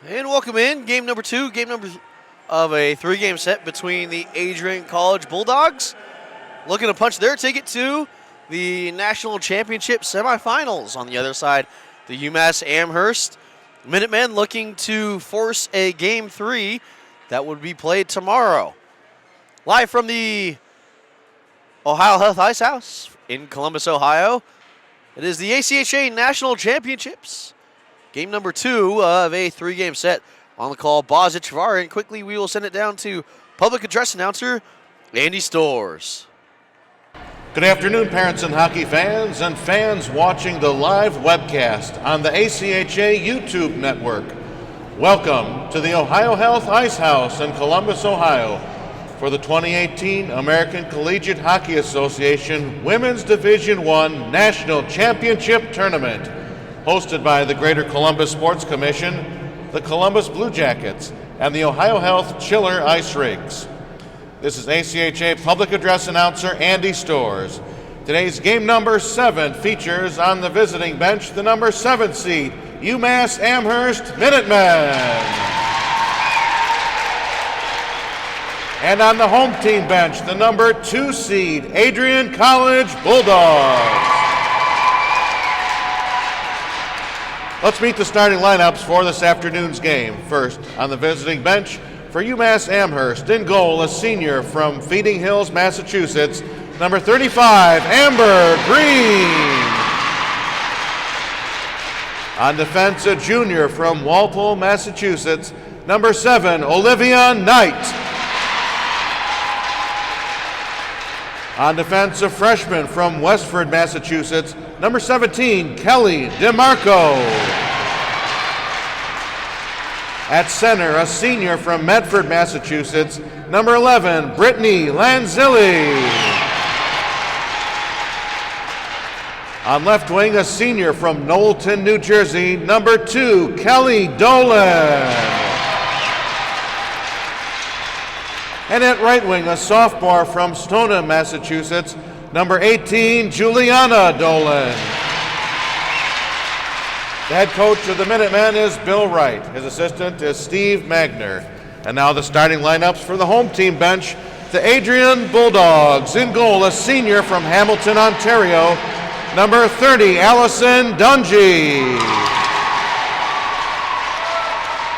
And welcome in game number two, of a three-game set between the Adrian College Bulldogs, looking to punch their ticket to the national championship semifinals. On the other side, the UMASS Amherst Minutemen looking to force a game three that would be played tomorrow. Live from the Ohio Health Ice House in Columbus, Ohio, it is the ACHA National Championships. Game number two of a three-game set. On the call, Boz Chavar, and quickly we will send it down to public address announcer Andy Storrs. Good afternoon, parents and hockey fans, and fans watching the live webcast on the ACHA YouTube network. Welcome to the Ohio Health Ice House in Columbus, Ohio, for the 2018 American Collegiate Hockey Association Women's Division I National Championship Tournament, hosted by the Greater Columbus Sports Commission, the Columbus Blue Jackets, and the Ohio Health Chiller Ice Rinks. This is ACHA Public Address Announcer Andy Storrs. Today's game number 7 features on the visiting bench the number 7 seed, UMass Amherst Minutemen. And on the home team bench, the number 2 seed, Adrian College Bulldogs. Let's meet the starting lineups for this afternoon's game. First, on the visiting bench for UMass Amherst, in goal, a senior from Feeding Hills, Massachusetts, number 35, Amber Green. On defense, a junior from Walpole, Massachusetts, number 7, Olivia Knight. On defense, a freshman from Westford, Massachusetts, number 17, Kelly DeMarco. At center, a senior from Medford, Massachusetts, number 11, Brittany Lanzilli. On left wing, a senior from Knowlton, New Jersey, number 2, Kelly Dolan. And at right wing, a sophomore from Stoneham, Massachusetts, number 18, Juliana Dolan. The head coach of the Minutemen is Bill Wright. His assistant is Steve Magner. And now the starting lineups for the home team bench. The Adrian Bulldogs. In goal, a senior from Hamilton, Ontario, number 30, Allison Dungy.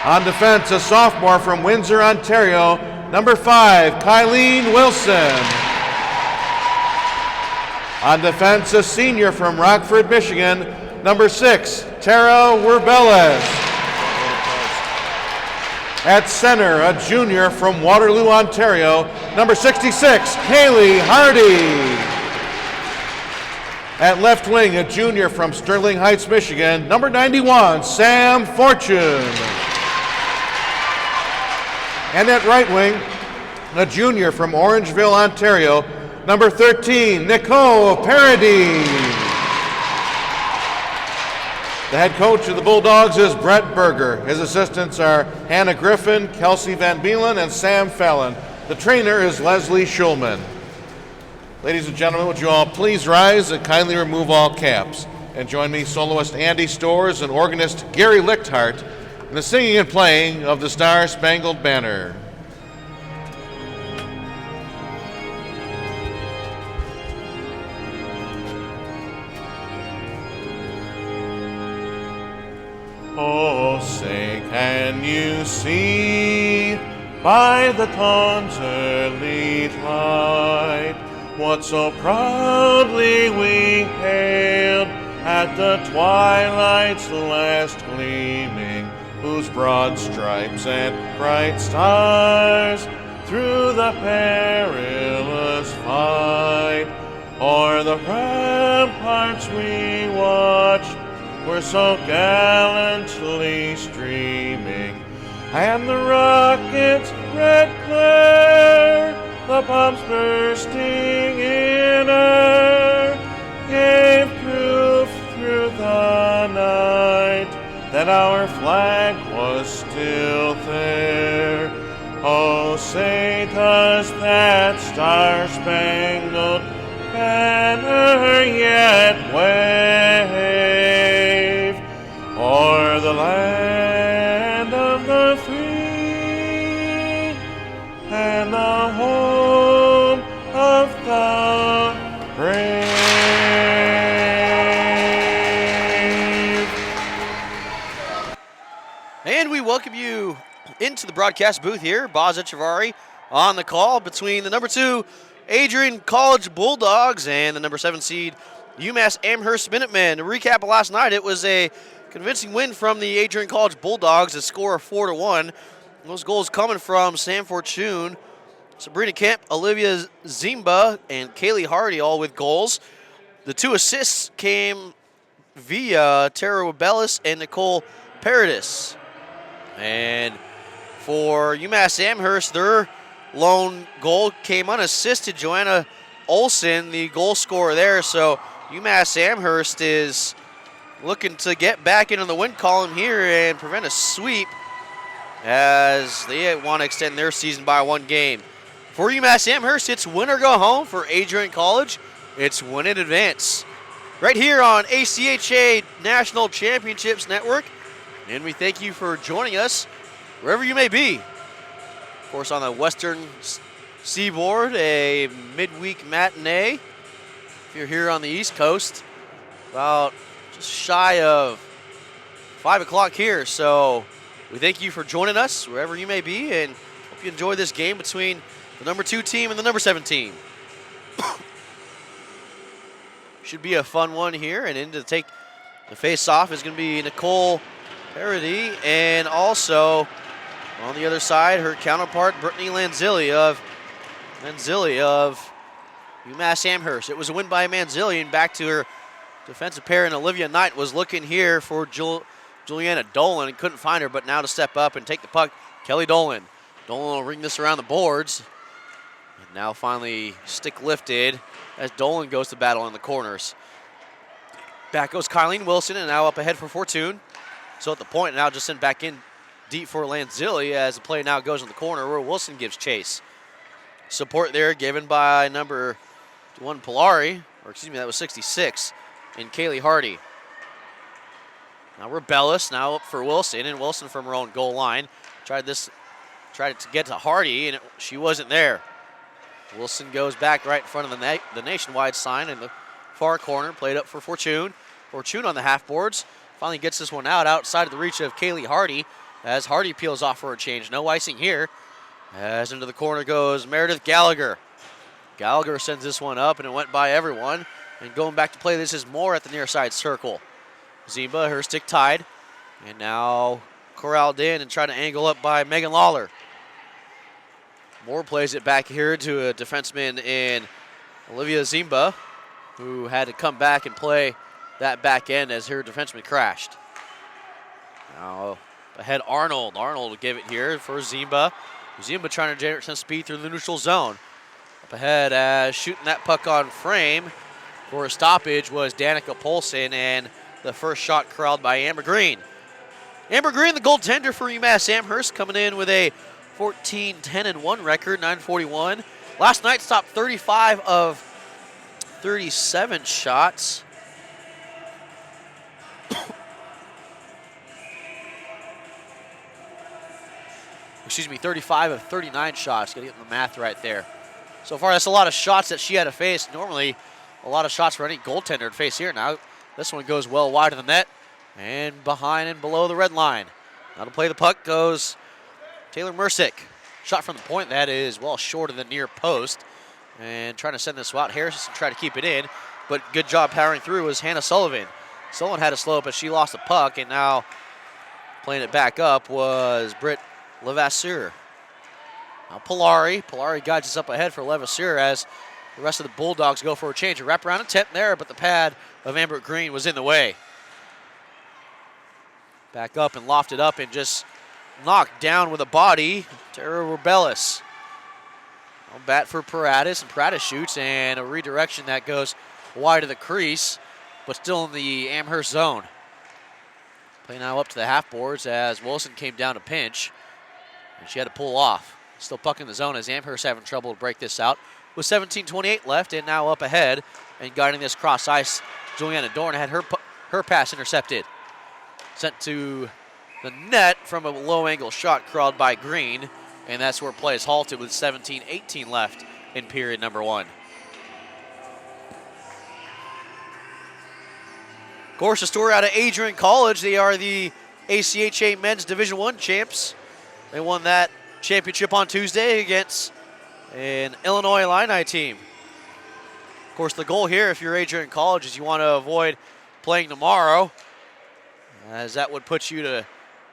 On defense, a sophomore from Windsor, Ontario, number 5, Kylene Wilson. On defense, a senior from Rockford, Michigan, number 6, Tara Werbeles. At center, a junior from Waterloo, Ontario, number 66, Kaylee Hardy. At left wing, a junior from Sterling Heights, Michigan, number 91, Sam Fortune. And at right wing, a junior from Orangeville, Ontario, number 13, Nicole Paradis. The head coach of the Bulldogs is Brett Berger. His assistants are Hannah Griffin, Kelsey Van Beelen, and Sam Fallon. The trainer is Leslie Schulman. Ladies and gentlemen, would you all please rise and kindly remove all caps, and join me, soloist Andy Storrs and organist Gary Lichthart, in the singing and playing of the Star-Spangled Banner. Oh, say, can you see by the dawn's early light what so proudly we hailed at the twilight's last gleaming, whose broad stripes and bright stars through the perilous fight o'er the ramparts we watched were so gallantly streaming, and the rocket's red glare, the bombs bursting in air, gave proof through the night that our flag was still there. Oh, say does that star-spangled banner yet wave o'er the land of and the home of the brave. And we welcome you into the broadcast booth here. Boz Echevarri on the call between the number 2 Adrian College Bulldogs and the number 7 seed UMass Amherst Minutemen. To recap of last night, it was a convincing win from the Adrian College Bulldogs, a score of 4-1. Those goals coming from Sam Fortune, Sabrina Kemp, Olivia Zimba, and Kaylee Hardy, all with goals. The 2 assists came via Tara Wabellis and Nicole Paradis. And for UMass Amherst, their lone goal came unassisted. Joanna Olson, the goal scorer there. So UMass Amherst is looking to get back into the win column here and prevent a sweep as they want to extend their season by 1 game. For UMass Amherst, it's win or go home. For Adrian College, it's win in advance. Right here on ACHA National Championships Network. And we thank you for joining us wherever you may be. Of course, on the western seaboard, a midweek matinee. If you're here on the East Coast, about just shy of 5 o'clock here. So we thank you for joining us wherever you may be, and hope you enjoy this game between the number 2 team and the number 7 team. Should be a fun one here, and in to take the face-off is going to be Nicole Parody, and also on the other side, her counterpart, Brittany Lanzilli of UMass Amherst. It was a win by Manzilli, and back to her defensive pair, and Olivia Knight was looking here for Juliana Dolan and couldn't find her, but now to step up and take the puck, Kelly Dolan. Dolan will ring this around the boards, and now finally stick lifted as Dolan goes to battle in the corners. Back goes Kyleen Wilson, and now up ahead for Fortune. So at the point, now just sent back in deep for Lanzilli as the play now goes in the corner where Wilson gives chase. Support there given by number 1 Polari, or excuse me, that was 66, and Kaylee Hardy. Now Rebellis now up for Wilson, and Wilson from her own goal line tried to get to Hardy, and she wasn't there. Wilson goes back right in front of the nationwide sign in the far corner, played up for Fortune. Fortune on the half boards. Finally gets this one out outside of the reach of Kaylee Hardy as Hardy peels off for a change. No icing here. As into the corner goes Meredith Gallagher. Gallagher sends this one up, and it went by everyone. And going back to play, this is Moore at the near side circle. Zimba, her stick tied. And now corralled in and tried to angle up by Megan Lawler. Moore plays it back here to a defenseman in Olivia Zimba, who had to come back and play that back end as her defenseman crashed. Now ahead Arnold. Arnold will give it here for Zimba. Zimba trying to generate some speed through the neutral zone. Up ahead as shooting that puck on frame for a stoppage was Danica Polson, and the first shot corralled by Amber Green. Amber Green, the goaltender for UMass Amherst, coming in with a 14-10-1 record, .941. Last night stopped 35 of 37 shots. Excuse me, 35 of 39 shots. Got to get the math right there. So far, that's a lot of shots that she had to face. Normally, a lot of shots for any goaltender to face here. Now, this one goes well wide of the net and behind and below the red line. Now to play the puck goes Taylor Mersick. Shot from the point, that is well short of the near post. And trying to send this out. Harrison tried to keep it in, but good job powering through was Hannah Sullivan. Sullivan had a slow, but she lost the puck, and now playing it back up was Britt Levasseur. Now Polari guides us up ahead for Levasseur as the rest of the Bulldogs go for a change. A wraparound attempt there, but the pad of Amber Green was in the way. Back up and lofted up and just knocked down with a body. Tara Rebellis. Now bat for Paradis, and Paradis shoots, and a redirection that goes wide of the crease, but still in the Amherst zone. Play now up to the half boards as Wilson came down to pinch, and she had to pull off. Still puck in the zone as Amherst having trouble to break this out. With 17:28 left, and now up ahead and guarding this cross ice, Juliana Dorn had her pass intercepted. Sent to the net from a low angle shot crawled by Green, And that's where play is halted with 17-18 left in period number 1. Of course, a story out of Adrian College. They are the ACHA Men's Division I champs. They won that championship on Tuesday against an Illinois Illini team. Of course, the goal here, if you're Adrian College, is you want to avoid playing tomorrow, as that would put you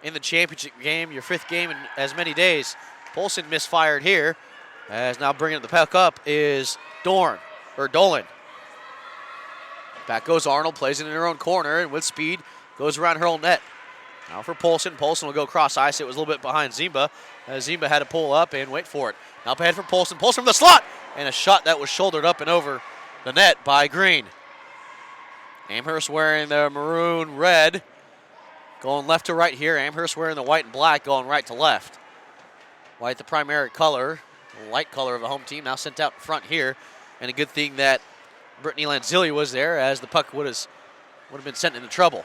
in the championship game, your 5th game in as many days. Polson misfired here, as now bringing the puck up is Dolan. Back goes Arnold, plays it in her own corner, and with speed, goes around her own net. Now for Polson. Polson will go cross ice. It was a little bit behind Zimba, as Zimba had to pull up and wait for it. Now up ahead for Polson. Polson from the slot, and a shot that was shouldered up and over the net by Green. Amherst wearing the maroon red, going left to right here. Amherst wearing the white and black, going right to left. White the primary color, the light color of the home team, now sent out in front here. And a good thing that Brittany Lanzilli was there, as the puck would have been sent into trouble.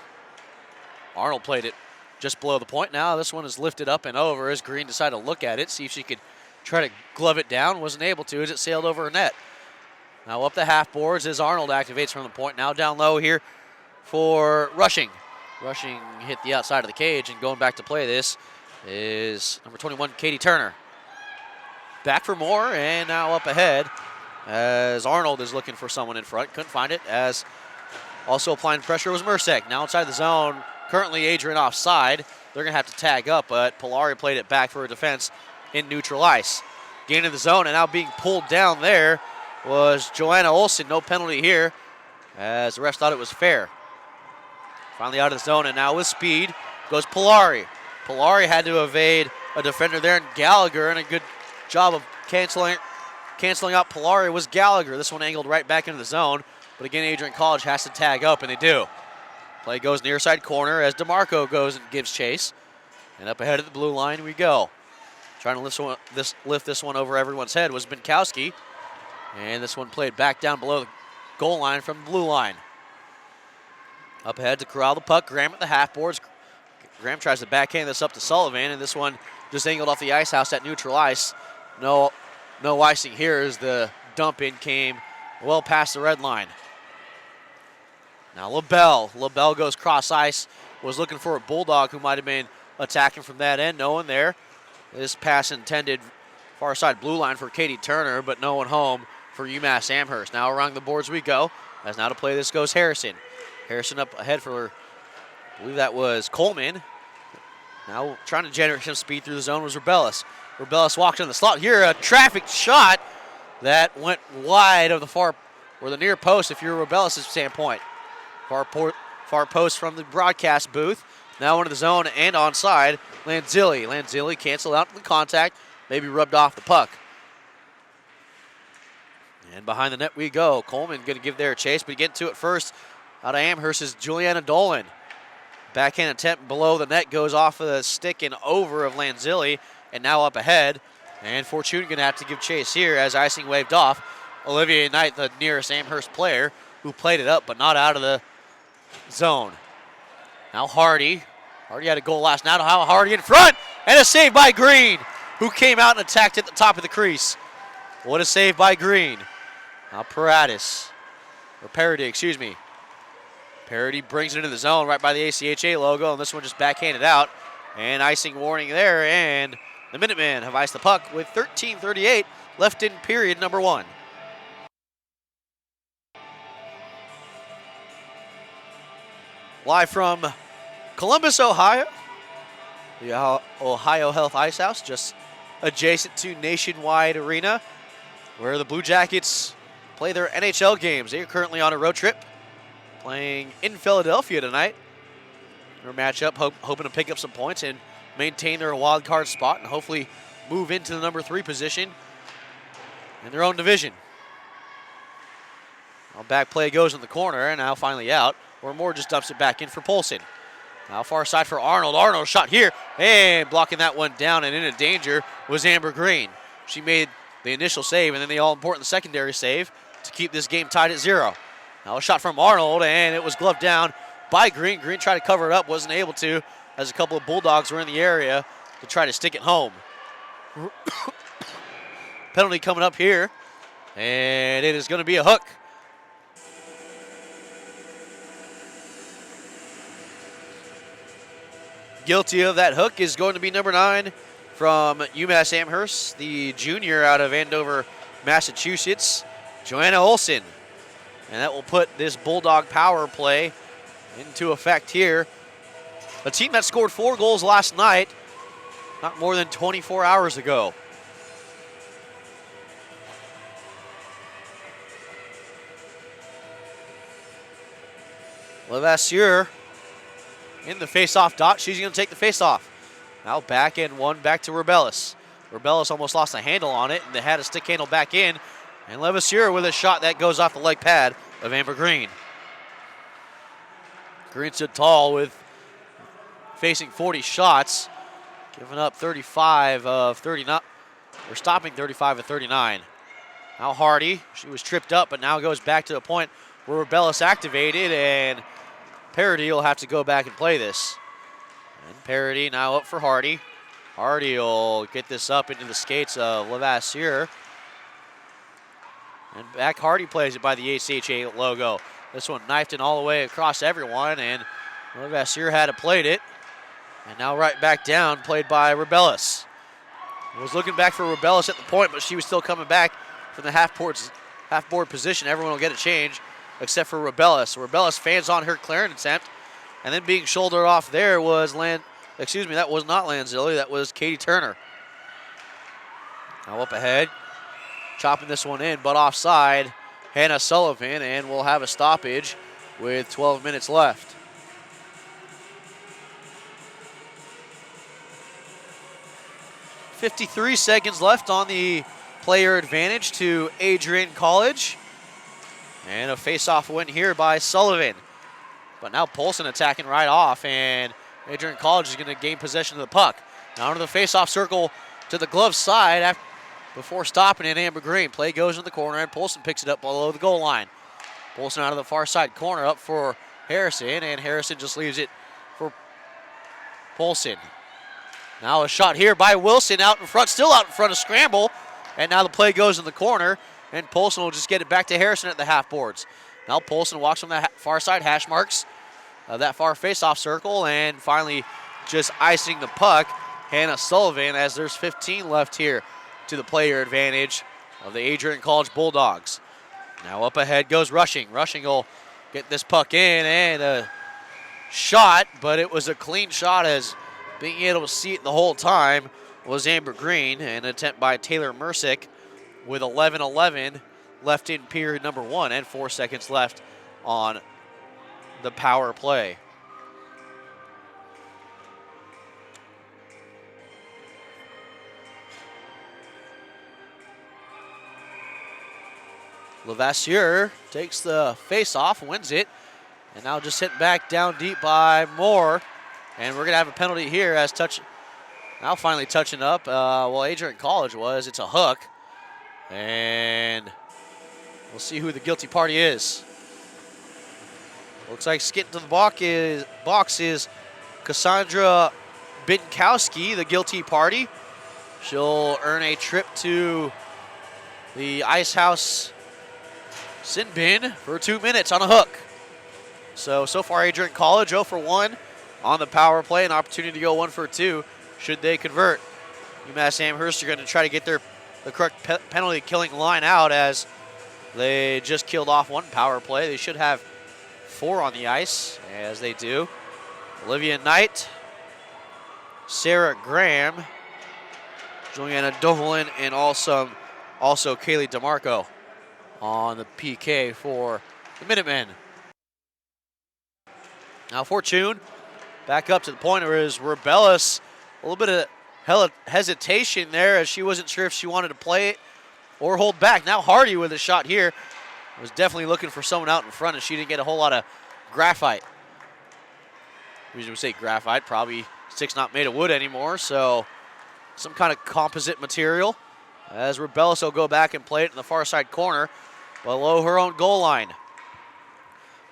Arnold played it just below the point. Now this one is lifted up and over as Green decided to look at it, see if she could try to glove it down. Wasn't able to as it sailed over her net. Now up the half boards as Arnold activates from the point. Now down low here for Rushing. Rushing hit the outside of the cage, and going back to play this is number 21, Katie Turner. Back for more, and now up ahead as Arnold is looking for someone in front. Couldn't find it, as also applying pressure was Mercek. Now inside the zone, currently Adrian offside. They're going to have to tag up, but Polari played it back for a defense in neutral ice. Gaining the zone, and now being pulled down there was Joanna Olsen. No penalty here, as the refs thought it was fair. Finally out of the zone, and now with speed goes Polari. Polari had to evade a defender there, and Gallagher, and a good job of canceling out Polari was Gallagher. This one angled right back into the zone, but again, Adrian College has to tag up, and they do. Play goes near side corner as DeMarco goes and gives chase. And up ahead of the blue line we go. Trying to lift this one over everyone's head was Binkowski. And this one played back down below the goal line from the blue line. Up ahead to corral the puck. Graham at the half boards. Graham tries to backhand this up to Sullivan, and this one just angled off the ice house at neutral ice. No icing here as the dump in came well past the red line. Now LaBelle goes cross ice, was looking for a Bulldog who might have been attacking from that end. No one there. This pass intended far side blue line for Katie Turner, but no one home for UMass Amherst. Now around the boards we go, as now to play this goes Harrison. Harrison up ahead for, I believe that was Coleman. Now trying to generate some speed through the zone was Rebellis. Rebellis walked in the slot. Here a traffic shot that went wide of the far, or the near post if you're Rebellis' standpoint. Far post from the broadcast booth. Now into the zone and onside. Lanzilli canceled out the contact, maybe rubbed off the puck. And behind the net we go. Coleman going to give there a chase, but getting to it first out of Amherst is Juliana Dolan. Backhand attempt below the net goes off of the stick and over of Lanzilli, and now up ahead. And Fortune going to have to give chase here as icing waved off. Olivia Knight, the nearest Amherst player, who played it up but not out of the zone. Now Hardy. Hardy had a goal last night. Now Hardy in front, and a save by Green, who came out and attacked at the top of the crease. What a save by Green. Now Parody, excuse me. Parody brings it into the zone right by the ACHA logo, and this one just backhanded out. And icing warning there, and the Minutemen have iced the puck with 13:38 left in period number 1. Live from Columbus, Ohio, the Ohio Health Ice House, just adjacent to Nationwide Arena, where the Blue Jackets play their NHL games. They are currently on a road trip, playing in Philadelphia tonight. Their matchup, hoping to pick up some points and maintain their wild card spot and hopefully move into the number 3 position in their own division. Now back play goes in the corner, and now finally out, where Moore just dumps it back in for Polson. Now far side for Arnold. Arnold shot here, and blocking that one down and in danger was Amber Green. She made the initial save and then the all-important secondary save to keep this game tied at 0. Now a shot from Arnold, and it was gloved down by Green. Green tried to cover it up, wasn't able to, as a couple of Bulldogs were in the area to try to stick it home. Penalty coming up here, and it is going to be a hook. Guilty of that hook is going to be number 9 from UMass Amherst, the junior out of Andover, Massachusetts, Joanna Olson. And that will put this Bulldog power play into effect here. A team that scored 4 goals last night, not more than 24 hours ago. Levasseur in the face-off dot. She's going to take the face-off. Now back in one, back to Rebellis. Rebellis almost lost a handle on it, and they had a stick handle back in. And Levasseur with a shot that goes off the leg pad of Amber Green. Green stood tall with facing 40 shots, giving up 35 of 39, or stopping 35 of 39. Now Hardy, she was tripped up, but now goes back to the point where Rebellis activated, and Parody will have to go back and play this. And Parody now up for Hardy. Hardy will get this up into the skates of Levasseur. And back Hardy plays it by the ACHA logo. This one knifed in all the way across everyone, and Levasseur had played it. And now right back down, played by Rebellis. Was looking back for Rebellis at the point, but she was still coming back from the half-board position. Everyone will get a change except for Rebellis. Rebellis fans on her clearing attempt, and then being shouldered off there was that was not Lanzilli, that was Katie Turner. Now up ahead, chopping this one in, but offside, Hannah Sullivan, and we'll have a stoppage with 12 minutes left. .53 seconds left on the player advantage to Adrian College. And a face-off win here by Sullivan. But now Polson attacking right off, and Adrian College is going to gain possession of the puck. Now into the face-off circle to the glove side before stopping in Amber Green. Play goes in the corner, and Polson picks it up below the goal line. Polson out of the far side corner up for Harrison, and Harrison just leaves it for Polson. Now a shot here by Wilson out in front, still out in front of Scramble. And now the play goes in the corner, and Polson will just get it back to Harrison at the half boards. Now Polson walks from the far side hash marks, that far face-off circle, and finally just icing the puck, Hannah Sullivan, as there's 15 left here to the player advantage of the Adrian College Bulldogs. Now up ahead goes Rushing. Rushing will get this puck in, and a shot, but it was a clean shot, as being able to see it the whole time was Amber Green. An attempt by Taylor Mersick with 11:11 left in period number 1 and 4 seconds left on the power play. Levasseur takes the face-off, wins it, and now just hit back down deep by Moore. And we're going to have a penalty here as now finally touching up. Adrian College was. It's a hook. And we'll see who the guilty party is. Looks like skating to the box is Cassandra Binkowski, the guilty party. She'll earn a trip to the Ice House sin bin for 2 minutes on a hook. So far Adrian College 0 for 1 on the power play, an opportunity to go 1 for 2 should they convert. UMass Amherst are going to try to get the correct penalty killing line out, as they just killed off 1 power play. They should have 4 on the ice, as they do. Olivia Knight, Sarah Graham, Juliana Dovelin, and also Kaylee DeMarco on the PK for the Minutemen. Now Fortune back up to the point where is Rebellis. A little bit of hesitation there, as she wasn't sure if she wanted to play it or hold back. Now Hardy with a shot here. Was definitely looking for someone out in front, and she didn't get a whole lot of graphite. We usually say graphite, probably stick's not made of wood anymore, so some kind of composite material. As Rebellis will go back and play it in the far side corner below her own goal line.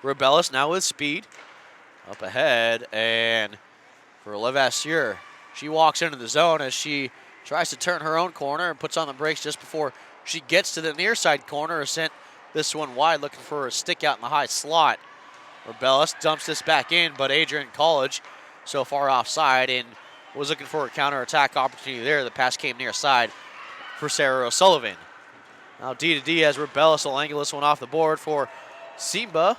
Rebellis now with speed. Up ahead, and for Levasseur, she walks into the zone as she tries to turn her own corner and puts on the brakes just before she gets to the near side corner. Sent this one wide, looking for a stick out in the high slot. Rebellis dumps this back in, but Adrian College so far offside and was looking for a counterattack opportunity there. The pass came near side for Sarah O'Sullivan. Now D as Rebellis will angle this one off the board for Zimba.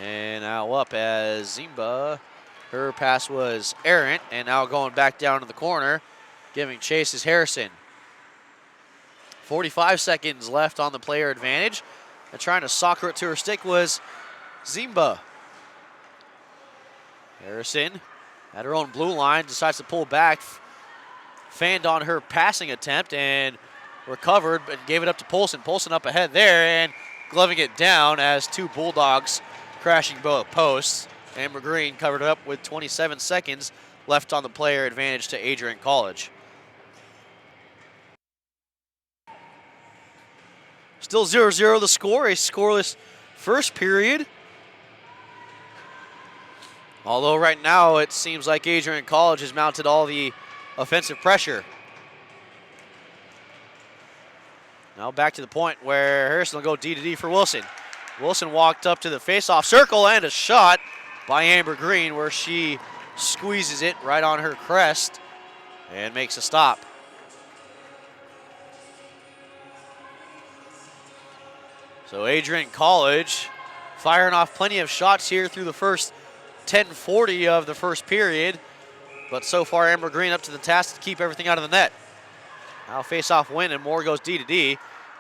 And now up as Zimba. Her pass was errant, and now going back down to the corner, giving chase is Harrison. 45 seconds left on the player advantage. And trying to soccer it to her stick was Zimba. Harrison at her own blue line decides to pull back, fanned on her passing attempt and recovered, but gave it up to Polson. Polson up ahead there and gloving it down as two Bulldogs crashing both posts. Amber Green covered it up with 27 seconds left on the player advantage to Adrian College. Still 0-0 the score, a scoreless first period. Although right now it seems like Adrian College has mounted all the offensive pressure. Now back to the point where Harrison will go D for Wilson. Wilson walked up to the face-off circle and a shot by Amber Green where she squeezes it right on her crest and makes a stop. So Adrian College firing off plenty of shots here through the first 10:40 of the first period, but so far Amber Green up to the task to keep everything out of the net. Now face-off win and Moore goes D,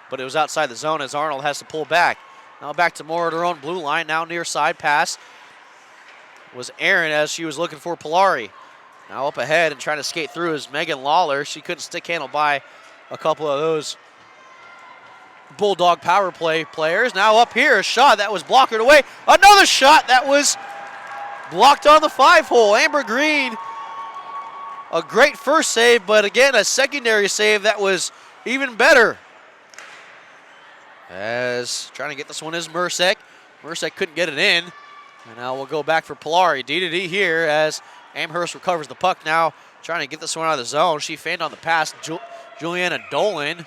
but it was outside the zone as Arnold has to pull back. Now back to Moore at her own blue line, now near side pass was Aaron as she was looking for Polari. Now up ahead and trying to skate through is Megan Lawler. She couldn't stick handle by a couple of those Bulldog power play players. Now up here, a shot that was blockered away. Another shot that was blocked on the 5-hole. Amber Green, a great first save, but again, a secondary save that was even better. As trying to get this one is Mercek. Mercek couldn't get it in. And now we'll go back for Polari. D here as Amherst recovers the puck now, trying to get this one out of the zone. She fanned on the pass, Juliana Dolan,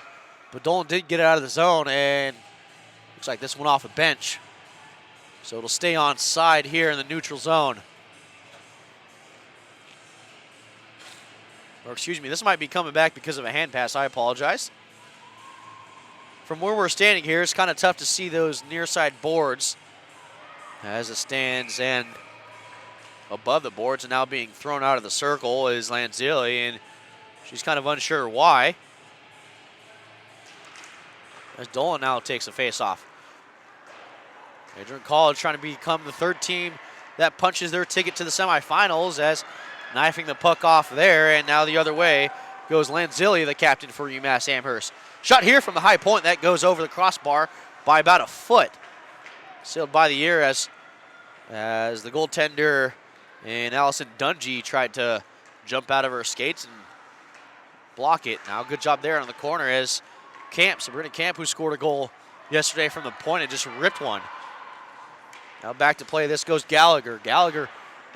but Dolan did get it out of the zone, and looks like this one off the bench. So it'll stay on side here in the neutral zone. Or excuse me, this might be coming back because of a hand pass. I apologize. From where we're standing here, it's kind of tough to see those near side boards as it stands, and above the boards and now being thrown out of the circle is Lanzilli, and she's kind of unsure why. As Dolan now takes a face-off. Adrian College trying to become the third team that punches their ticket to the semifinals as knifing the puck off there, and now the other way goes Lanzilli, the captain for UMass Amherst. Shot here from the high point, that goes over the crossbar by about a foot. Sailed by the ear as the goaltender and Allison Dungy tried to jump out of her skates and block it. Now good job there on the corner as Sabrina Camp, who scored a goal yesterday from the point, and just ripped one. Now back to play, this goes Gallagher. Gallagher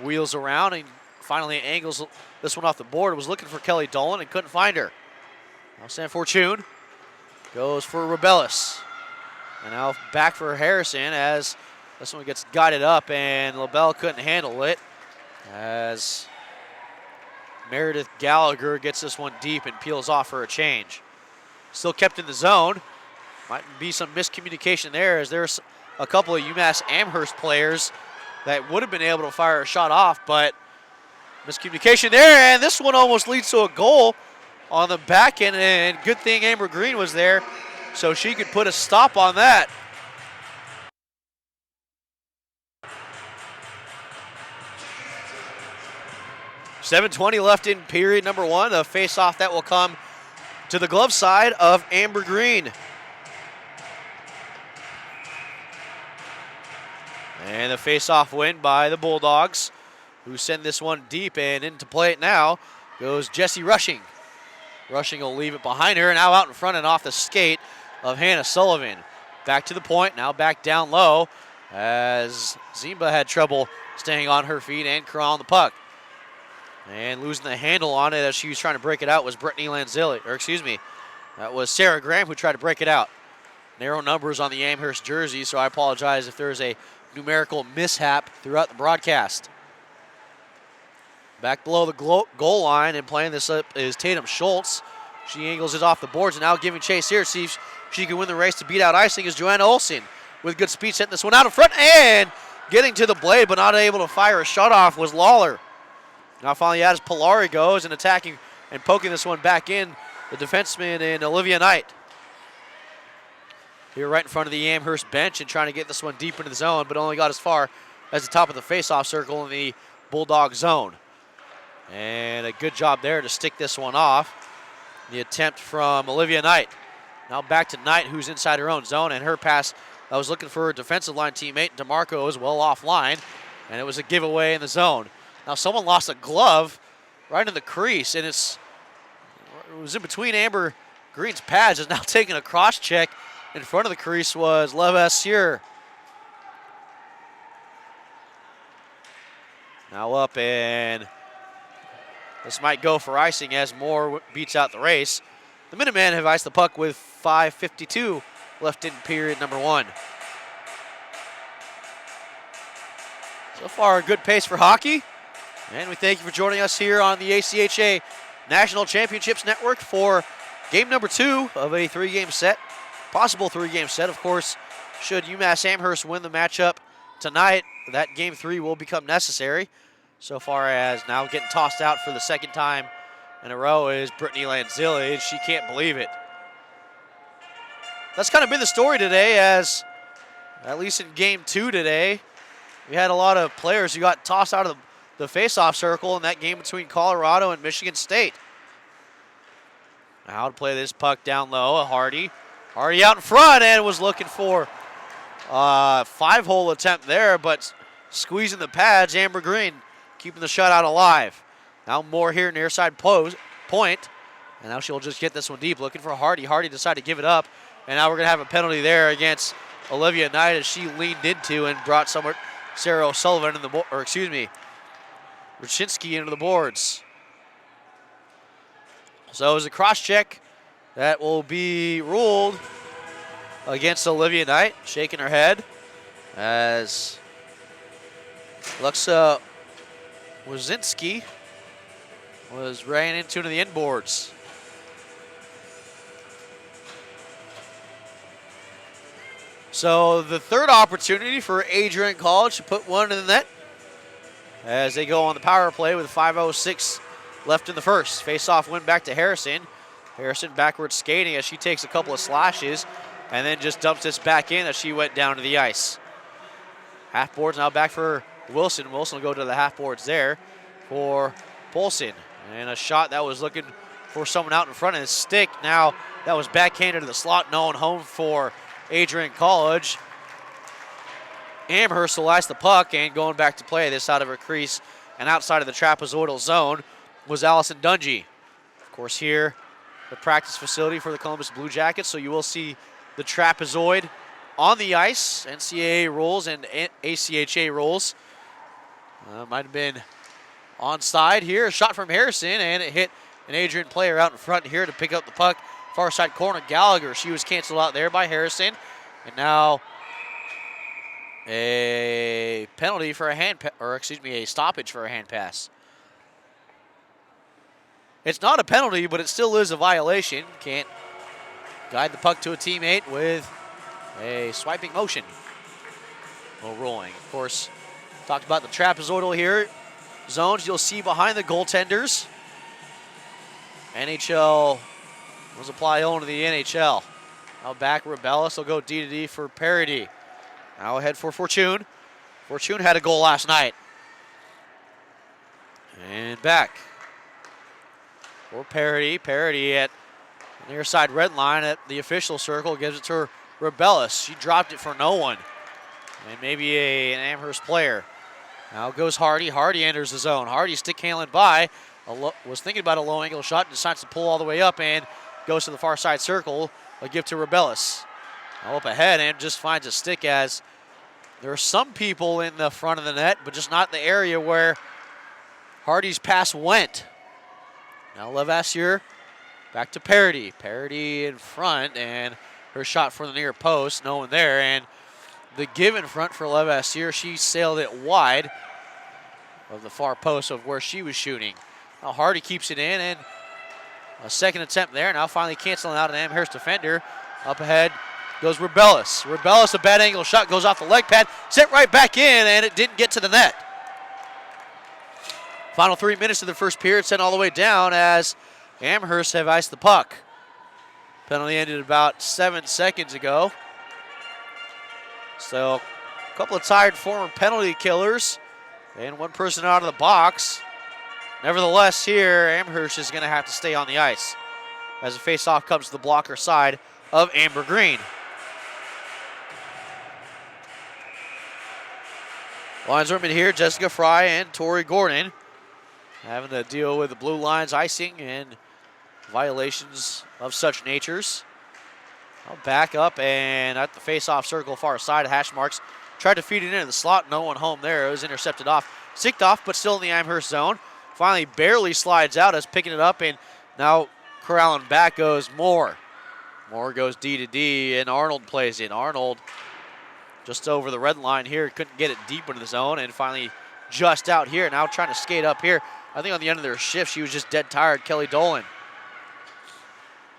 wheels around and finally angles this one off the board. Was looking for Kelly Dolan and couldn't find her. Now San Fortune goes for Rebellis. And now back for Harrison as this one gets guided up and LaBelle couldn't handle it as Meredith Gallagher gets this one deep and peels off for a change. Still kept in the zone. Might be some miscommunication there as there's a couple of UMass Amherst players that would have been able to fire a shot off, but miscommunication there, and this one almost leads to a goal on the back end, and good thing Amber Green was there so she could put a stop on that. .720 left in period number one. The face-off that will come to the glove side of Amber Green. And the face-off win by the Bulldogs, who send this one deep, and into play it now goes Jessie Rushing. Rushing will leave it behind her, and now out in front and off the skate of Hannah Sullivan. Back to the point, now back down low as Zimba had trouble staying on her feet and corralling the puck. And losing the handle on it as she was trying to break it out was Brittany Lanzilli, or excuse me, that was Sarah Graham who tried to break it out. Narrow numbers on the Amherst jersey, so I apologize if there's a numerical mishap throughout the broadcast. Back below the goal line and playing this up is Tatum Schultz. She angles it off the boards and now giving chase here. See if she can win the race to beat out icing is Joanna Olsen with good speed, setting this one out in front and getting to the blade but not able to fire a shot off was Lawler. Now finally as Polari goes and attacking and poking this one back in, the defenseman in Olivia Knight. Here right in front of the Amherst bench and trying to get this one deep into the zone, but only got as far as the top of the face-off circle in the Bulldog zone. And a good job there to stick this one off. The attempt from Olivia Knight. Now back to Knight, who's inside her own zone, and her pass I was looking for her defensive line teammate. DeMarco is well offline, and it was a giveaway in the zone. Now someone lost a glove right in the crease, and it was in between Amber Green's pads. Is now taking a cross check. In front of the crease was Levasseur. Now up, and this might go for icing as Moore beats out the race. The Minutemen have iced the puck with 5:52 left in period number 1. So far, a good pace for hockey. And we thank you for joining us here on the ACHA National Championships Network for game number 2 of a 3-game set. Possible 3-game set, of course. Should UMass Amherst win the matchup tonight, that game 3 will become necessary. So far as now getting tossed out for the second time in a row is Brittany Lanzilli. She can't believe it. That's kind of been the story today, as at least in game 2 today, we had a lot of players who got tossed out of the face-off circle in that game between Colorado and Michigan State. Now to play this puck down low, Hardy out in front and was looking for a 5-hole attempt there, but squeezing the pads. Amber Green keeping the shutout alive. Now Moore here near side point, and now she'll just get this one deep, looking for Hardy. Hardy decided to give it up, and now we're going to have a penalty there against Olivia Knight as she leaned into and brought Sarah O'Sullivan in the Rachinski into the boards. So it was a cross check that will be ruled against Olivia Knight, shaking her head as Luxa Wazinski ran into the inboards. So the third opportunity for Adrian College to put one in the net as they go on the power play with 5:06 left in the first. Face-off win back to Harrison. Harrison backwards skating as she takes a couple of slashes and then just dumps this back in as she went down to the ice. Half boards now back for Wilson. Wilson will go to the half boards there for Polson. And a shot that was looking for someone out in front of his stick. Now that was backhanded to the slot, no one home for Adrian College. Amherst will ice the puck, and going back to play this out of her crease and outside of the trapezoidal zone was Allison Dungy. Of course, here, the practice facility for the Columbus Blue Jackets, so you will see the trapezoid on the ice. NCAA rules and ACHA rules. Might have been onside here. A shot from Harrison, and it hit an Adrian player out in front here to pick up the puck. Far side corner, Gallagher. She was canceled out there by Harrison. And now a penalty for a stoppage for a hand pass. It's not a penalty, but it still is a violation. Can't guide the puck to a teammate with a swiping motion. No ruling. Of course, talked about the trapezoidal here. Zones you'll see behind the goaltenders. NHL was apply only to the NHL. Now back, Rebellis will go D to D for Parody. Now ahead for Fortune. Fortune had a goal last night. And back for Parody. Parody at the near side red line at the official circle gives it to Rebellis. She dropped it for no one. And maybe an Amherst player. Now goes Hardy. Hardy enters the zone. Hardy stick handling by. Was thinking about a low angle shot and decides to pull all the way up and goes to the far side circle. A give to Rebellis. Now up ahead and just finds a stick as there are some people in the front of the net, but just not the area where Hardy's pass went. Now Levasseur back to Parody. Parody in front, and her shot from the near post, no one there. And the give in front for Levasseur, she sailed it wide of the far post of where she was shooting. Now Hardy keeps it in, and a second attempt there. Now finally canceling out an Amherst defender. Up ahead goes Rebellis. Rebellis, a bad angle shot, goes off the leg pad, sent right back in, and it didn't get to the net. Final 3 minutes of the first period sent all the way down as Amherst have iced the puck. Penalty ended about 7 seconds ago. So a couple of tired former penalty killers and one person out of the box. Nevertheless, here Amherst is going to have to stay on the ice as the faceoff comes to the blocker side of Amber Green. Lineswomen here, Jessica Fry and Tori Gordon, having to deal with the blue lines icing and violations of such natures. I'll back up and at the face-off circle far side, hash marks. Tried to feed it into the slot, no one home there. It was intercepted off, sticked off, but still in the Amherst zone. Finally barely slides out as picking it up, and now corralling back goes Moore. Moore goes D to D, and Arnold plays in. Arnold just over the red line here, couldn't get it deep into the zone, and finally just out here. Now trying to skate up here. I think on the end of their shift, she was just dead tired, Kelly Dolan.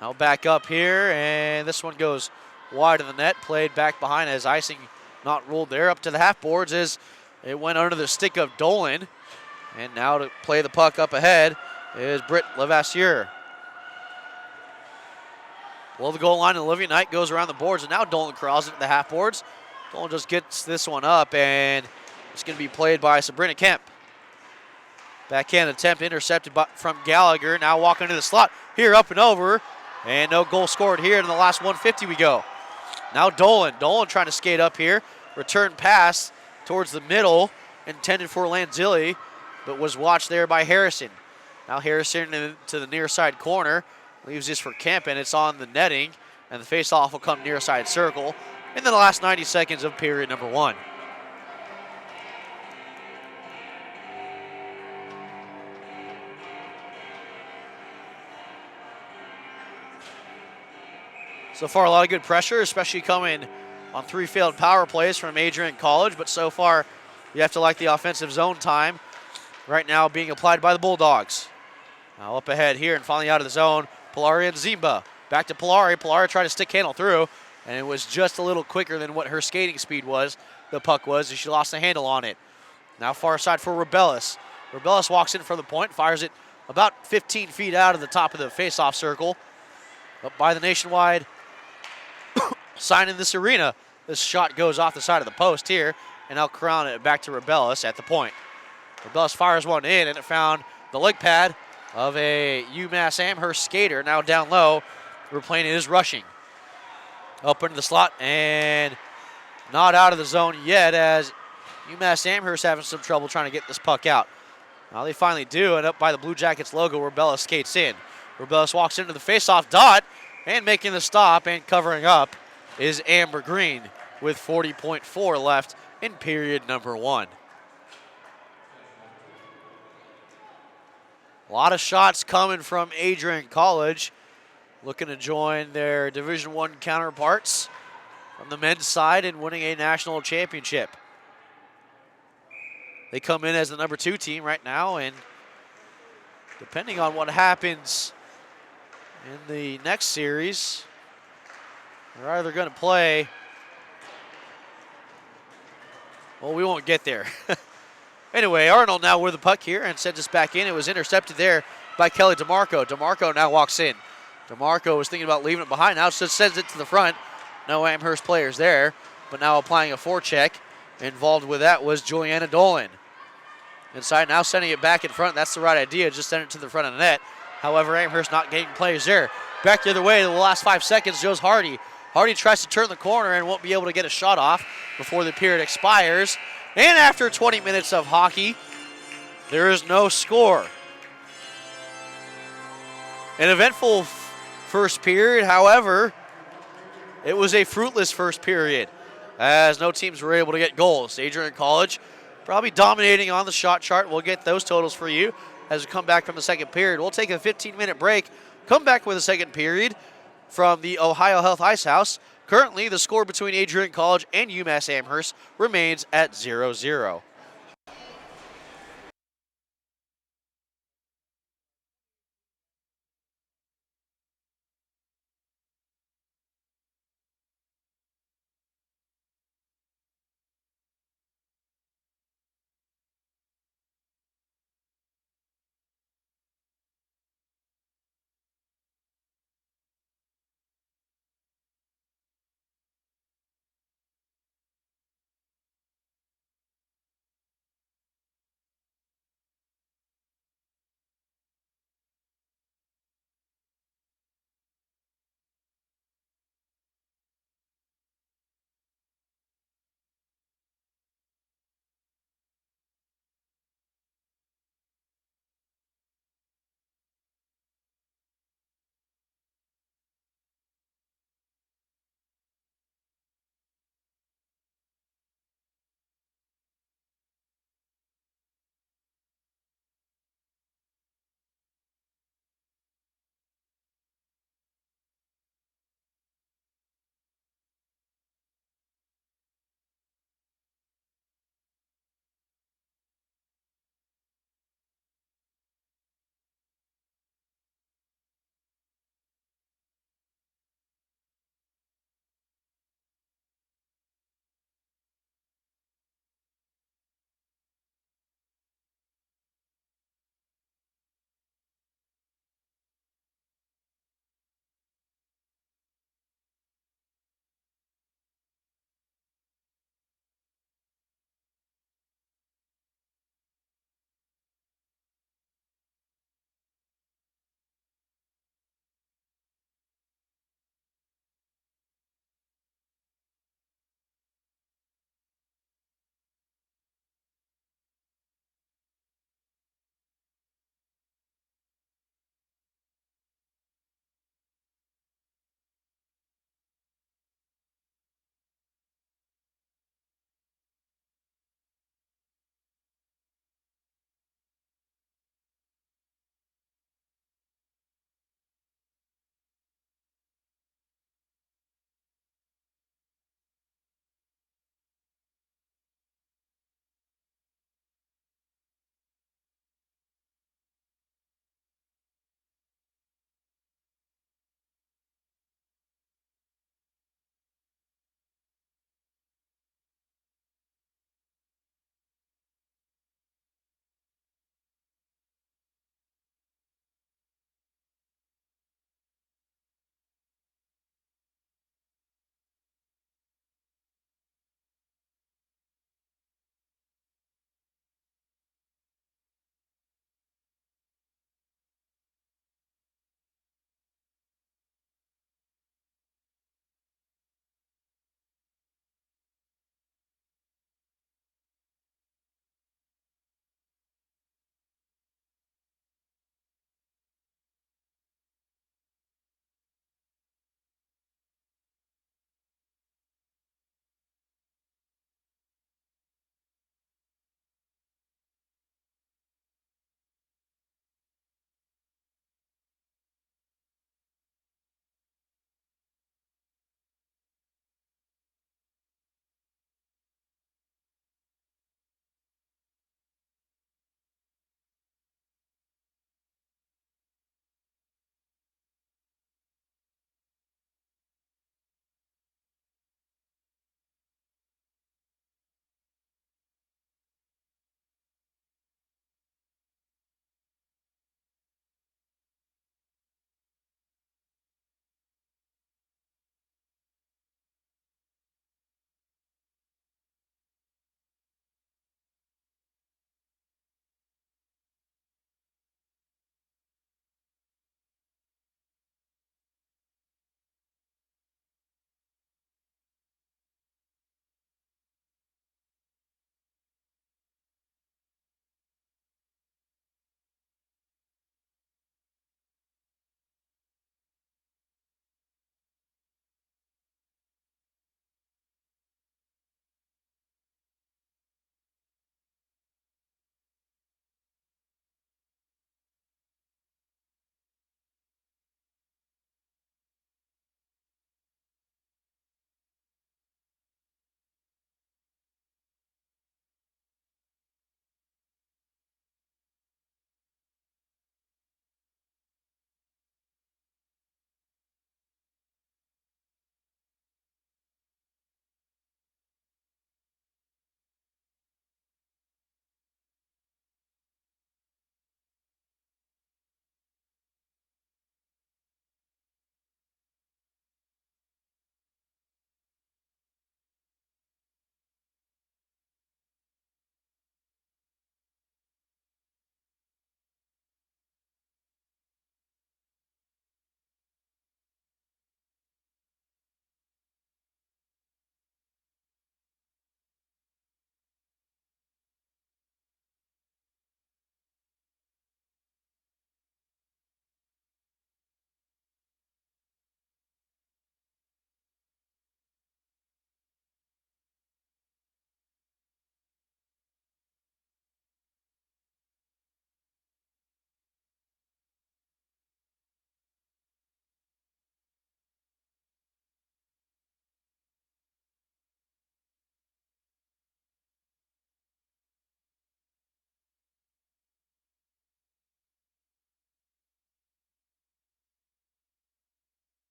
Now back up here, and this one goes wide of the net, played back behind as icing not ruled there. Up to the half boards as it went under the stick of Dolan. And now to play the puck up ahead is Britt Levasseur. Below the goal line, Olivia Knight goes around the boards, and now Dolan crawls into the half boards. Dolan just gets this one up, and it's going to be played by Sabrina Kemp. Backhand attempt intercepted from Gallagher. Now walking into the slot here, up and over, and no goal scored here. In the last 150 we go. Now Dolan. Dolan trying to skate up here. Return pass towards the middle, intended for Lanzilli, but was watched there by Harrison. Now Harrison to the near side corner. Leaves this for Kemp, and it's on the netting, and the faceoff will come near side circle in the last 90 seconds of period number 1. So far, a lot of good pressure, especially coming on 3 failed power plays from Adrian College, but so far, you have to like the offensive zone time right now being applied by the Bulldogs. Now up ahead here and finally out of the zone, Polari and Zimba. Back to Polari. Polari tried to stick handle through, and it was just a little quicker than what her skating speed was, the puck was, and she lost the handle on it. Now far side for Rebellis. Rebellis walks in from the point, fires it about 15 feet out of the top of the face-off circle. Up by the nationwide sign in this arena. This shot goes off the side of the post here, and now corralling it back to Rebellis at the point. Rebellis fires one in, and it found the leg pad of a UMass Amherst skater. Now down low, replaying it is rushing. Up into the slot, and not out of the zone yet as UMass Amherst having some trouble trying to get this puck out. Now they finally do, and up by the Blue Jackets logo, Rebellis skates in. Rebellis walks into the face-off dot, and making the stop and covering up is Amber Green with 40.4 left in period number 1. A lot of shots coming from Adrian College, looking to join their Division I counterparts from the men's side and winning a national championship. They come in as the number 2 team right now, and depending on what happens in the next series, they're either going to play, well, we won't get there. Anyway, Arnold now with the puck here and sends us back in. It was intercepted there by Kelly DeMarco. DeMarco now walks in. DeMarco was thinking about leaving it behind. Now just sends it to the front. No Amherst players there, but now applying a forecheck. Involved with that was Juliana Dolan. Inside now sending it back in front. That's the right idea. Just send it to the front of the net. However, Amherst not getting players there. Back the other way to the last 5 seconds goes Hardy. Hardy tries to turn the corner and won't be able to get a shot off before the period expires. And after 20 minutes of hockey, there is no score. An eventful first period, however, it was a fruitless first period as no teams were able to get goals. Adrian College probably dominating on the shot chart. We'll get those totals for you as we come back from the second period. We'll take a 15-minute break, come back with a second period from the Ohio Health Ice House. Currently, the score between Adrian College and UMass Amherst remains at 0-0.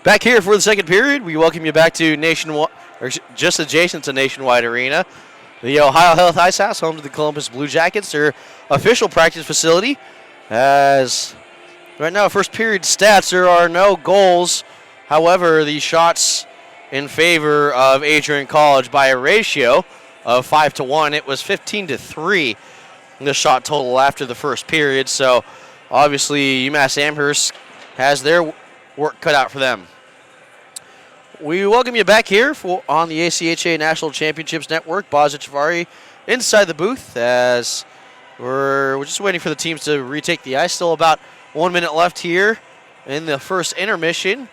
Back here for the second period, we welcome you back to Nationwide, or just adjacent to Nationwide Arena, the Ohio Health Ice House, home to the Columbus Blue Jackets, their official practice facility. As right now, first period stats, there are no goals. However, the shots in favor of Adrian College by a ratio of 5-1. It was 15-3 in the shot total after the first period. So obviously, UMass Amherst has their work cut out for them. We welcome you back here on the ACHA National Championships Network. Boz Chavari inside the booth as we're just waiting for the teams to retake the ice. Still about 1 minute left here in the first intermission.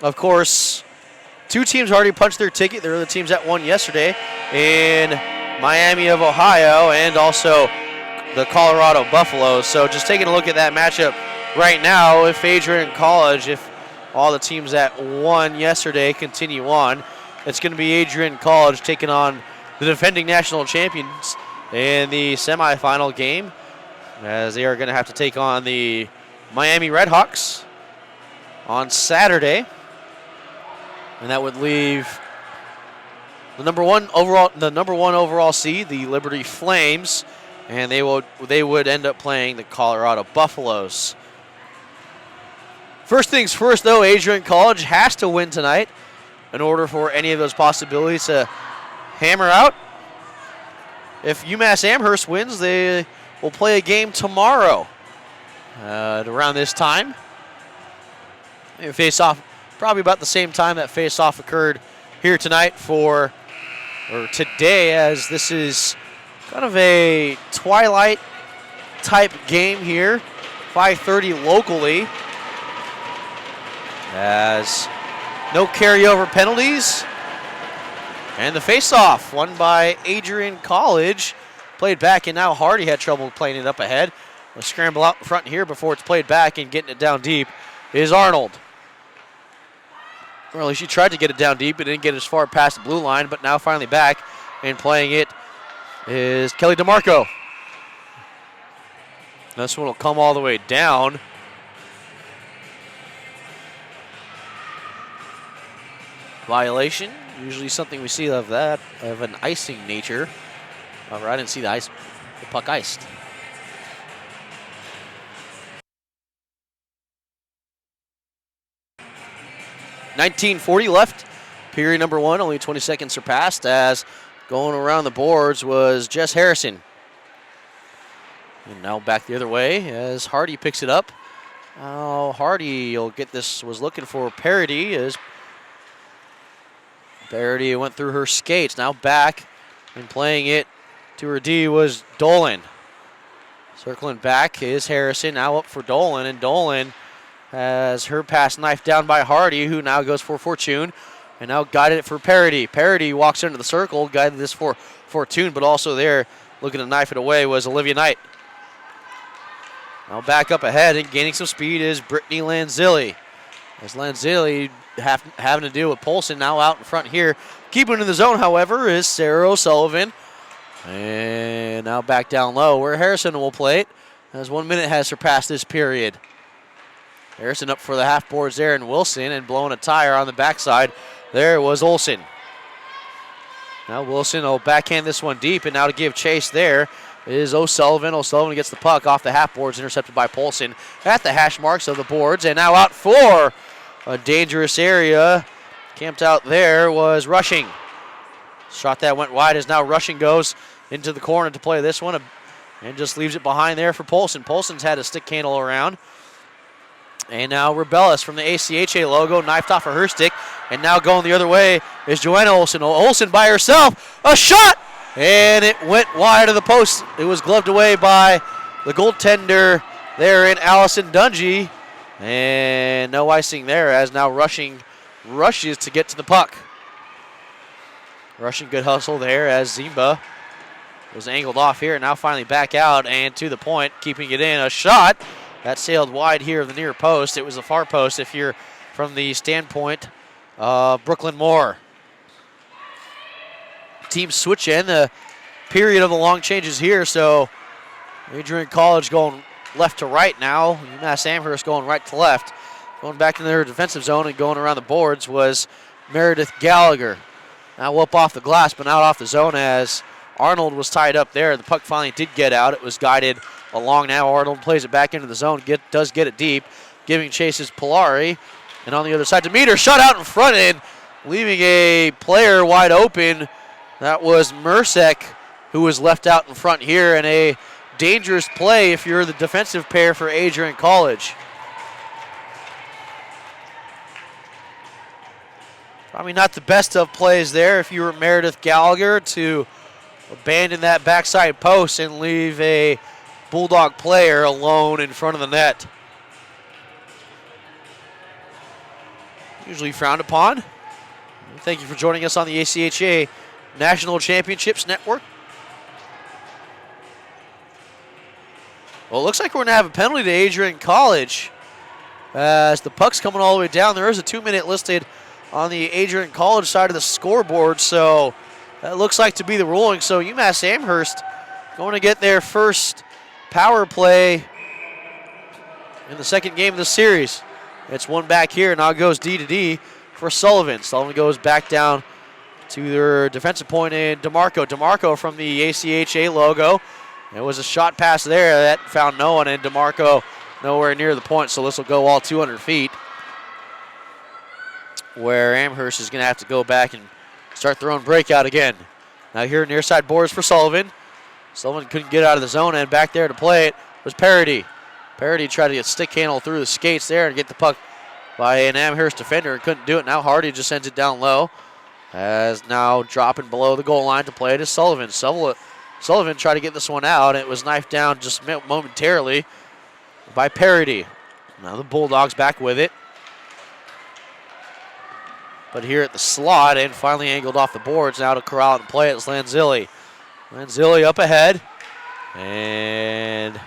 Of course, two teams already punched their ticket. They're the teams that won yesterday in Miami of Ohio and also the Colorado Buffaloes. So just taking a look at that matchup right now, if Adrian College, if all the teams that won yesterday continue on, it's going to be Adrian College taking on the defending national champions in the semifinal game, as they are going to have to take on the Miami Redhawks on Saturday. And that would leave the number one overall seed, the Liberty Flames, and they would end up playing the Colorado Buffaloes. First things first, though, Adrian College has to win tonight in order for any of those possibilities to hammer out. If UMass Amherst wins, they will play a game tomorrow at around this time. They face off probably about the same time that face-off occurred here tonight today, as this is kind of a twilight-type game here, 5:30 locally. As no carryover penalties. And the face-off won by Adrian College. Played back, and now Hardy had trouble playing it up ahead. A scramble out in front here before it's played back and getting it down deep is Arnold. Well, she tried to get it down deep, but didn't get as far past the blue line, but now finally back and playing it is Kelly DeMarco. This one will come all the way down. Violation, usually something we see of an icing nature. However, I didn't see the puck iced. .1940 left, period number one, only 20 seconds surpassed, as going around the boards was Jess Harrison. And now back the other way as Hardy picks it up. Oh, Hardy will get this, was looking for parity as Parity went through her skates. Now back and playing it to her D was Dolan. Circling back is Harrison. Now up for Dolan, and Dolan has her pass knifed down by Hardy, who now goes for Fortune, and now guided it for Parity. Parity walks into the circle, guided this for Fortune, but also there looking to knife it away was Olivia Knight. Now back up ahead and gaining some speed is Brittany Lanzilli. As Lanzilli having to deal with Polson now out in front here. Keeping in the zone, however, is Sarah O'Sullivan. And now back down low where Harrison will play it, as 1 minute has surpassed this period. Harrison up for the half boards there, and Wilson, and blowing a tire on the backside. There was Olsen. Now Wilson will backhand this one deep, and now to give chase there is O'Sullivan. O'Sullivan gets the puck off the half boards, intercepted by Polson at the hash marks of the boards, and now out for a dangerous area. Camped out there was Rushing. Shot that went wide as now Rushing goes into the corner to play this one and just leaves it behind there for Polson. Polson's had a stick handle around. And now Rebellis from the ACHA logo, knifed off of her stick. And now going the other way is Joanna Olsen. Olsen by herself. A shot! And it went wide of the post. It was gloved away by the goaltender there in Allison Dungy. And no icing there, as now Rushing rushes to get to the puck. Rushing good hustle there as Zimba was angled off here. Now finally back out and to the point, keeping it in. A shot that sailed wide here of the near post. It was the far post if you're from the standpoint of Brooklyn Moore. Teams switch in. The period of the long changes here, so Adrian College going left to right now. UMass Amherst going right to left. Going back into their defensive zone and going around the boards was Meredith Gallagher. Now up off the glass, but not off the zone as Arnold was tied up there. The puck finally did get out. It was guided along now. Arnold plays it back into the zone, does get it deep. Giving chase is Polari. And on the other side, Demeter shot out in front and leaving a player wide open. That was Mersek, who was left out in front here, and a dangerous play if you're the defensive pair for Adrian College. Probably not the best of plays there if you were Meredith Gallagher to abandon that backside post and leave a Bulldog player alone in front of the net. Usually frowned upon. Thank you for joining us on the ACHA National Championships Network. Well, it looks like we're going to have a penalty to Adrian College as the puck's coming all the way down. There is a 2-minute listed on the Adrian College side of the scoreboard, so that looks like to be the ruling. So UMass Amherst going to get their first power play in the second game of the series. It's one back here. Now it goes D to D for Sullivan. Sullivan goes back down to their defensive point in DeMarco. DeMarco from the ACHA logo. It was a shot pass there that found no one, and DeMarco nowhere near the point, so this will go all 200 feet, where Amherst is going to have to go back and start their own breakout again. Now here near side boards for Sullivan. Sullivan couldn't get out of the zone, and back there to play it was Parody. Parody tried to get stick handle through the skates there and get the puck by an Amherst defender and couldn't do it. Now Hardy just sends it down low, as now dropping below the goal line to play it is Sullivan. Sullivan tried to get this one out. It was knifed down just momentarily by Parody. Now the Bulldogs back with it. But here at the slot and finally angled off the boards. Now to corral it and play it is Lanzilli. Lanzilli up ahead. And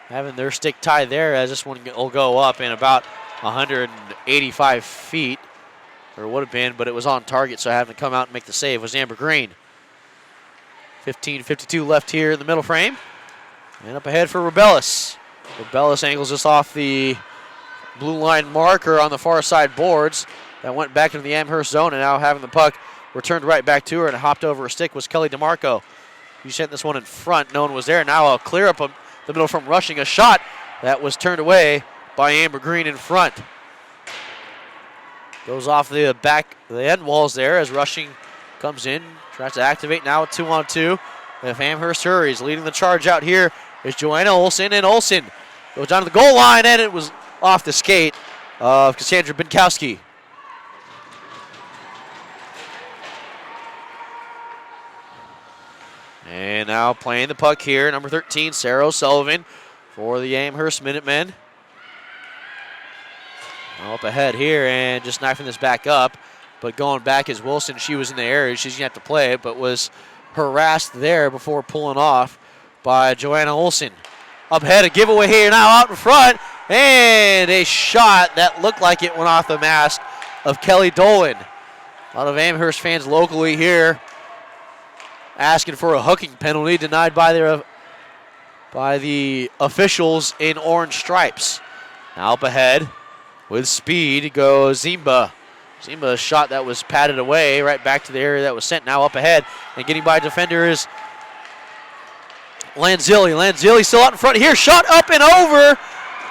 having their stick tied there as this one will go up in about 185 feet. Or would have been, but it was on target, so having to come out and make the save was Amber Green. 15:52 left here in the middle frame. And up ahead for Rebellis. Rebellis angles this off the blue line marker on the far side boards. That went back into the Amherst zone, and now having the puck returned right back to her and hopped over a stick was Kelly DeMarco. He sent this one in front. No one was there. Now a clear up the middle from Rushing. A shot that was turned away by Amber Green in front. Goes off the end walls there as Rushing comes in. Tries to activate now a 2-on-2. If Amherst hurries, leading the charge out here is Joanna Olsen, and Olsen goes down to the goal line, and it was off the skate of Cassandra Binkowski. And now playing the puck here, number 13, Sarah O'Sullivan for the Amherst Minutemen. Up ahead here and just knifing this back up. But going back is Wilson. She was in the area. She's going to have to play it, but was harassed there before pulling off by Joanna Olsen. Up ahead, a giveaway here now out in front. And a shot that looked like it went off the mask of Kelly Dolan. A lot of Amherst fans locally here asking for a hooking penalty denied by the officials in orange stripes. Now up ahead with speed goes Zimba. Zimba's shot that was patted away right back to the area that was sent. Now up ahead and getting by defender is Lanzilli. Lanzilli still out in front here. Shot up and over.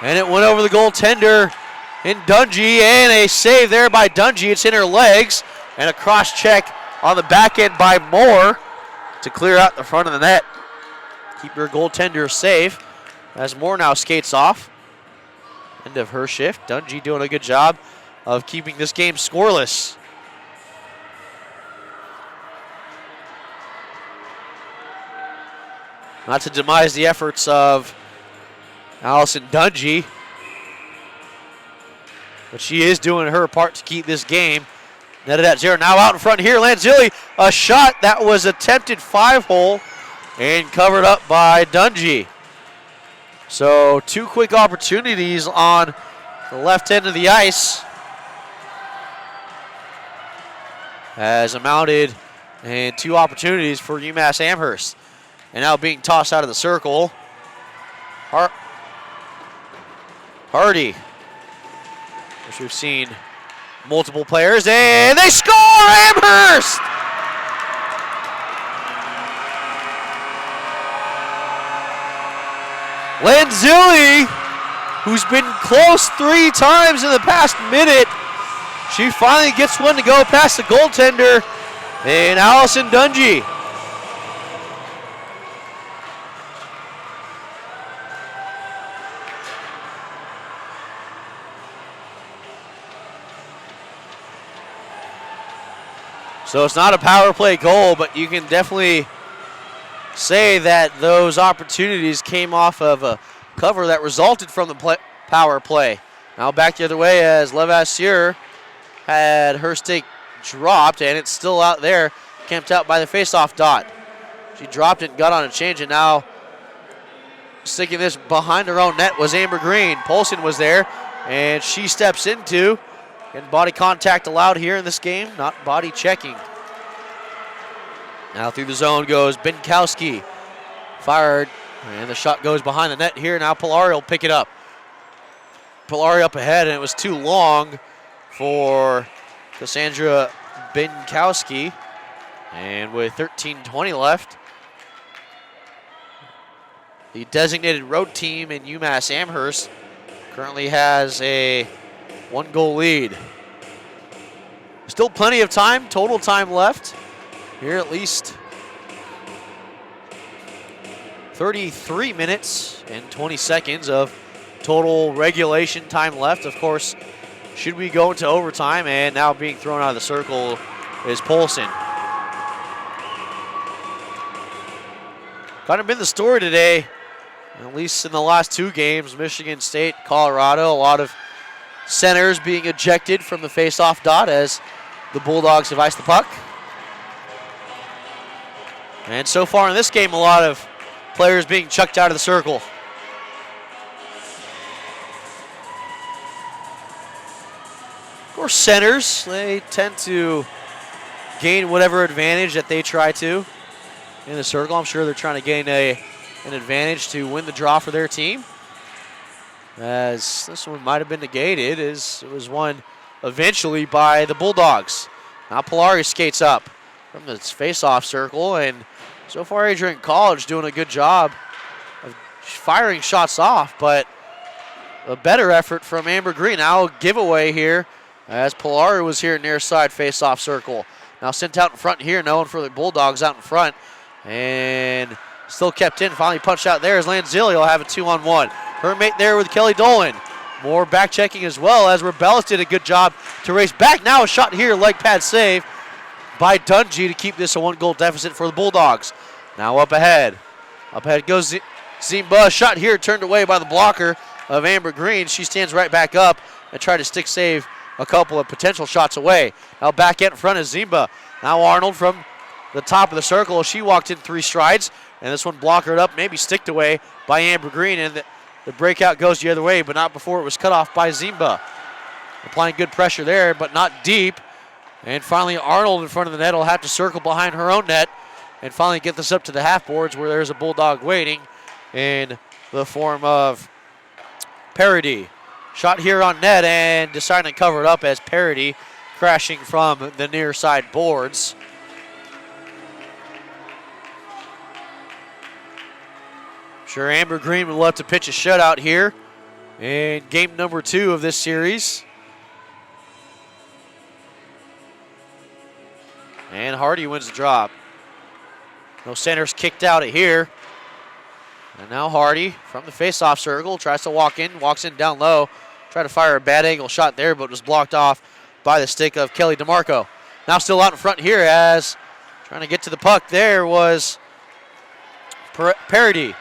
And it went over the goaltender in Dungy. And a save there by Dungy. It's in her legs. And a cross check on the back end by Moore to clear out the front of the net. Keep your goaltender safe as Moore now skates off. End of her shift. Dungy doing a good job of keeping this game scoreless. Not to demise the efforts of Allison Dungy, but she is doing her part to keep this game netted at 0. Now out in front here, Lanzilli, a shot that was attempted 5-hole and covered up by Dungy. So 2 quick opportunities on the left end of the ice has amounted in 2 opportunities for UMass Amherst. And now being tossed out of the circle, Hardy which we've seen multiple players, and they score! Amherst! Lanzilli, who's been close 3 times in the past minute, she finally gets one to go past the goaltender, and Allison Dungy. So it's not a power play goal, but you can definitely say that those opportunities came off of a cover that resulted from the power play. Now back the other way as Levasseur had her stick dropped, and it's still out there, camped out by the faceoff dot. She dropped it and got on a change, and now sticking this behind her own net was Amber Green. Polson was there, and she steps into, and body contact allowed here in this game, not body checking. Now through the zone goes Binkowski. Fired, and the shot goes behind the net here. Now Polari will pick it up. Polari up ahead, and it was too long for Cassandra Binkowski. And with 13:20 left, the designated road team in UMass Amherst currently has a 1-goal lead. Still plenty of time, total time left. Here at least 33 minutes and 20 seconds of total regulation time left. Of course, should we go into overtime, and now being thrown out of the circle is Polson. Kind of been the story today, at least in the last 2 games, Michigan State, Colorado, a lot of centers being ejected from the face-off dot as the Bulldogs have iced the puck. And so far in this game, a lot of players being chucked out of the circle. Of course, centers, they tend to gain whatever advantage that they try to in the circle. I'm sure they're trying to gain an advantage to win the draw for their team. As this one might have been negated, as it was won eventually by the Bulldogs. Now Polari skates up from this face-off circle, and so far Adrian College doing a good job of firing shots off, but a better effort from Amber Green. Now a giveaway here as Polari was here near side face-off circle. Now sent out in front here, no one for the Bulldogs out in front, and still kept in, finally punched out there as Lanzilli will have a 2-on-1. Her mate there with Kelly Dolan. More back checking as well as Rebellis did a good job to race back. Now a shot here, leg pad save by Dungy to keep this a 1-goal deficit for the Bulldogs. Now up ahead. Up ahead goes Zimba. Shot here turned away by the blocker of Amber Green. She stands right back up and tried to stick save a couple of potential shots away. Now back in front is Zimba. Now Arnold from the top of the circle. She walked in 3 strides, and this one blockered up, maybe sticked away by Amber Green, and the breakout goes the other way, but not before it was cut off by Zimba. Applying good pressure there, but not deep. And finally, Arnold in front of the net will have to circle behind her own net and finally get this up to the half boards where there's a Bulldog waiting in the form of Parody. Shot here on net and deciding to cover it up as Parody crashing from the near side boards. Sure, Amber Green would love to pitch a shutout here in game number 2 of this series. And Hardy wins the drop. No centers kicked out of here. And now Hardy from the face-off circle tries to walk in, walks in down low, tried to fire a bad angle shot there, but was blocked off by the stick of Kelly DeMarco. Now still out in front here as trying to get to the puck there was Parody.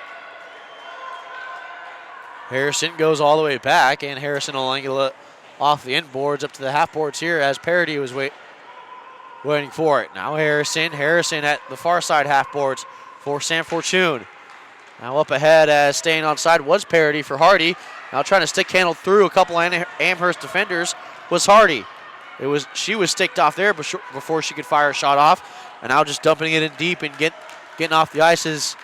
Harrison goes all the way back, and Harrison will angle it off the inboards up to the half boards here as Parody was waiting for it. Now Harrison at the far side half boards for San Fortune. Now up ahead as staying on side was Parody for Hardy. Now trying to stick handle through a couple of Amherst defenders was Hardy. She was sticked off there before she could fire a shot off, and now just dumping it in deep and getting off the ice is,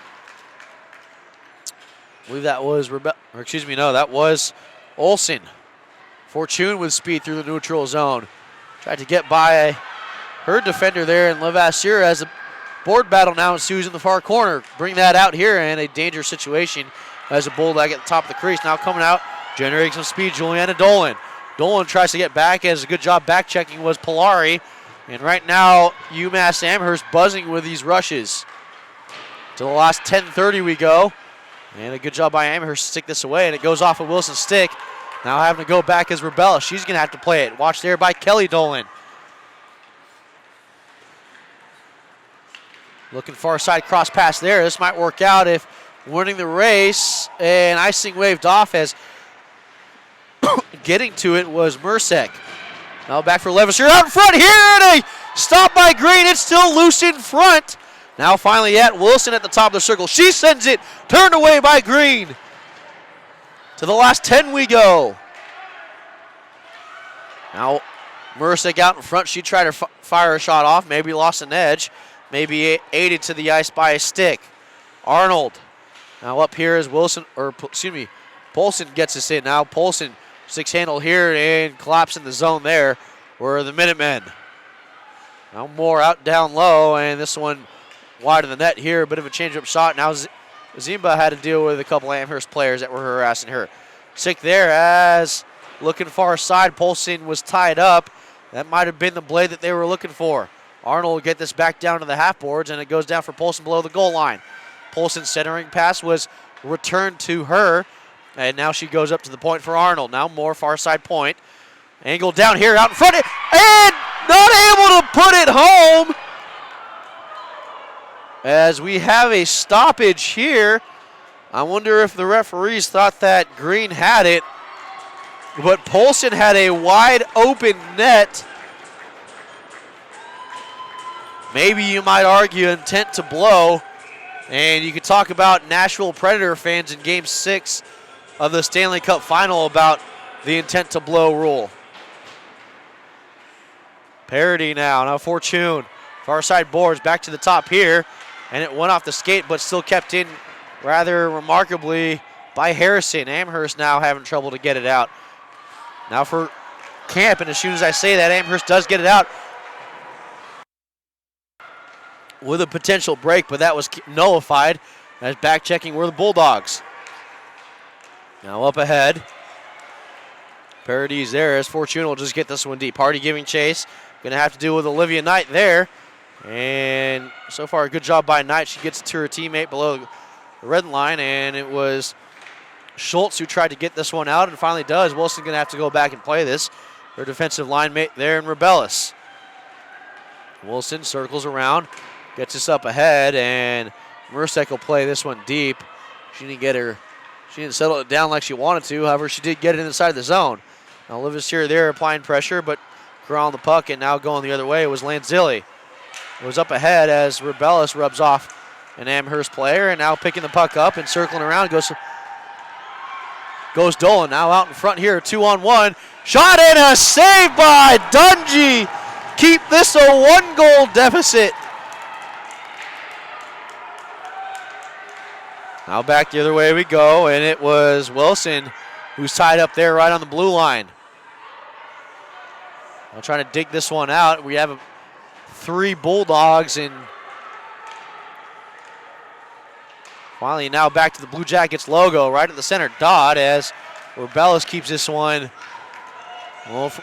I believe that was that was Olsen Fortune with speed through the neutral zone. Tried to get by her defender there, and Levasseur as a board battle now ensues in the far corner. Bring that out here in a dangerous situation as a Bulldog at the top of the crease. Now coming out, generating some speed, Juliana Dolan. Dolan tries to get back, as a good job back checking was Polari. And right now, UMass Amherst buzzing with these rushes. To the last 10:30 we go. And a good job by Amherst to stick this away, and it goes off of Wilson's stick. Now having to go back is Rebella. She's going to have to play it. Watch there by Kelly Dolan. Looking far side cross pass there. This might work out if winning the race. And icing waved off as getting to it was Mercek. Now back for Levasseur out in front here, and a stop by Green. It's still loose in front. Now finally at Wilson at the top of the circle. She sends it, turned away by Green. To the last 10 we go. Now Mercek out in front. She tried to fire a shot off, maybe lost an edge, maybe aided to the ice by a stick. Arnold. Now up here is Wilson, or excuse me, Polson gets us in. Now Polson, six handle here and collapse in the zone there were the Minutemen. Now Moore out down low, and this one wide of the net here. A bit of a change-up shot. Now Zimba had to deal with a couple Amherst players that were harassing her. Sick there as looking far side. Polson was tied up. That might have been the blade that they were looking for. Arnold will get this back down to the half boards, and it goes down for Polson below the goal line. Polson's centering pass was returned to her, and now she goes up to the point for Arnold. Now more far side point. Angle down here out in front, and not able to put it home. As we have a stoppage here. I wonder if the referees thought that Green had it, but Polson had a wide open net. Maybe you might argue intent to blow, and you could talk about Nashville Predator fans in Game 6 of the Stanley Cup Final about the intent to blow rule. Parody now Fortune. Far side boards back to the top here. And it went off the skate, but still kept in rather remarkably by Harrison. Amherst now having trouble to get it out. Now for Camp, and as soon as I say that, Amherst does get it out with a potential break, but that was nullified as back checking were the Bulldogs. Now up ahead. Parodies there as Fortune will just get this one deep. Hardy giving chase. Going to have to deal with Olivia Knight there. And so far, a good job by Knight. She gets to her teammate below the red line, and it was Schultz who tried to get this one out and finally does. Wilson's going to have to go back and play this. Her defensive line mate there in Rebellis. Wilson circles around, gets us up ahead, and Mercek will play this one deep. She didn't settle it down like she wanted to. However, she did get it inside the zone. Now Levasseur there applying pressure, but corralling the puck, and now going the other way was Lanzilli. It was up ahead as Rebellis rubs off an Amherst player, and now picking the puck up and circling around goes Dolan. Now out in front here, 2-on-1. Shot and a save by Dungy. Keep this a 1-goal deficit. Now back the other way we go, and it was Wilson who's tied up there right on the blue line. Now trying to dig this one out. We have 3 Bulldogs, and finally now back to the Blue Jackets logo right at the center dot as Rebellis keeps this one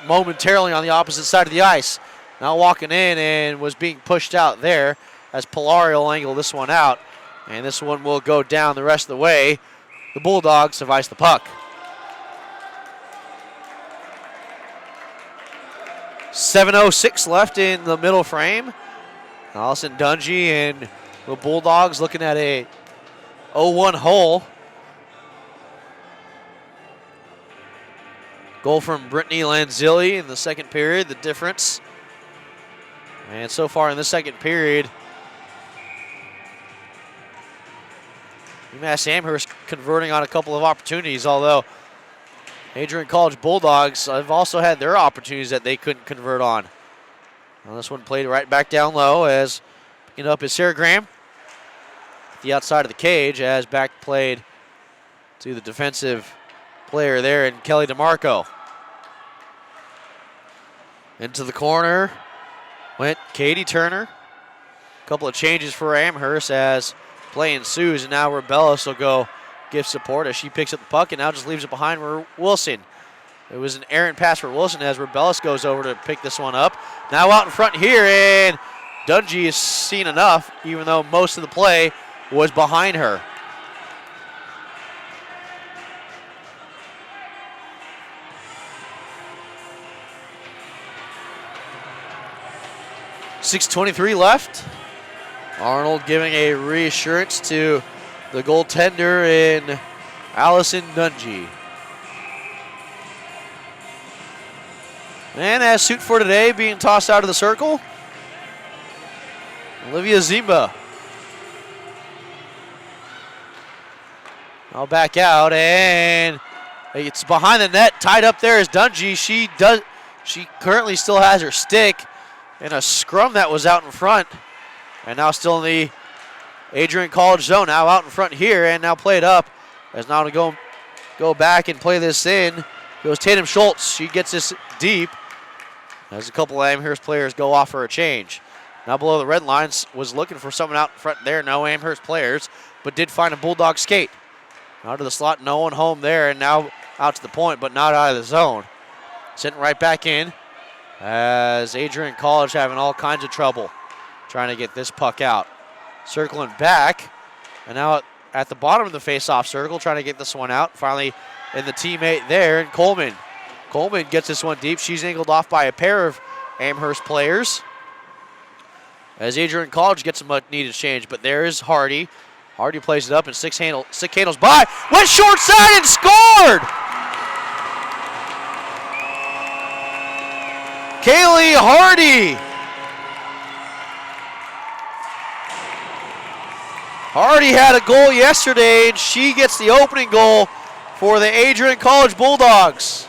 momentarily on the opposite side of the ice. Now walking in and was being pushed out there as Polari will angle this one out, and this one will go down the rest of the way. The Bulldogs have iced the puck. 7:06 left in the middle frame. Allison Dungy and the Bulldogs looking at a 0-1 hole. Goal from Brittany Lanzilli in the second period, the difference. And so far in the second period, UMass Amherst converting on a couple of opportunities, although Adrian College Bulldogs have also had their opportunities that they couldn't convert on. Well, this one played right back down low as picking up is Sarah Graham at the outside of the cage as back played to the defensive player there and Kelly DeMarco. Into the corner went Katie Turner. A couple of changes for Amherst as play ensues, and now Rebellis will go give support as she picks up the puck and now just leaves it behind for Wilson. It was an errant pass for Wilson as Rebellis goes over to pick this one up. Now out in front here, and Dungy has seen enough, even though most of the play was behind her. .6:23 left. Arnold giving a reassurance to the goaltender in Allison Dungy. And as suit for today, being tossed out of the circle, Olivia Zimba. I'll back out, and it's behind the net. Tied up there is Dungy. She currently still has her stick in a scrum that was out in front. And now still in the Adrian College zone. Now out in front here, and now played up. As now to go back and play this in goes Tatum Schultz. She gets this deep. As a couple of Amherst players go off for a change. Now below the red lines, was looking for someone out in front there. No Amherst players, but did find a Bulldog skate. Out to the slot, no one home there, and now out to the point, but not out of the zone. Sitting right back in as Adrian College having all kinds of trouble trying to get this puck out. Circling back, and now at the bottom of the face-off circle, trying to get this one out. Finally in the teammate there, and Coleman. Coleman gets this one deep. She's angled off by a pair of Amherst players. As Adrian College gets a much-needed change, but there is Hardy. Hardy plays it up, and stick handles by. Went short side and scored! Kaylee Hardy. Hardy had a goal yesterday, and she gets the opening goal for the Adrian College Bulldogs.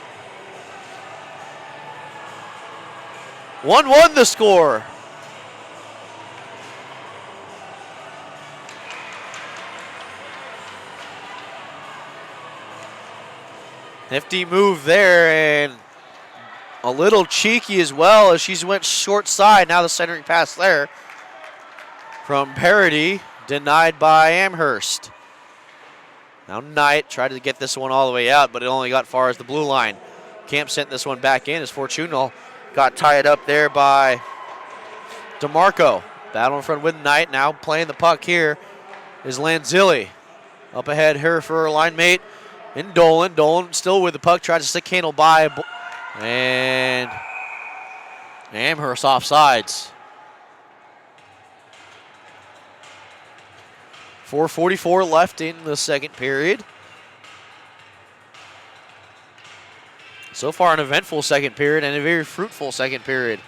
1-1 the score. Nifty move there, and a little cheeky as well as she's went short side. Now the centering pass there from Parody, denied by Amherst. Now Knight tried to get this one all the way out, but it only got far as the blue line. Camp sent this one back in as Fortunal got tied up there by DeMarco. Battle in front with Knight. Now playing the puck here is Lanzilli. Up ahead her for her line mate in Dolan. Dolan still with the puck, tries to stick handle by, and Amherst offsides. 4:44 left in the second period. So far an eventful second period and a very fruitful second period.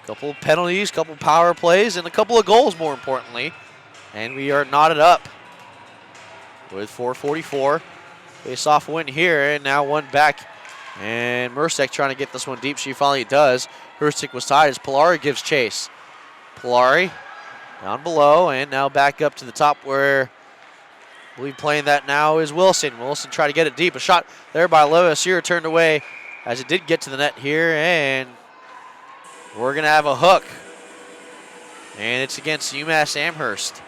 A couple of penalties, couple of power plays, and a couple of goals more importantly. And we are knotted up with 4:44. Face-off win here, and now one back. And Mercek trying to get this one deep. She finally does. Her stick was tied as Polari gives chase. Polari down below, and now back up to the top where I believe playing that now is Wilson. Wilson tried to get it deep. A shot there by Levasseur turned away as it did get to the net here, and we're going to have a hook. And it's against UMass Amherst.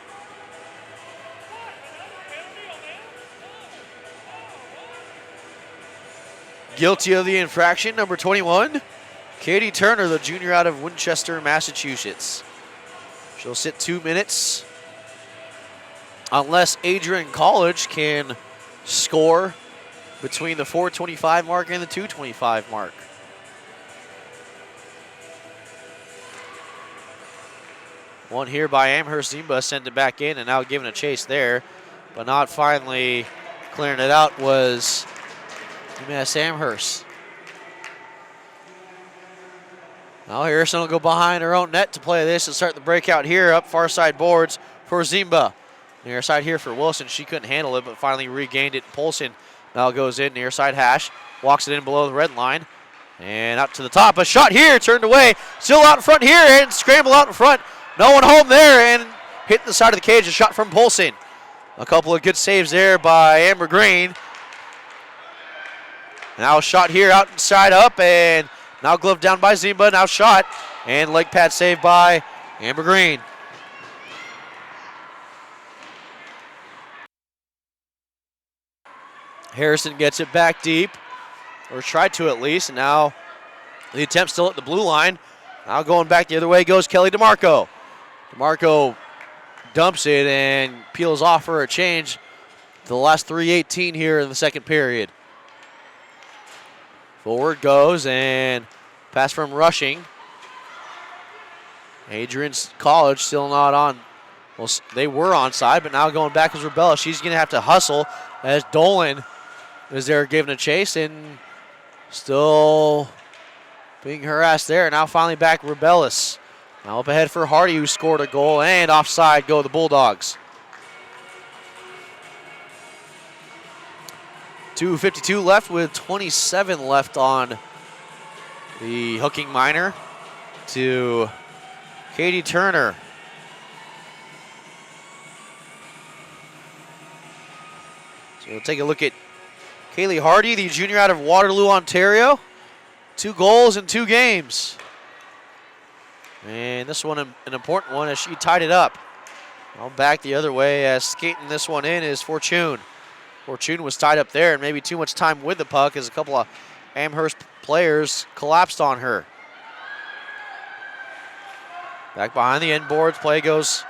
Guilty of the infraction, number 21, Katie Turner, the junior out of Winchester, Massachusetts. She'll sit 2 minutes unless Adrian College can score between the 4:25 mark and the 2:25 mark. One here by Amherst. Zimba sent it back in and now giving a chase there, but not finally clearing it out was UMass Amherst. Now Harrison will go behind her own net to play this and start the breakout here up far side boards for Zimba. Near side here for Wilson. She couldn't handle it, but finally regained it. Polson now goes in near side hash, walks it in below the red line, and up to the top. A shot here, turned away. Still out in front here, and scramble out in front. No one home there, and hit the side of the cage. A shot from Polson. A couple of good saves there by Amber Green. Now a shot here out inside up, and Now glove down by Zimba, now shot, and leg pad saved by Amber Green. Harrison gets it back deep, or tried to at least, and now the attempt still at the blue line. Now going back the other way goes Kelly DeMarco. DeMarco dumps it and peels off for a change to the last 3:18 here in the second period. Forward goes and pass from Rushing. Adrian's College still not on. Well, they were onside, but now going back is Rebella. She's going to have to hustle as Dolan is there giving a chase and still being harassed there. Now finally back Rebellis. Now up ahead for Hardy, who scored a goal, and offside go the Bulldogs. 2:52 left with 27 left on the hooking minor to Katie Turner. So we'll take a look at Kaylee Hardy, the junior out of Waterloo, Ontario. 2 goals in 2 games. And this one an important one as she tied it up. Now back the other way as skating this one in is Fortune. Fortune was tied up there and maybe too much time with the puck as a couple of Amherst players collapsed on her. Back behind the end boards, play goes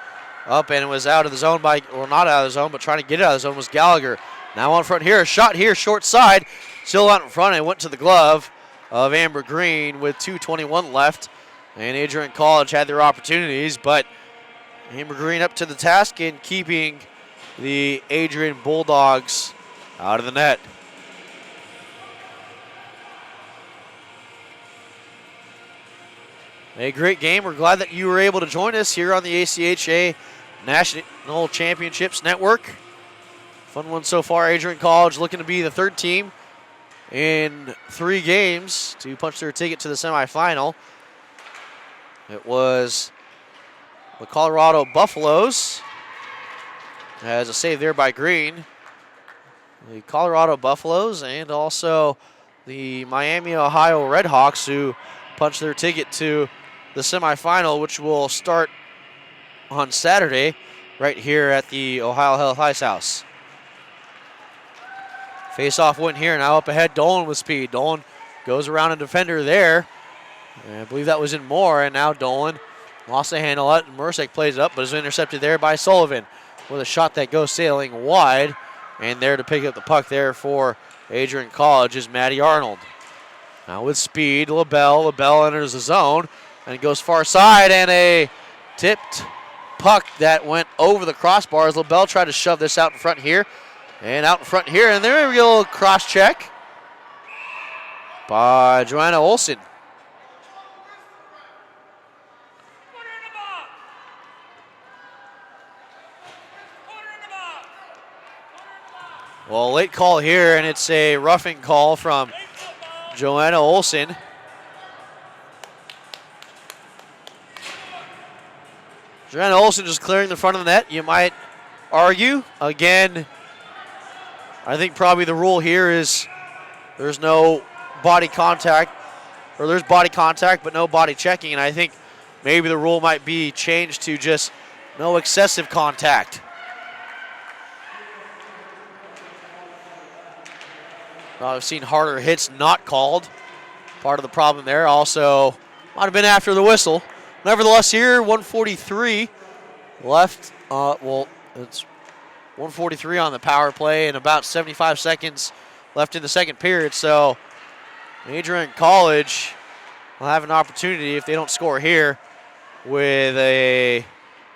up and it was out of the zone by, or not out of the zone, but trying to get it out of the zone was Gallagher. Now on front here, a shot here, short side, still out in front and went to the glove of Amber Green with 2:21 left. And Adrian College had their opportunities, but Amber Green up to the task in keeping the Adrian Bulldogs out of the net. A great game. We're glad that you were able to join us here on the ACHA National Championships Network. Fun one so far. Adrian College looking to be the 3rd team in 3 games to punch their ticket to the semifinal. It was the Colorado Buffaloes. Has a save there by Green. The Colorado Buffaloes and also the Miami, Ohio Redhawks, who punched their ticket to the semifinal, which will start on Saturday right here at the Ohio Health Ice House. Face-off win here. Now up ahead, Dolan with speed. Dolan goes around a defender there. And I believe that was in Moore, and now Dolan lost the handle out. Mersick plays it up, but is intercepted there by Sullivan with a shot that goes sailing wide. And there to pick up the puck there for Adrian College is Maddie Arnold. Now with speed, LaBelle. LaBelle enters the zone and goes far side, and a tipped puck that went over the crossbars. LaBelle tried to shove this out in front here. And out in front here, and there we go, a little cross check by Joanna Olsen. Well, late call here, and it's a roughing call from Joanna Olsen. Joanna Olsen just clearing the front of the net, you might argue. Again, I think probably the rule here is there's no body contact, or there's body contact but no body checking, and I think maybe the rule might be changed to just no excessive contact. I've seen harder hits not called. Part of the problem there also might have been after the whistle. Nevertheless, here 1:43 left. It's 1:43 on the power play and about 75 seconds left in the second period. So Adrian College will have an opportunity if they don't score here with a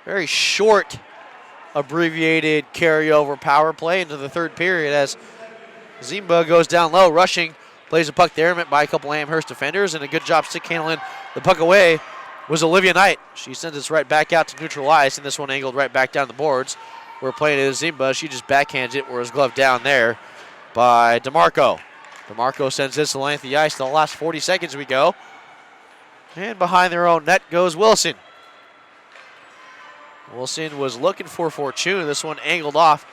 very short abbreviated carryover power play into the third period as Zimba goes down low. Rushing plays a puck there, met by a couple Amherst defenders, and a good job stick handling the puck away was Olivia Knight. She sends this right back out to neutral ice, and this one angled right back down the boards. We're playing it as Zimba. She just backhands it, where his glove down there by DeMarco. DeMarco sends this the length of the ice. The last 40 seconds we go. And behind their own net goes Wilson. Wilson was looking for Fortune. This one angled off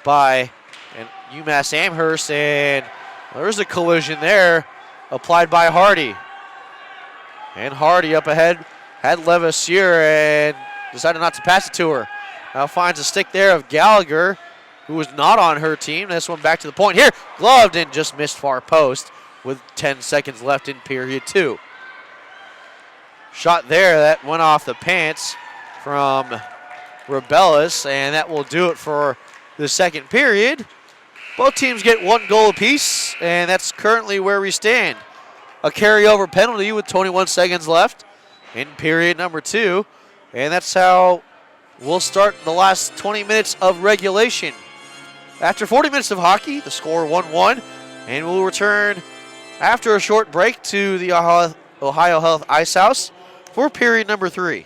by UMass Amherst, and there's a collision there applied by Hardy. And Hardy up ahead had Levasseur and decided not to pass it to her. Now finds a stick there of Gallagher, who was not on her team. This one back to the point here. Gloved and just missed far post with 10 seconds left in period 2. Shot there that went off the pants from Rebellis, and that will do it for the second period. Both teams get 1 goal apiece, and that's currently where we stand. A carryover penalty with 21 seconds left in period number 2, and that's how we'll start the last 20 minutes of regulation. After 40 minutes of hockey, the score 1-1, and we'll return after a short break to the Ohio Health Ice House for period number 3.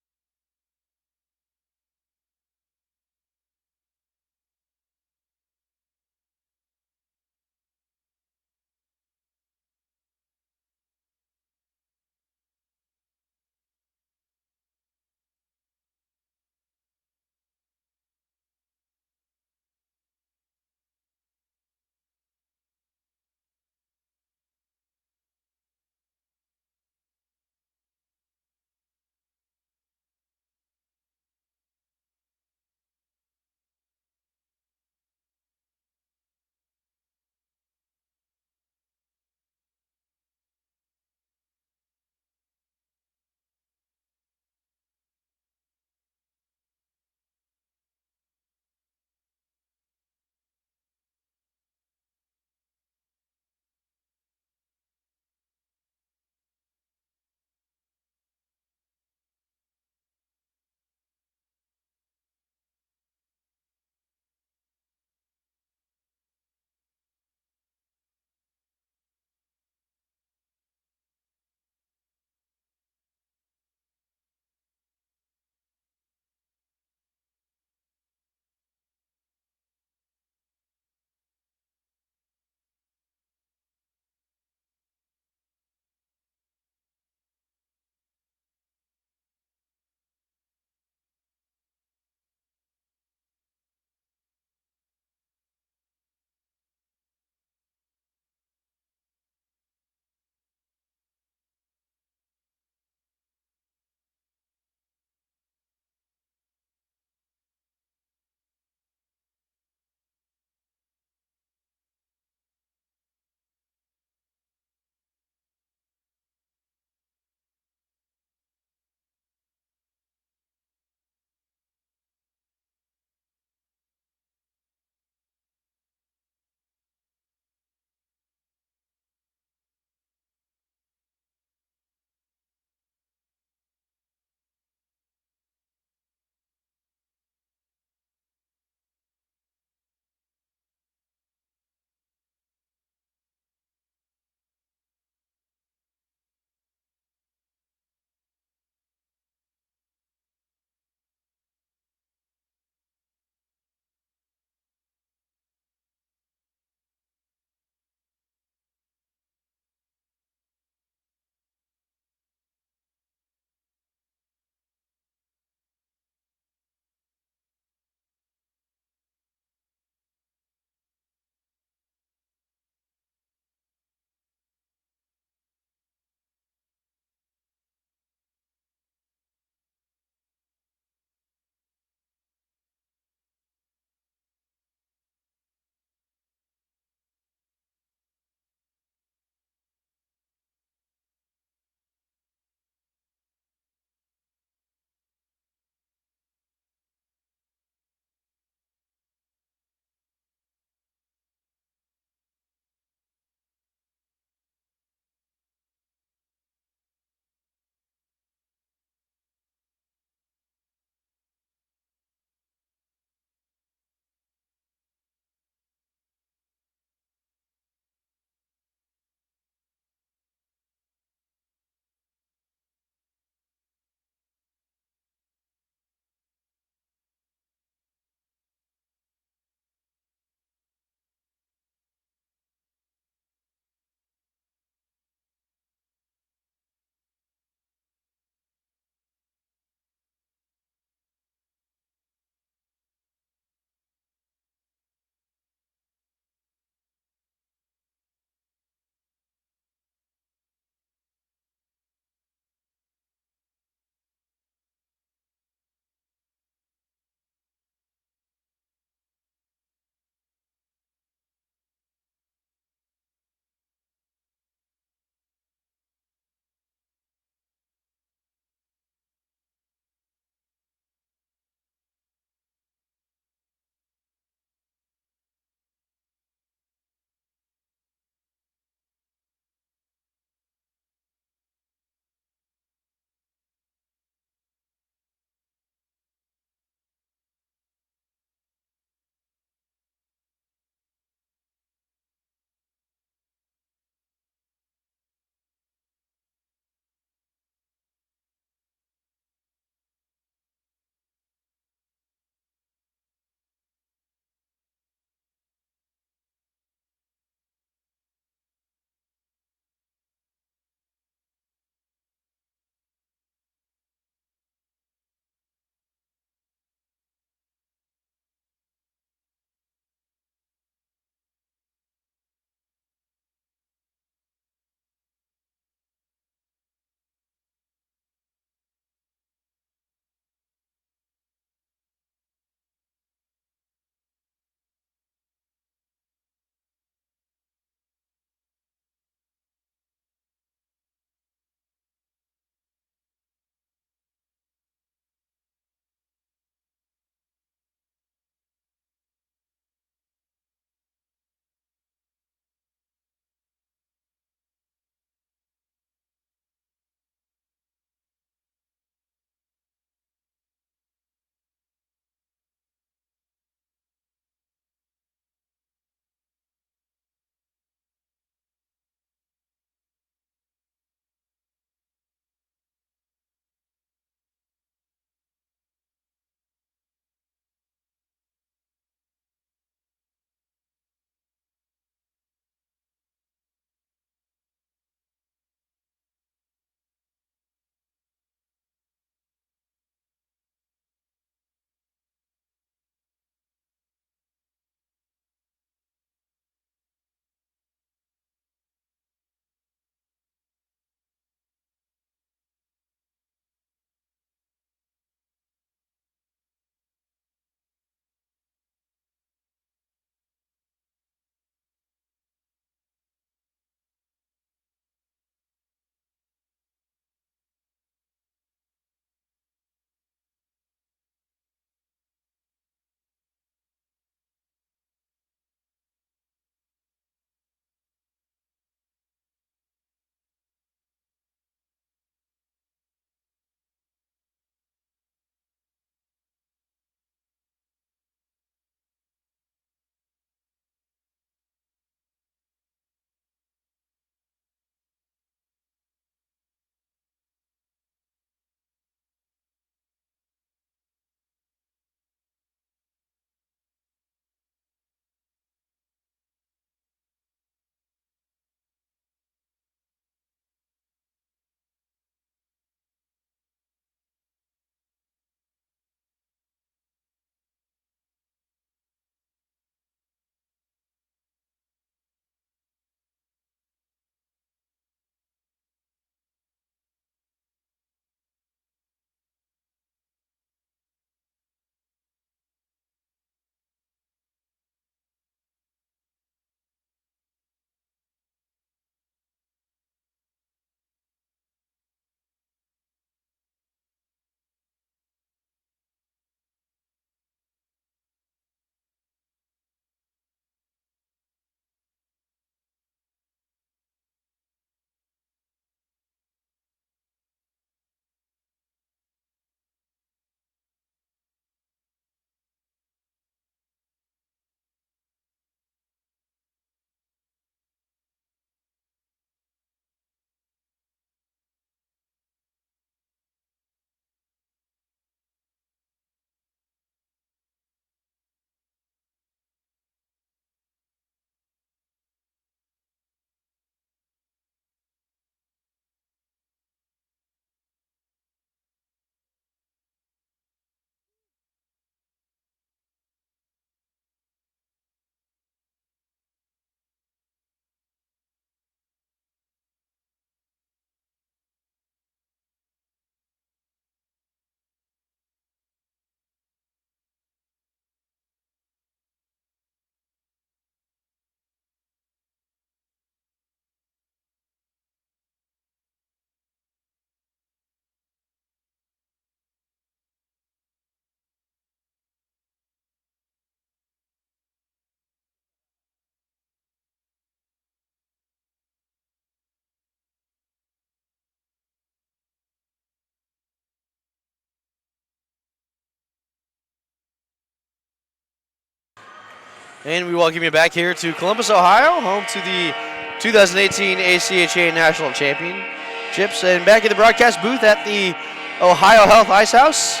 And we welcome you back here to Columbus, Ohio, home to the 2018 ACHA National Championships. And back in the broadcast booth at the Ohio Health Ice House,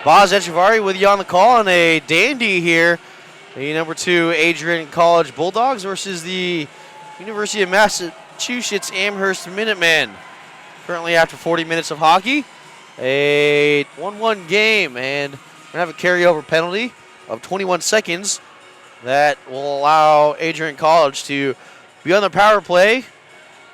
Boz Echevarri with you on the call, and a dandy here. The number 2 Adrian College Bulldogs versus the University of Massachusetts Amherst Minutemen. Currently after 40 minutes of hockey, a 1-1 game, and we're going to have a carryover penalty of 21 seconds that will allow Adrian College to be on the power play.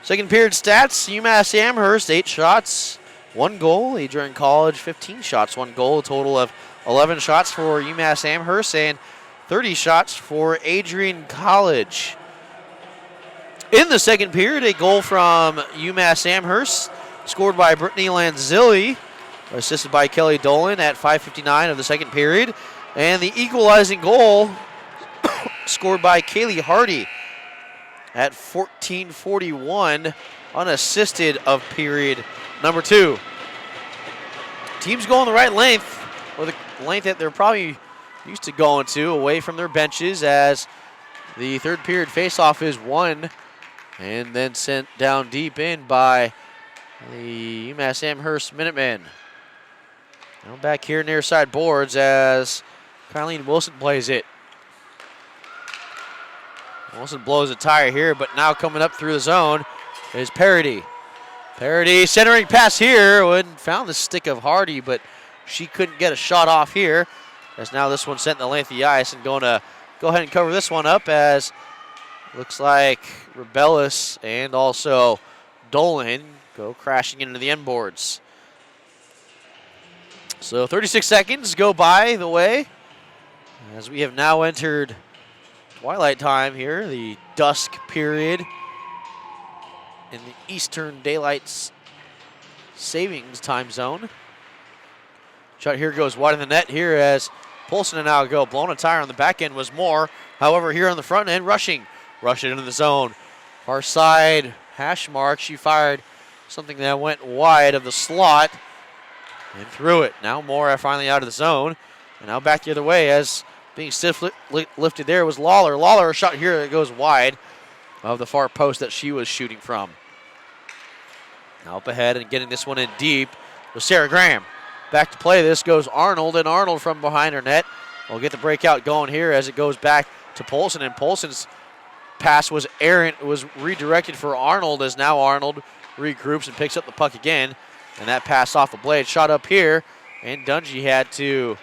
Second period stats, UMASS Amherst, 8 shots, 1 goal. Adrian College, 15 shots, 1 goal. A total of 11 shots for UMass Amherst and 30 shots for Adrian College. In the second period, a goal from UMass Amherst, scored by Brittany Lanzilli, assisted by Kelly Dolan at 5:59 of the second period. And the equalizing goal scored by Kaylee Hardy at 14:41, unassisted of period number 2. Teams going the right length, or the length that they're probably used to going to, away from their benches, as the third period faceoff is won and then sent down deep in by the UMass Amherst Minutemen. Now back here near side boards as Kyleen Wilson plays it. Wilson blows a tire here, but now coming up through the zone is Parody. Parody centering pass here, found the stick of Hardy, but she couldn't get a shot off here. As now this one sent the length of the ice, and going to go ahead and cover this one up, as looks like Rebellis and also Dolan go crashing into the end boards. So 36 seconds go by the way, as we have now entered twilight time here, the dusk period in the Eastern Daylight Savings time zone. Shot here goes wide in the net here as Polson and now go. Blown a tire on the back end was Moore. However, here on the front end, rushing into the zone. Far side hash mark. She fired something that went wide of the slot and threw it. Now Moore finally out of the zone. And now back the other way, as being stiff lifted there was Lawler. Lawler, a shot here that goes wide of the far post that she was shooting from. Now up ahead and getting this one in deep was Sarah Graham. Back to play this goes Arnold, and Arnold from behind her net will get the breakout going here as it goes back to Polson, and Polson's pass was errant. It was redirected for Arnold, as now Arnold regroups and picks up the puck again, and that pass off the blade. Shot up here, and Dungy had to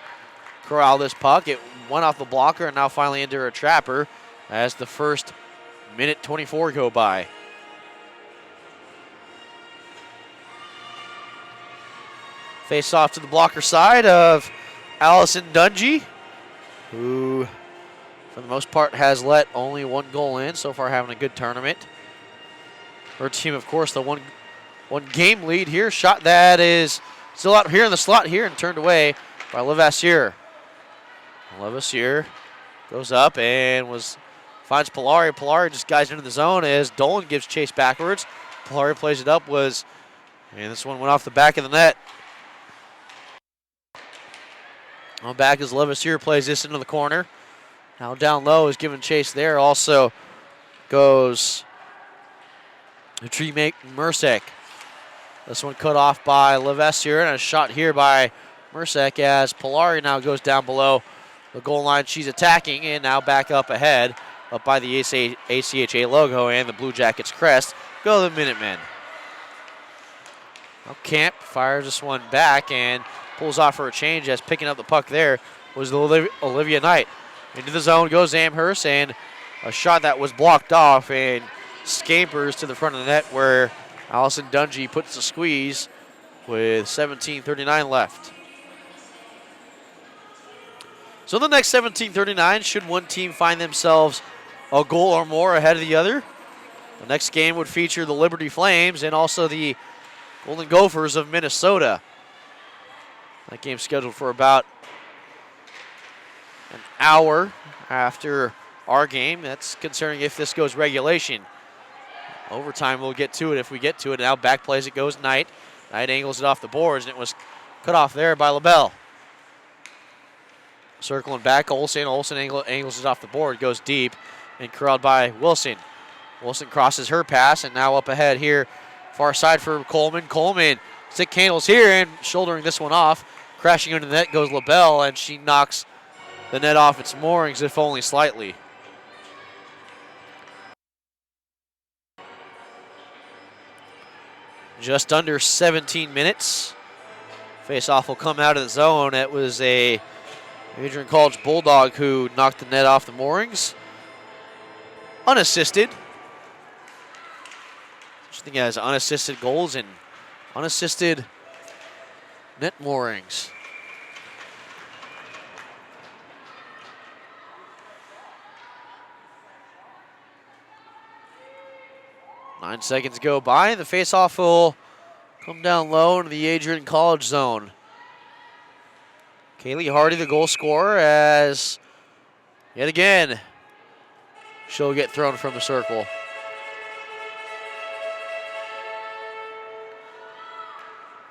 corral this puck. It went off the blocker and now finally into a trapper as the first minute 24 go by. Face off to the blocker side of Allison Dungy, who for the most part has let only 1 goal in, so far having a good tournament. Her team, of course, the one game lead here. Shot that is still out here in the slot here and turned away by Levasseur. Levasseur goes up and finds Polari. Polari just guys into the zone as Dolan gives chase backwards. Polari plays it up, and this one went off the back of the net. On back as Levasseur plays this into the corner. Now down low is given chase there. Also goes Tree Mersek. This one cut off by Levasseur, and a shot here by Mersek as Polari now goes down below the goal line. She's attacking, and now back up ahead, up by the ACHA logo and the Blue Jackets crest. Go the Minutemen. Now Camp fires this one back and pulls off for a change, as picking up the puck there was Olivia Knight. Into the zone goes Amherst, and a shot that was blocked off and scampers to the front of the net, where Allison Dungy puts the squeeze with 17:39 left. So the next 17:39, should one team find themselves a goal or more ahead of the other, the next game would feature the Liberty Flames and also the Golden Gophers of Minnesota. That game's scheduled for about an hour after our game. That's concerning if this goes regulation. Overtime, we'll get to it if we get to it. Now back plays it goes Knight. Knight angles it off the boards, and it was cut off there by LaBelle. Circling back, Olsen angles it off the board, goes deep, and corralled by Wilson. Wilson crosses her pass, and now up ahead here, far side for Coleman. Coleman, stick handles here, and shouldering this one off. Crashing into the net goes LaBelle, and she knocks the net off its moorings, if only slightly. Just under 17 minutes. Face-off will come out of the zone. It was a Adrian College Bulldog who knocked the net off the moorings. Unassisted. I think he has unassisted goals and unassisted net moorings. Nine seconds go by. The face-off will come down low into the Adrian College zone. Kaylee Hardy, the goal scorer, as yet again she'll get thrown from the circle.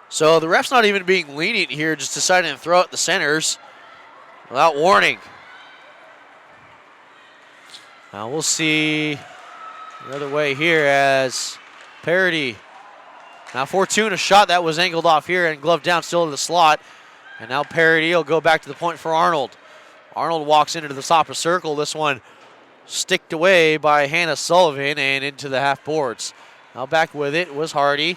So the ref's not even being lenient here, just deciding to throw at the centers without warning. Now we'll see the other way here as Parody. Now Fortune, a shot that was angled off here and gloved down still to the slot. And now Parody will go back to the point for Arnold. Arnold walks into the top of circle. This one sticked away by Hannah Sullivan and into the half boards. Now back with it was Hardy.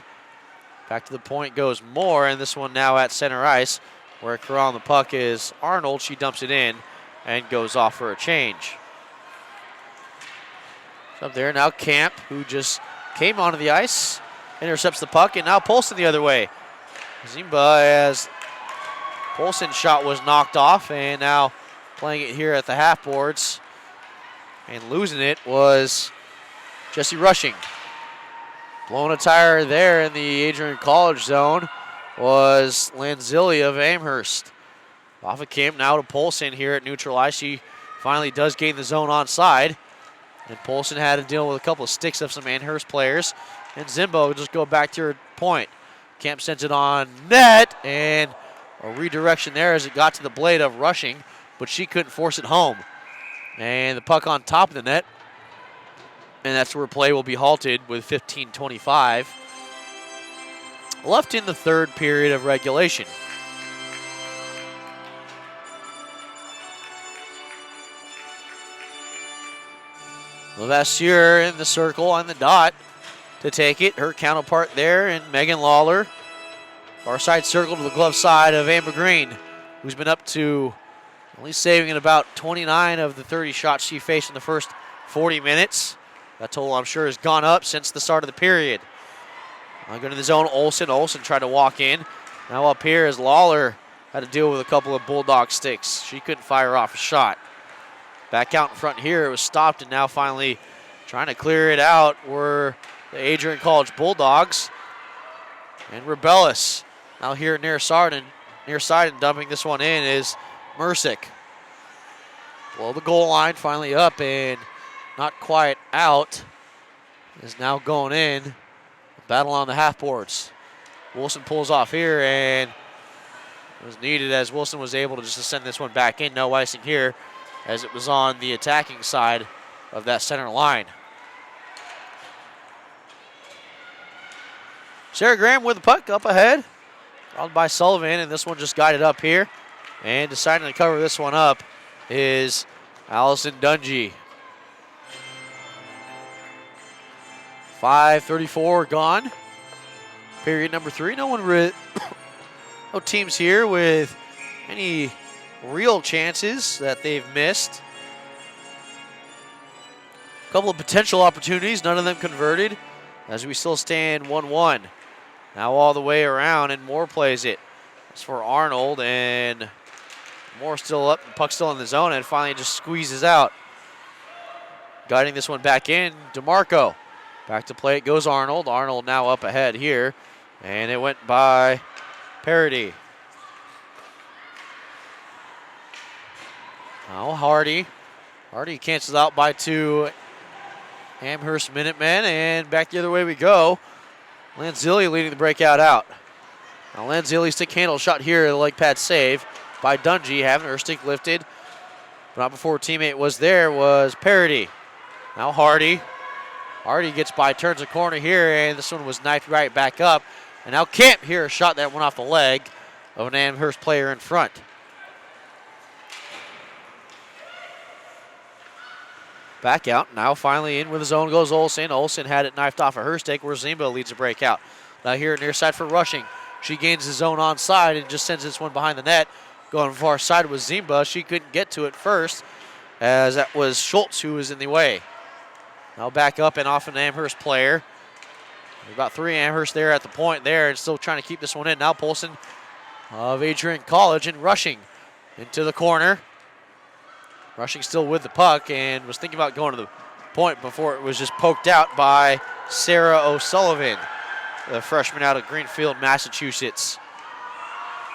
Back to the point goes Moore, and this one now at center ice where corralling the puck is Arnold. She dumps it in and goes off for a change. Up there now Camp, who just came onto the ice, intercepts the puck, and now Polson the other way. Zimba, as Polson's shot was knocked off, and now playing it here at the half boards and losing it was Jesse Rushing. Blowing a tire there in the Adrian College zone was Lanzilli of Amherst. Off of Camp now to Polson here at neutral ice. She finally does gain the zone onside. And Polson had to deal with a couple of sticks of some Amherst players. And Zimbo will just go back to her point. Camp sends it on net, and a redirection there as it got to the blade of Rushing, but she couldn't force it home. And the puck on top of the net. And that's where play will be halted with 15:25 left in the third period of regulation. Levasseur in the circle on the dot to take it. Her counterpart there, and Megan Lawler. Far side circle to the glove side of Amber Green, who's been up to only saving in about 29 of the 30 shots she faced in the first 40 minutes. That total, I'm sure, has gone up since the start of the period. Going to the zone, Olsen. Olsen tried to walk in. Now up here as Lawler had to deal with a couple of Bulldog sticks. She couldn't fire off a shot. Back out in front here, it was stopped, and now finally trying to clear it out were the Adrian College Bulldogs. And Rebellis now here near side and dumping this one in is Mersick. Below the goal line, finally up and not quite out. Is now going in. Battle on the half boards. Wilson pulls off here, and it was needed as Wilson was able to just send this one back in. No icing here, as it was on the attacking side of that center line. Sarah Graham with the puck up ahead. Followed by Sullivan, and this one just guided up here. And deciding to cover this one up is Allison Dungy. 5:34 gone. Period number 3. No teams here with any real chances that they've missed. A couple of potential opportunities, none of them converted, as we still stand 1-1. Now all the way around, and Moore plays it. It's for Arnold, and Moore still up, puck still in the zone, and finally just squeezes out. Guiding this one back in, DeMarco. Back to play it goes Arnold. Arnold now up ahead here, and it went by Parody. Now Hardy. Hardy cancels out by 2 Amherst Minutemen, and back the other way we go. Lanzilli leading the breakout out. Now Lanzilli stick handle shot here, the leg pad save. by Dungy, having her stick lifted. But not before her teammate was there, was Parody. Now Hardy. Hardy gets by, turns the corner here, and this one was knifed right back up. And now Kemp here, a shot that went off the leg of an Amherst player in front. Back out, now finally in with his own goes Olsen. Olsen had it knifed off of her stick where Zimba leads a breakout. Now here near side for Rushing. She gains the zone onside and just sends this one behind the net. Going far side was Zimba. She couldn't get to it first, as that was Schultz who was in the way. Now back up and off an Amherst player. There's about 3 Amherst there at the point there and still trying to keep this one in. Now Polson of Adrian College and Rushing into the corner. Rushing still with the puck and was thinking about going to the point before it was just poked out by Sarah O'Sullivan, the freshman out of Greenfield, Massachusetts.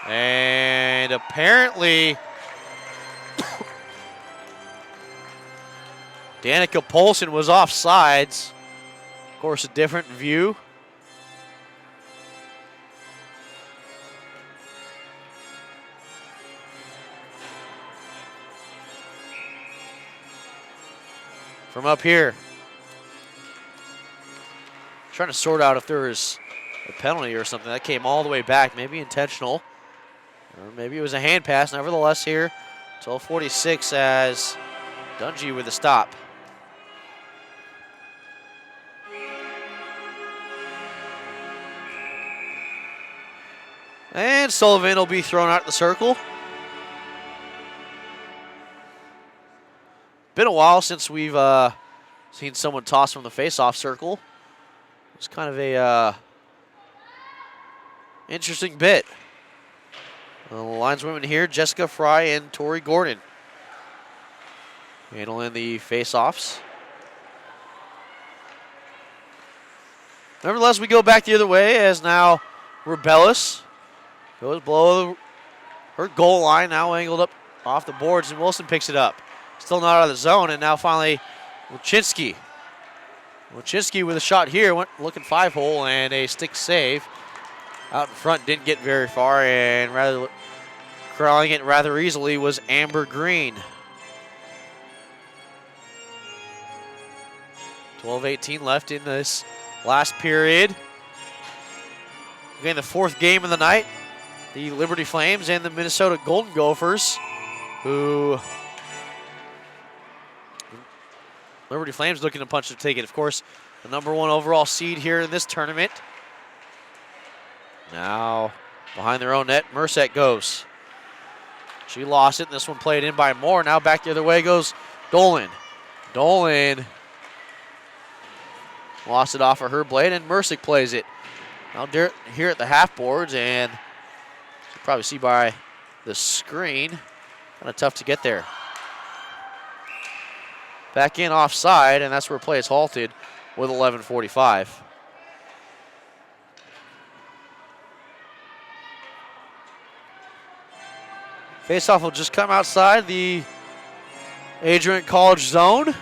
And apparently Danica Polson was offsides. Of course, a different view. From up here. Trying to sort out if there was a penalty or something. That came all the way back, maybe intentional. Or maybe it was a hand pass. Nevertheless here, 12:46 as Dungy with a stop. And Sullivan will be thrown out of the circle. Been a while since we've seen someone toss from the face-off circle. It's kind of a interesting bit. The lineswomen here, Jessica Fry and Tori Gordon, handling the face-offs. Nevertheless, we go back the other way as now Rebellis goes below her goal line, now angled up off the boards, and Wilson picks it up. Still not out of the zone, and now finally Wachinski. Wachinski with a shot here, went looking 5-hole and a stick save. Out in front, didn't get very far, and rather crawling it rather easily was Amber Green. 12:18 left in this last period. Again, the 4th game of the night. The Liberty Flames and the Minnesota Golden Gophers, who Liberty Flames looking to punch their ticket. Of course, the #1 overall seed here in this tournament. Now, behind their own net, Merced goes. She lost it, and this one played in by Moore. Now back the other way goes Dolan. Dolan lost it off of her blade, and Mercick plays it. Now here at the half boards, and you probably see by the screen, kind of tough to get there. Back in offside, and that's where play is halted with 11:45. Faceoff will just come outside the Adrian College zone.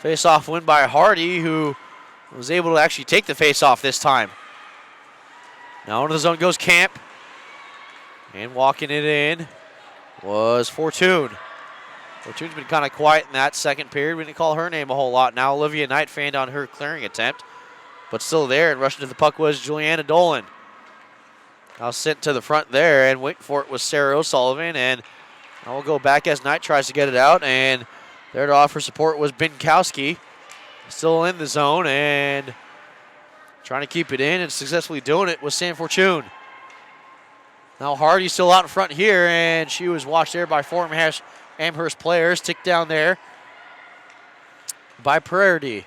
Faceoff win by Hardy, who was able to actually take the faceoff this time. Now into the zone goes Camp. And walking it in was Fortune. Fortune's been kind of quiet in that second period. We didn't call her name a whole lot. Now Olivia Knight fanned on her clearing attempt, but still there, and rushing to the puck was Juliana Dolan. Now sent to the front there, and waiting for it was Sarah O'Sullivan, and now we'll go back as Knight tries to get it out, and there to offer support was Binkowski. Still in the zone, and trying to keep it in, and successfully doing it was Sam Fortune. Now Hardy still out in front here, and she was watched there by 4 Amherst players. Ticked down there by Prairie.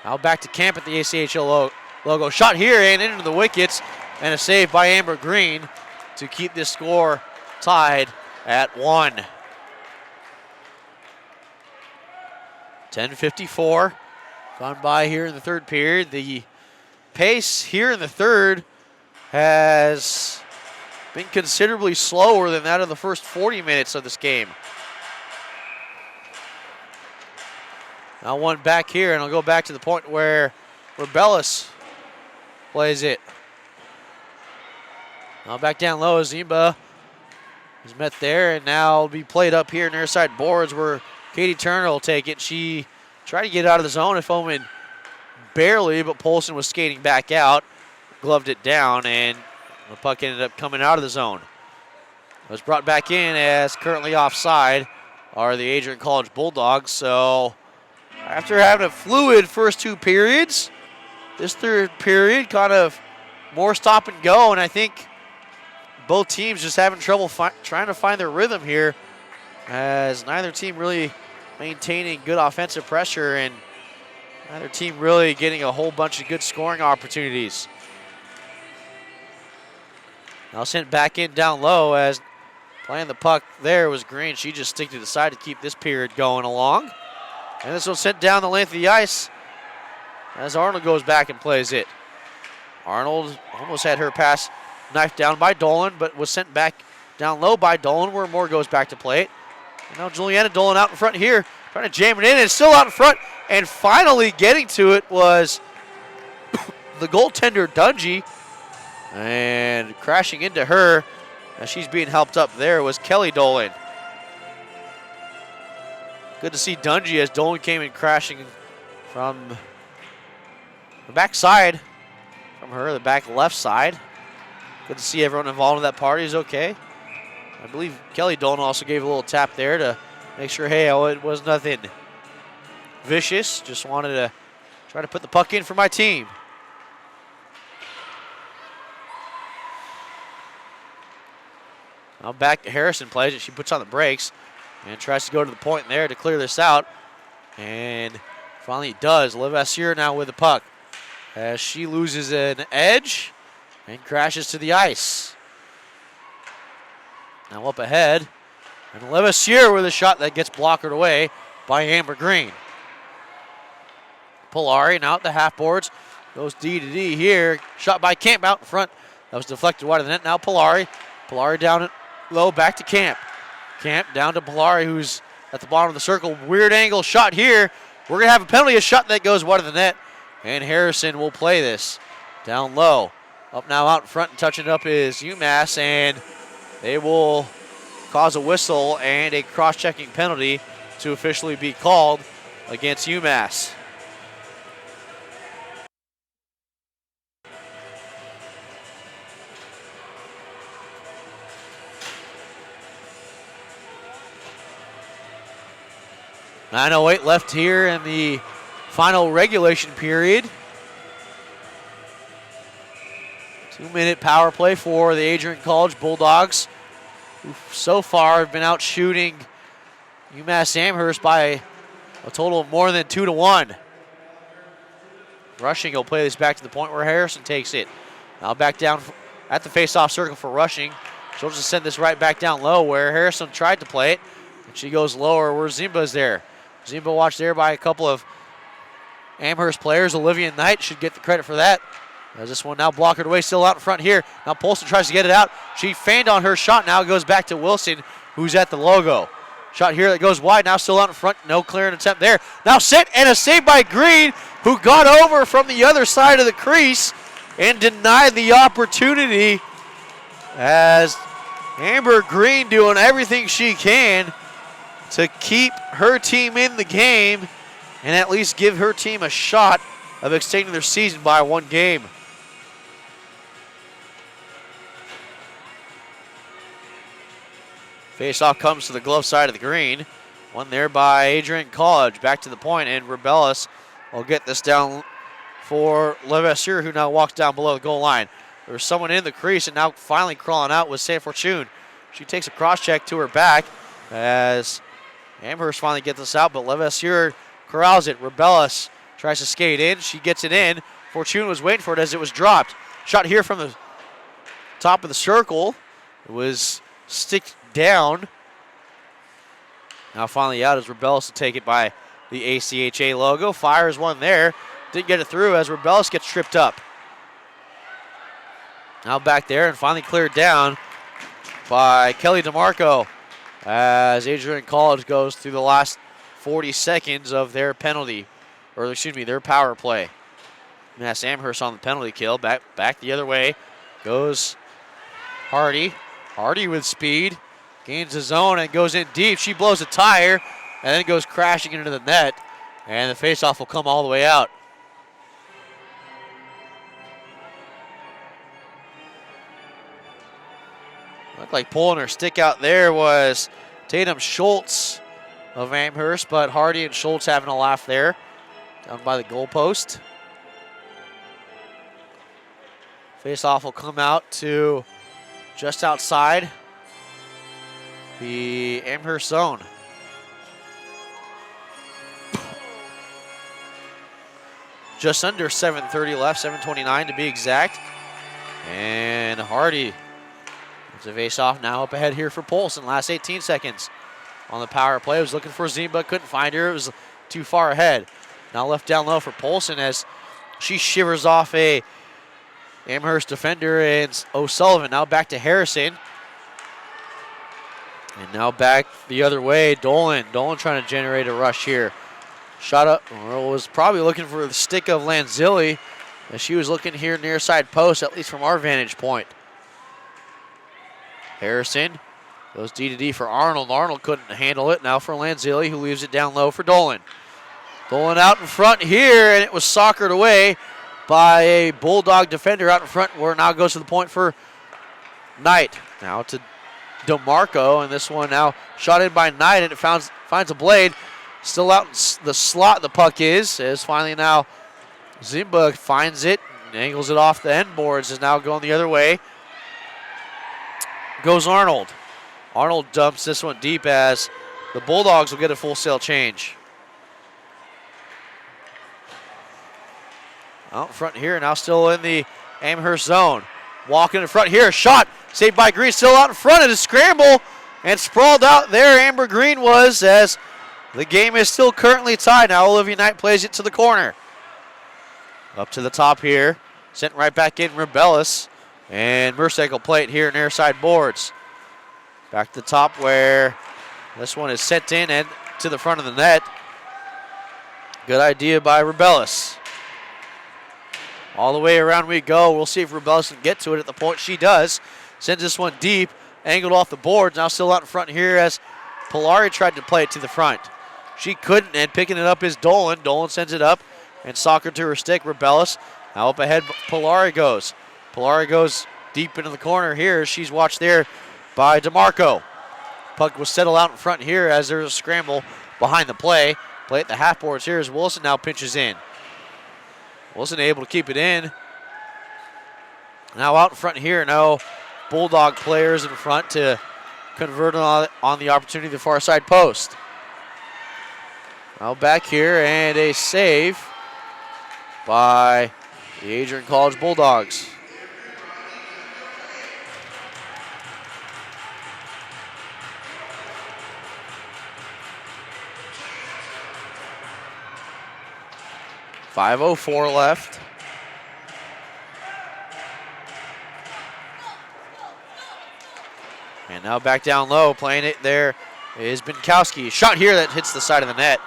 Now back to Camp at the ACHA logo. Shot here and into the wickets, and a save by Amber Green to keep this score tied at 1. 10:54 gone by here in the third period. The pace here in the third has been considerably slower than that of the first 40 minutes of this game. Now one back here, and I'll go back to the point where Rebellis plays it. Now back down low, Zimba is met there, and now will be played up here near side boards where Katie Turner will take it. She tried to get out of the zone, if only barely, but Polson was skating back out, gloved it down, and the puck ended up coming out of the zone. It was brought back in as currently offside are the Adrian College Bulldogs. So after having a fluid first two periods, this third period kind of more stop and go, and I think both teams just having trouble trying to find their rhythm here, as neither team really maintaining good offensive pressure and neither team really getting a whole bunch of good scoring opportunities. Now sent back in down low as playing the puck there was Green. She just stick to the side to keep this period going along. And this one sent down the length of the ice as Arnold goes back and plays it. Arnold almost had her pass knifed down by Dolan, but was sent back down low by Dolan where Moore goes back to play it. And now Juliana Dolan out in front here, trying to jam it in, and it's still out in front. And finally getting to it was the goaltender, Dungy. And crashing into her as she's being helped up there was Kelly Dolan. Good to see Dungy as Dolan came in crashing from the back side from her, the back left side. Good to see everyone involved in that party is okay. I believe Kelly Dolan also gave a little tap there to make sure, hey, it was nothing vicious. Just wanted to try to put the puck in for my team. Now back to Harrison plays it. She puts on the brakes and tries to go to the point there to clear this out. And finally it does. Liv Essier now with the puck as she loses an edge and crashes to the ice. Now up ahead. And Liv Essier with a shot that gets blockered away by Amber Green. Polari now at the half boards. Goes D to D here. Shot by Camp out in front. That was deflected wide of the net. Now Polari. Polari down at low, back to Camp. Camp down to Polari, who's at the bottom of the circle. Weird angle shot here. We're going to have a penalty, a shot that goes wide of the net. And Harrison will play this down low. Up now out in front and touching it up is UMass, and they will cause a whistle and a cross-checking penalty to officially be called against UMass. .908 left here in the final regulation period. 2-minute power play for the Adrian College Bulldogs, who so far have been out shooting UMass Amherst by a total of more than 2-1. Rushing will play this back to the point where Harrison takes it. Now back down at the face-off circle for Rushing. She'll just send this right back down low where Harrison tried to play it. And she goes lower where Zimba's there. Zimba watched there by a couple of Amherst players. Olivia Knight should get the credit for that. As this one now blocked away, still out in front here. Now Polson tries to get it out. She feigned on her shot. Now it goes back to Wilson, who's at the logo. Shot here that goes wide. Now still out in front. No clearing attempt there. Now set and a save by Green, who got over from the other side of the crease and denied the opportunity. As Amber Green doing everything she can to keep her team in the game and at least give her team a shot of extending their season by one game. Face-off comes to the glove side of the green. One there by Adrian College. Back to the point, and Rebellis will get this down for Levasseur, who now walks down below the goal line. There's someone in the crease, and now finally crawling out with San Fortune. She takes a cross-check to her back as Amherst finally gets this out, but Levasseur corrals it. Rebellis tries to skate in. She gets it in. Fortune was waiting for it as it was dropped. Shot here from the top of the circle. It was sticked down. Now finally out as Rebellis to take it by the ACHA logo. Fires one there. Didn't get it through as Rebellis gets tripped up. Now back there and finally cleared down by Kelly DeMarco as Adrian College goes through the last 40 seconds of their penalty, or excuse me, their power play. Mass Amherst on the penalty kill. Back the other way goes Hardy. Hardy with speed. Gains the zone and goes in deep. She blows a tire and then goes crashing into the net. And the faceoff will come all the way out. Looked like pulling her stick out there was Tatum Schultz of Amherst, but Hardy and Schultz having a laugh there down by the goalpost. Faceoff will come out to just outside the Amherst zone. Just under 7:30 left, 7:29 to be exact. And Hardy, it's a faceoff now up ahead here for Polson. Last 18 seconds on the power play. Was looking for Zimba, couldn't find her. It was too far ahead. Now left down low for Polson as she shivers off a Amherst defender and O'Sullivan. Now back to Harrison. And now back the other way, Dolan. Dolan trying to generate a rush here. Shot up, or was probably looking for the stick of Lanzilli as she was looking here near side post, at least from our vantage point. Harrison goes D to D for Arnold. Arnold couldn't handle it. Now for Lanzilli, who leaves it down low for Dolan. Dolan out in front here, and it was soccered away by a Bulldog defender out in front, where it now goes to the point for Knight. Now to DeMarco, and this one now shot in by Knight, and it finds a blade. Still out in the slot the puck is, as finally now Zimba finds it, and angles it off the end boards, is now going the other way. Goes Arnold. Arnold dumps this one deep as the Bulldogs will get a full sail change. Out in front here, now still in the Amherst zone. Walking in front here, shot, saved by Green, still out in front of the scramble, and sprawled out there Amber Green was, as the game is still currently tied. Now Olivia Knight plays it to the corner. Up to the top here, sent right back in Rebellis, and Mercek will play it here near side boards. Back to the top where this one is sent in and to the front of the net. Good idea by Rebellis. All the way around we go. We'll see if Rebellis can get to it at the point she does. Sends this one deep, angled off the boards. Now still out in front here as Polari tried to play it to the front. She couldn't, and picking it up is Dolan. Dolan sends it up and soccer to her stick. Rebellis now up ahead. Polari goes. Polari goes deep into the corner here. She's watched there by DeMarco. Puck was settled out in front here as there's a scramble behind the play. Play at the half boards here as Wilson now pinches in. Wilson able to keep it in. Now out in front here, no Bulldog players in front to convert on the opportunity to the far side post. Now back here, and a save by the Adrian College Bulldogs. .504 left. And now back down low, playing it there is Binkowski. Shot here that hits the side of the net.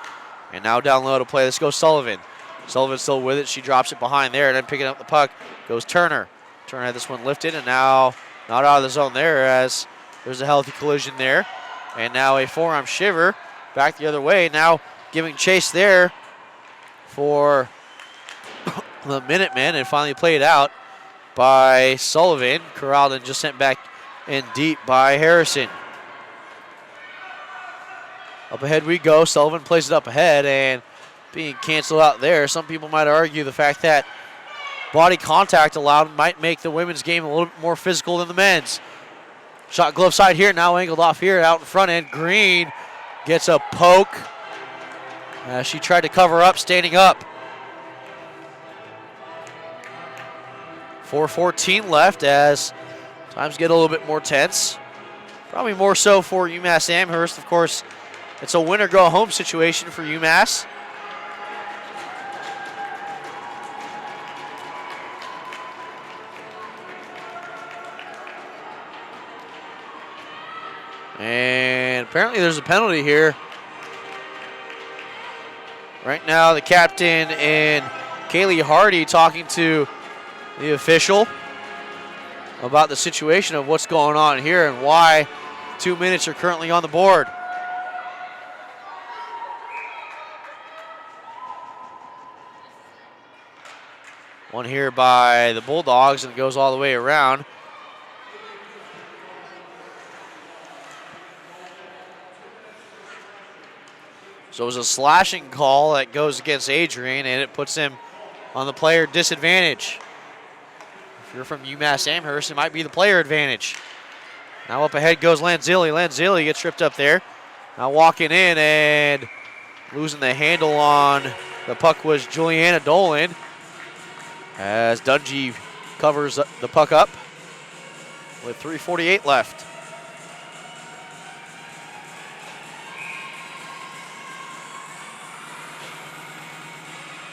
And now down low to play. This goes Sullivan. Sullivan's still with it. She drops it behind there, and then picking up the puck goes Turner. Turner had this one lifted, and now not out of the zone there as there's a healthy collision there. And now a forearm shiver back the other way. Now giving chase there for the Minutemen, and finally played out by Sullivan. Corralled and just sent back in deep by Harrison. Up ahead we go. Sullivan plays it up ahead and being canceled out there. Some people might argue the fact that body contact allowed might make the women's game a little bit more physical than the men's. Shot glove side here, now angled off here out in front end. Green gets a poke. She tried to cover up, standing up. 4:14 left as times get a little bit more tense. Probably more so for UMass Amherst. Of course, it's a win or go home situation for UMass. And apparently there's a penalty here. Right now the captain and Kaylee Hardy talking to the official about the situation of what's going on here and why 2 minutes are currently on the board. One here by the Bulldogs, and it goes all the way around. So it was a slashing call that goes against Adrian, and it puts him on the player disadvantage. If you're from UMass Amherst, it might be the player advantage. Now up ahead goes Lanzilli. Lanzilli gets tripped up there. Now walking in and losing the handle on the puck was Juliana Dolan, as Dungy covers the puck up with 3:48 left.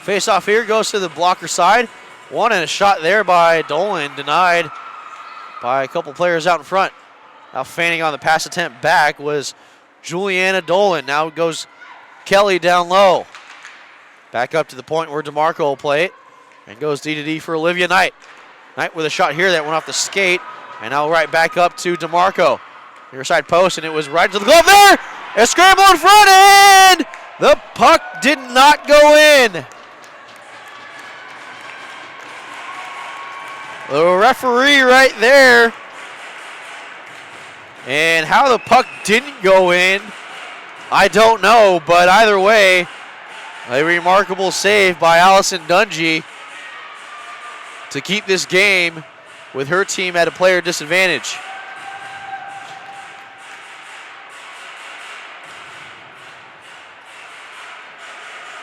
Face off here goes to the blocker side. One and a shot there by Dolan, denied by a couple players out in front. Now fanning on the pass attempt back was Juliana Dolan. Now goes Kelly down low. Back up to the point where DeMarco will play it. And goes D-to-D for Olivia Knight. Knight with a shot here that went off the skate. And now right back up to DeMarco. Near side post, and it was right to the glove there. A scramble in front, and the puck did not go in. The referee right there. And how the puck didn't go in, I don't know, but either way, a remarkable save by Allison Dungy to keep this game with her team at a player disadvantage.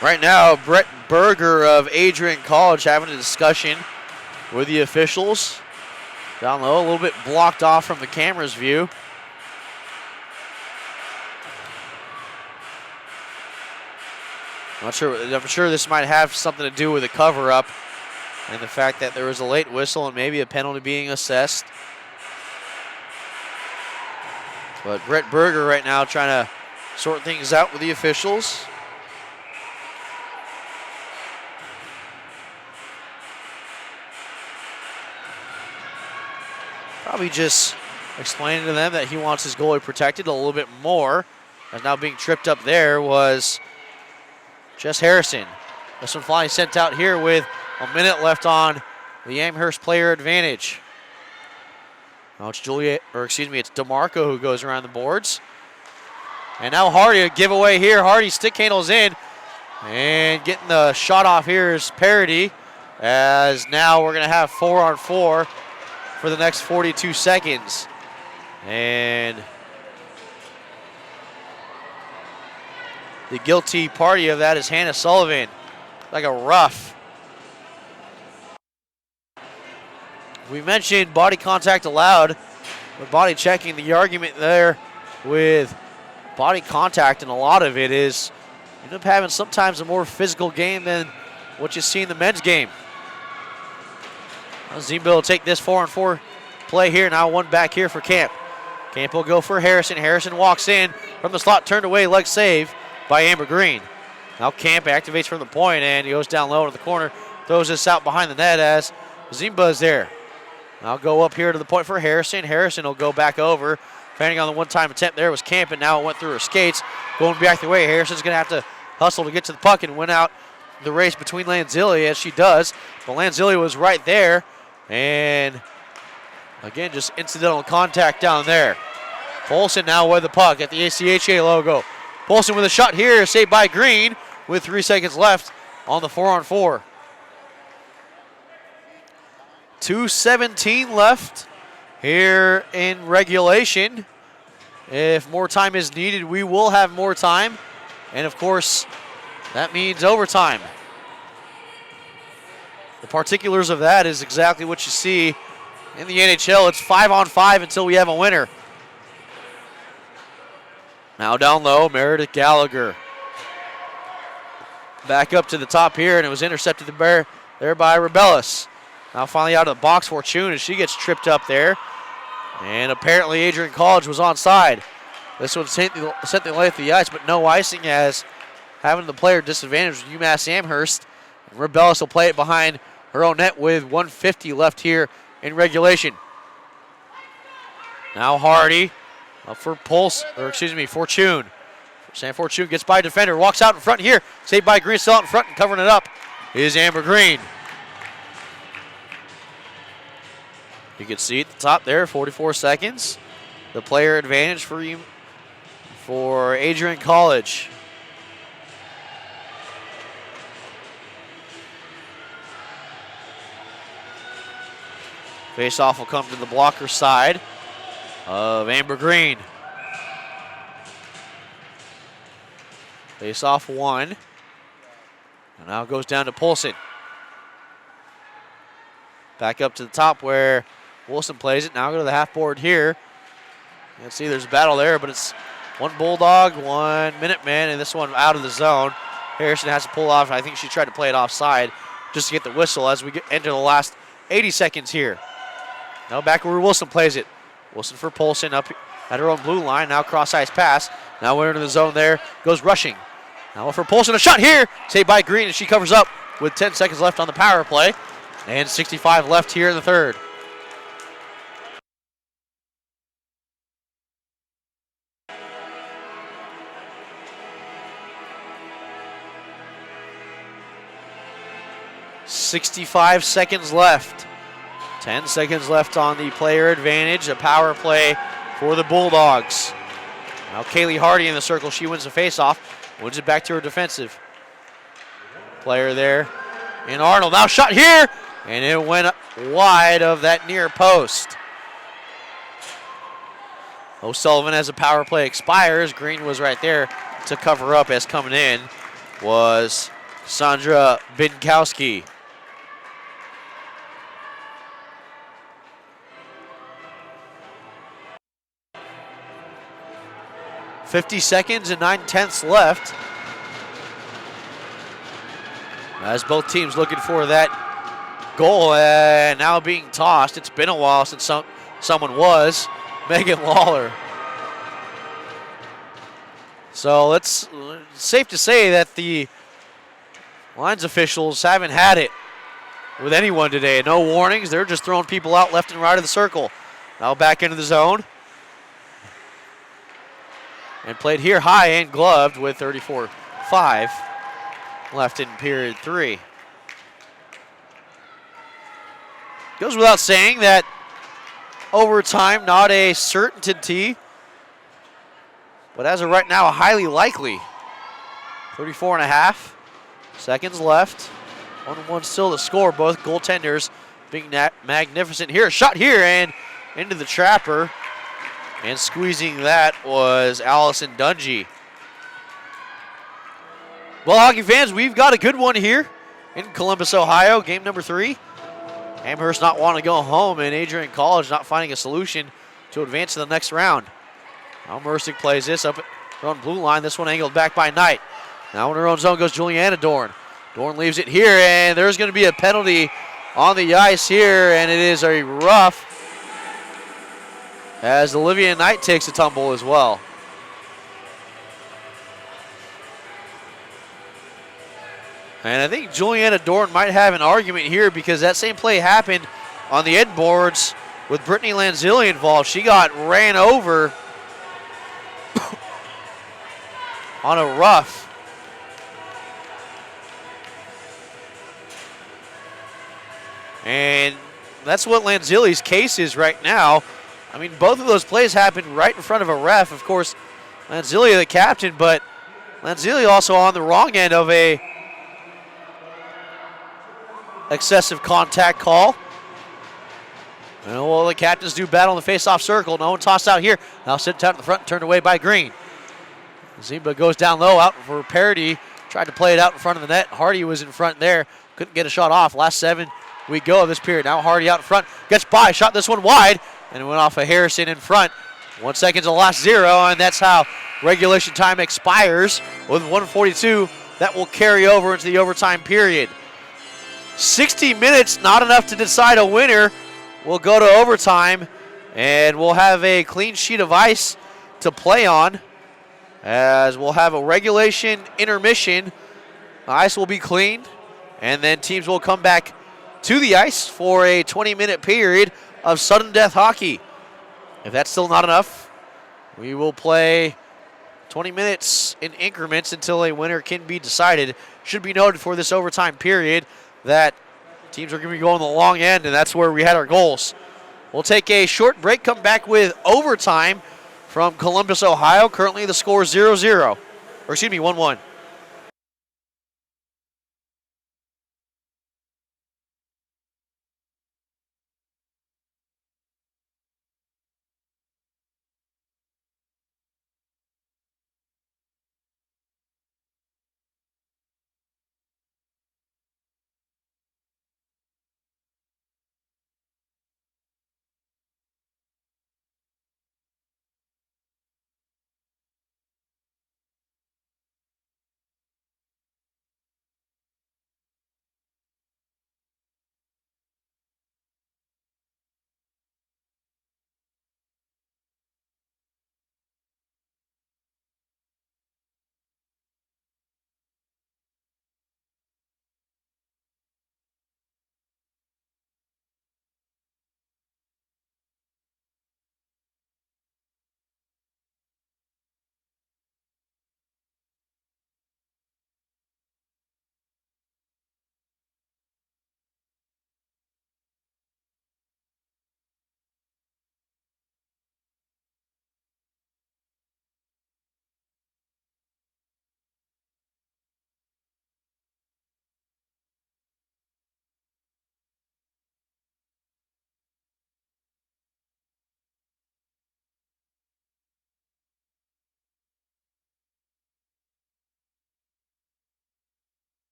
Right now, Brett Berger of Adrian College having a discussion with the officials. Down low, a little bit blocked off from the camera's view. I'm sure this might have something to do with the cover-up and the fact that there was a late whistle and maybe a penalty being assessed. But Brett Berger right now trying to sort things out with the officials. Probably just explaining to them that he wants his goalie protected a little bit more. As now being tripped up there was Jess Harrison. This one finally sent out here with a minute left on the Amherst player advantage. Now it's it's DeMarco who goes around the boards. And now Hardy, a giveaway here. Hardy stick handles in. And getting the shot off here is Parody. As now we're going to have 4-on-4 for the next 42 seconds. And the guilty party of that is Hannah Sullivan. Like a rough. We mentioned body contact allowed, but body checking, the argument there with body contact, and a lot of it is you end up having sometimes a more physical game than what you see in the men's game. Zimbo will take this 4-on-4 play here. Now one back here for Camp. Camp will go for Harrison. Harrison walks in from the slot, turned away, leg save by Amber Green. Now Camp activates from the point, and he goes down low to the corner, throws this out behind the net as Zimba is there. Now go up here to the point for Harrison. Harrison will go back over. Fanning on the one-time attempt there was Camp, and now it went through her skates. Going back the way, Harrison's going to have to hustle to get to the puck and win out the race between Lanzilli, as she does. But Lanzilli was right there. And again, just incidental contact down there. Polson now with the puck at the ACHA logo. Polson with a shot here, saved by Green with 3 seconds left on the 4-on-4. 2:17 left here in regulation. If more time is needed, we will have more time. And of course, that means overtime. The particulars of that is exactly what you see in the NHL. It's 5-on-5 until we have a winner. Now down low, Meredith Gallagher. Back up to the top here, and it was intercepted there by Rebellis. Now finally out of the box, Fortune, as she gets tripped up there. And apparently Adrian College was onside. This one sent the length of the ice, but no icing, as having the player disadvantage with UMass Amherst. And Rebellis will play it behind her own net with 1:50 left here in regulation. Now Hardy up for Fortune. Sam Fortune gets by a defender, walks out in front here. Saved by Green, still out in front and covering it up is Amber Green. You can see at the top there, 44 seconds. The player advantage for Adrian College. Face-off will come to the blocker side of Amber Green. Face-off one. And now it goes down to Polson. Back up to the top where Wilson plays it. Now go to the half board here. You can see there's a battle there, but it's one Bulldog, one Minuteman, and this one out of the zone. Harrison has to pull off. I think she tried to play it offside just to get the whistle as we enter the last 80 seconds here. Now back where Wilson plays it. Wilson for Polson up at her own blue line. Now cross-ice pass. Now we're into the zone there. Goes rushing. Now for Polson, a shot here. Saved by Green, and she covers up with 10 seconds left on the power play. And 65 left here in the third. .65 seconds left. 10 seconds left on the player advantage. A power play for the Bulldogs. Now Kaylee Hardy in the circle. She wins the faceoff. Wins it back to her defensive. Player there in Arnold. Now shot here. And it went wide of that near post. O'Sullivan as a power play expires. Green was right there to cover up, as coming in was Sandra Binkowski. .50 seconds and 9/10 left. As both teams looking for that goal, and now being tossed. It's been a while since someone was. Megan Lawler. So it's safe to say that the lines officials haven't had it with anyone today. No warnings. They're just throwing people out left and right of the circle. Now back into the zone. And played here high and gloved with 34-5 left in period 3. Goes without saying that overtime, not a certainty, but as of right now, a highly likely. 34.5 seconds left. 1-1 still to score. Both goaltenders being magnificent here. Shot here and into the trapper. And squeezing that was Allison Dungy. Well, hockey fans, we've got a good one here in Columbus, Ohio. Game number 3. Amherst not wanting to go home, and Adrian College not finding a solution to advance to the next round. Now Mercick plays this up at her own blue line. This one angled back by Knight. Now in her own zone goes Juliana Dorn. Dorn leaves it here, and there's going to be a penalty on the ice here, and it is a rough, as Olivia Knight takes a tumble as well. And I think Juliana Dorn might have an argument here, because that same play happened on the end boards with Brittany Lanzilli involved. She got ran over on a rough. And that's what Lanzilli's case is right now. I mean, both of those plays happened right in front of a ref. Of course, Lanzilli the captain, but Lanzilli also on the wrong end of a excessive contact call. And well, the captains do battle in the face-off circle. No one tossed out here. Now sent out in the front and turned away by Green. Ziba goes down low out for Parody. Tried to play it out in front of the net. Hardy was in front there. Couldn't get a shot off. Last 7 we go of this period. Now Hardy out in front. Gets by. Shot this one wide. And it went off of Harrison in front. 1 second to the last 0. And that's how regulation time expires with 1:42. That will carry over into the overtime period. 60 minutes, not enough to decide a winner. We'll go to overtime, and we'll have a clean sheet of ice to play on, as we'll have a regulation intermission. The ice will be cleaned, and then teams will come back to the ice for a 20-minute period of sudden death hockey. If that's still not enough, we will play 20 minutes in increments until a winner can be decided. Should be noted for this overtime period that teams are going to be going the long end, and that's where we had our goals. We'll take a short break, come back with overtime from Columbus, Ohio. Currently the score is 0-0, or excuse me, 1-1.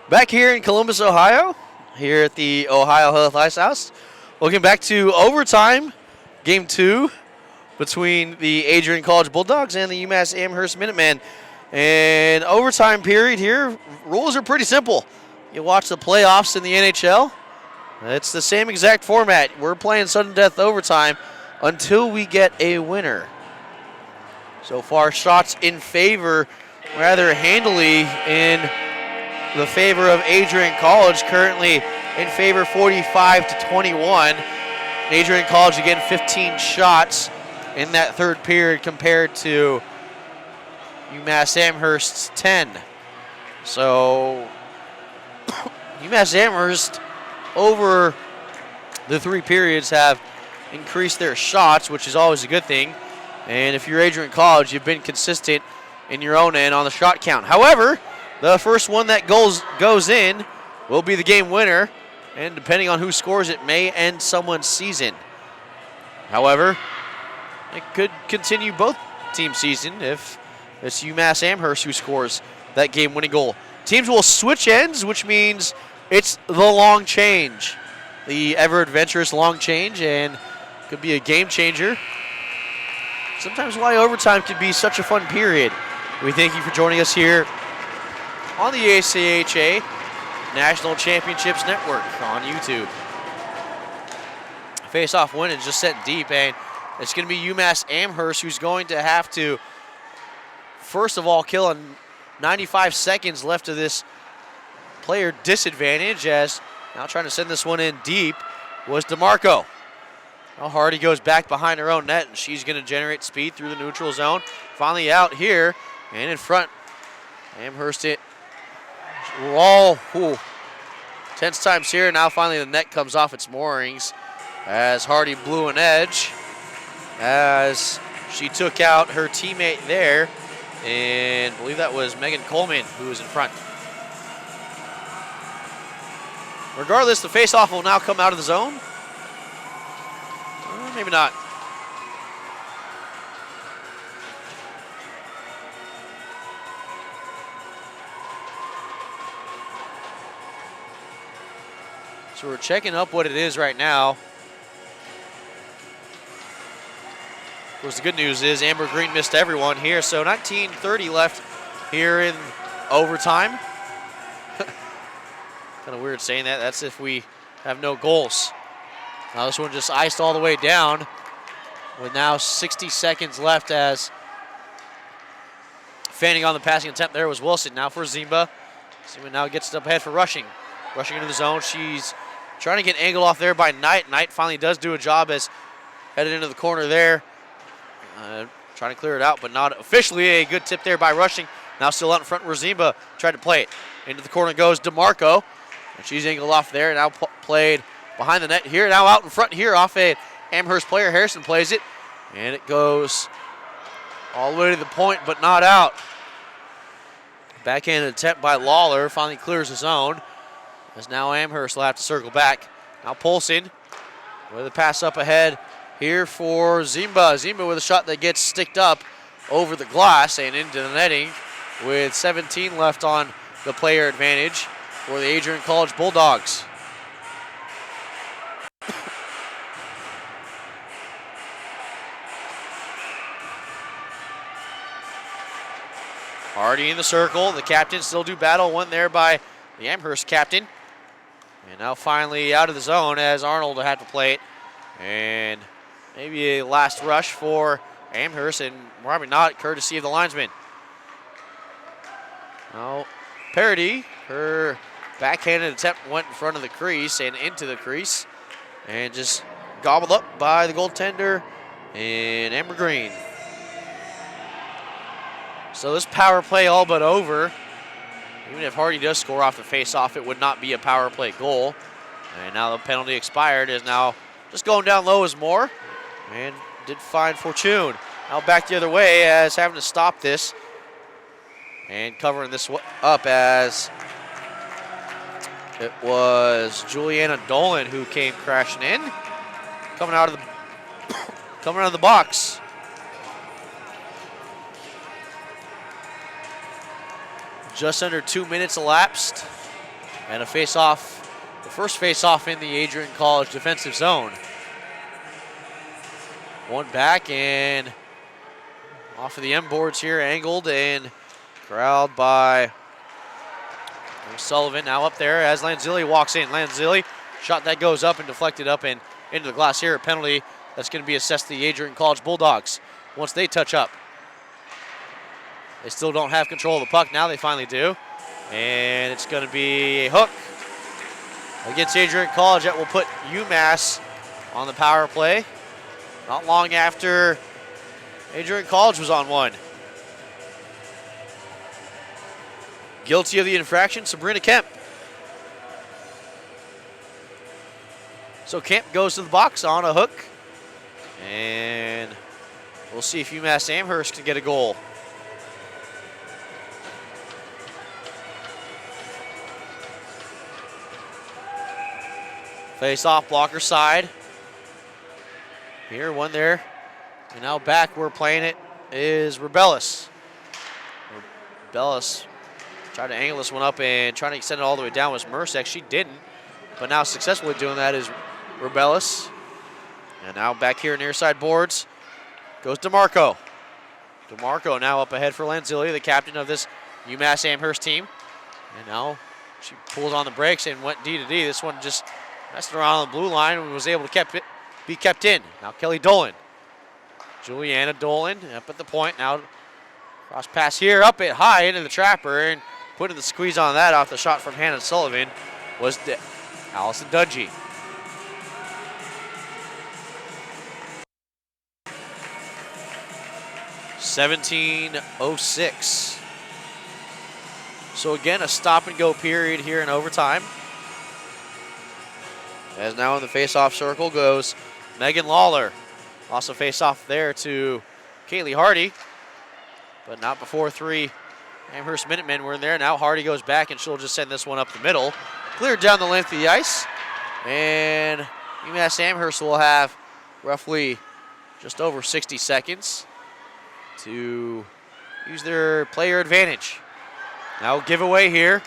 Back here in Columbus, Ohio, here at the Ohio Health Ice House. Looking back to overtime, game 2 between the Adrian College Bulldogs and the UMass Amherst Minutemen. And overtime period here, rules are pretty simple. You watch the playoffs in the NHL, it's the same exact format. We're playing sudden death overtime until we get a winner. So far, shots in favor rather handily in the favor of Adrian College, currently in favor 45-21. Adrian College again 15 shots in that third period compared to UMass Amherst's 10. So UMass Amherst over the 3 periods have increased their shots, which is always a good thing. And if you're Adrian College, you've been consistent in your own end on the shot count. However, the first one that goes in will be the game winner, and depending on who scores, it may end someone's season. However, it could continue both team season if it's UMass Amherst who scores that game-winning goal. Teams will switch ends, which means it's the long change, the ever-adventurous long change, and could be a game changer. Sometimes why overtime can be such a fun period. We thank you for joining us here on the ACHA National Championships Network on YouTube. Face-off win is just set deep, and it's going to be UMass Amherst who's going to have to, first of all, kill 95 seconds left of this player disadvantage, as now trying to send this one in deep was DeMarco. Now Hardy goes back behind her own net, and she's going to generate speed through the neutral zone. Finally out here and in front. Amherst it. We're all tense times here. Now finally the net comes off its moorings as Hardy blew an edge as she took out her teammate there, and I believe that was Megan Coleman who was in front. Regardless, the face-off will now come out of the zone. Maybe not. So we're checking up what it is right now. Of course, the good news is Amber Green missed everyone here, so 19:30 left here in overtime. Kind of weird saying that. That's if we have no goals. Now this one just iced all the way down with now 60 seconds left, as fanning on the passing attempt there was Wilson. Now for Zimba. Zimba now gets it up ahead for Rushing. Rushing into the zone. She's trying to get angled off there by Knight. Knight finally does do a job as headed into the corner there. Trying to clear it out, but not officially. A good tip there by Rushing. Now still out in front where Zimba tried to play it. Into the corner goes DeMarco. And she's angled off there, now played behind the net here. Now out in front here off a Amherst player. Harrison plays it, and it goes all the way to the point, but not out. Backhanded attempt by Lawler finally clears the zone, as now Amherst will have to circle back. Now Polson with a pass up ahead here for Zimba. Zimba with a shot that gets sticked up over the glass and into the netting with 17 left on the player advantage for the Adrian College Bulldogs. Hardy in the circle. The captain still do battle. One there by the Amherst captain. And now finally out of the zone as Arnold will have to play it. And maybe a last rush for Amherst, and probably not, courtesy of the linesman. Now Parody, her backhanded attempt went in front of the crease and into the crease, and just gobbled up by the goaltender and Amber Green. So this power play all but over. Even if Hardy does score off the face-off, it would not be a power play goal. And now the penalty expired is now just going down low as Moore. And did find Fortune. Now back the other way as having to stop this. And covering this up as it was Juliana Dolan who came crashing in. Coming out of the box. Just under 2 minutes elapsed And a face-off, the first face-off in the Adrian College defensive zone. One back and off of the M boards here, angled and corralled by Sullivan. Now up there as Lanzilli walks in. Lanzilli, shot that goes up and deflected up and into the glass here. A penalty that's going to be assessed to the Adrian College Bulldogs once they touch up. They still don't have control of the puck. Now they finally do. And it's going to be a hook against Adrian College that will put UMASS on the power play. Not long after Adrian College was on one. Guilty of the infraction, Sabrina Kemp. So Kemp goes to the box on a hook. And we'll see if UMass Amherst can get a goal. Face off, blocker side. Here, one there. And now back, we're playing it, is Rebellis. Rebellis tried to angle this one up and trying to extend it all the way down was Mercek. She didn't, but now successfully doing that is Rebellis. And now back here near side boards goes DeMarco. DeMarco now up ahead for Lanzilli, the captain of this UMass Amherst team. And now she pulled on the brakes and went D to D. This one just messed around on the blue line and was able to be kept in. Now Kelly Dolan. Juliana Dolan up at the point. Now cross pass here, up it high into the trapper, and putting the squeeze on that off the shot from Hannah Sullivan was Allison Dungy. .17:06. So again, a stop and go period here in overtime. As now in the face-off circle goes Megan Lawler. Also face-off there to Kaylee Hardy, but not before three Amherst Minutemen were in there. Now Hardy goes back and she'll just send this one up the middle. Cleared down the length of the ice. And UMass Amherst will have roughly just over 60 seconds to use their player advantage. Now giveaway here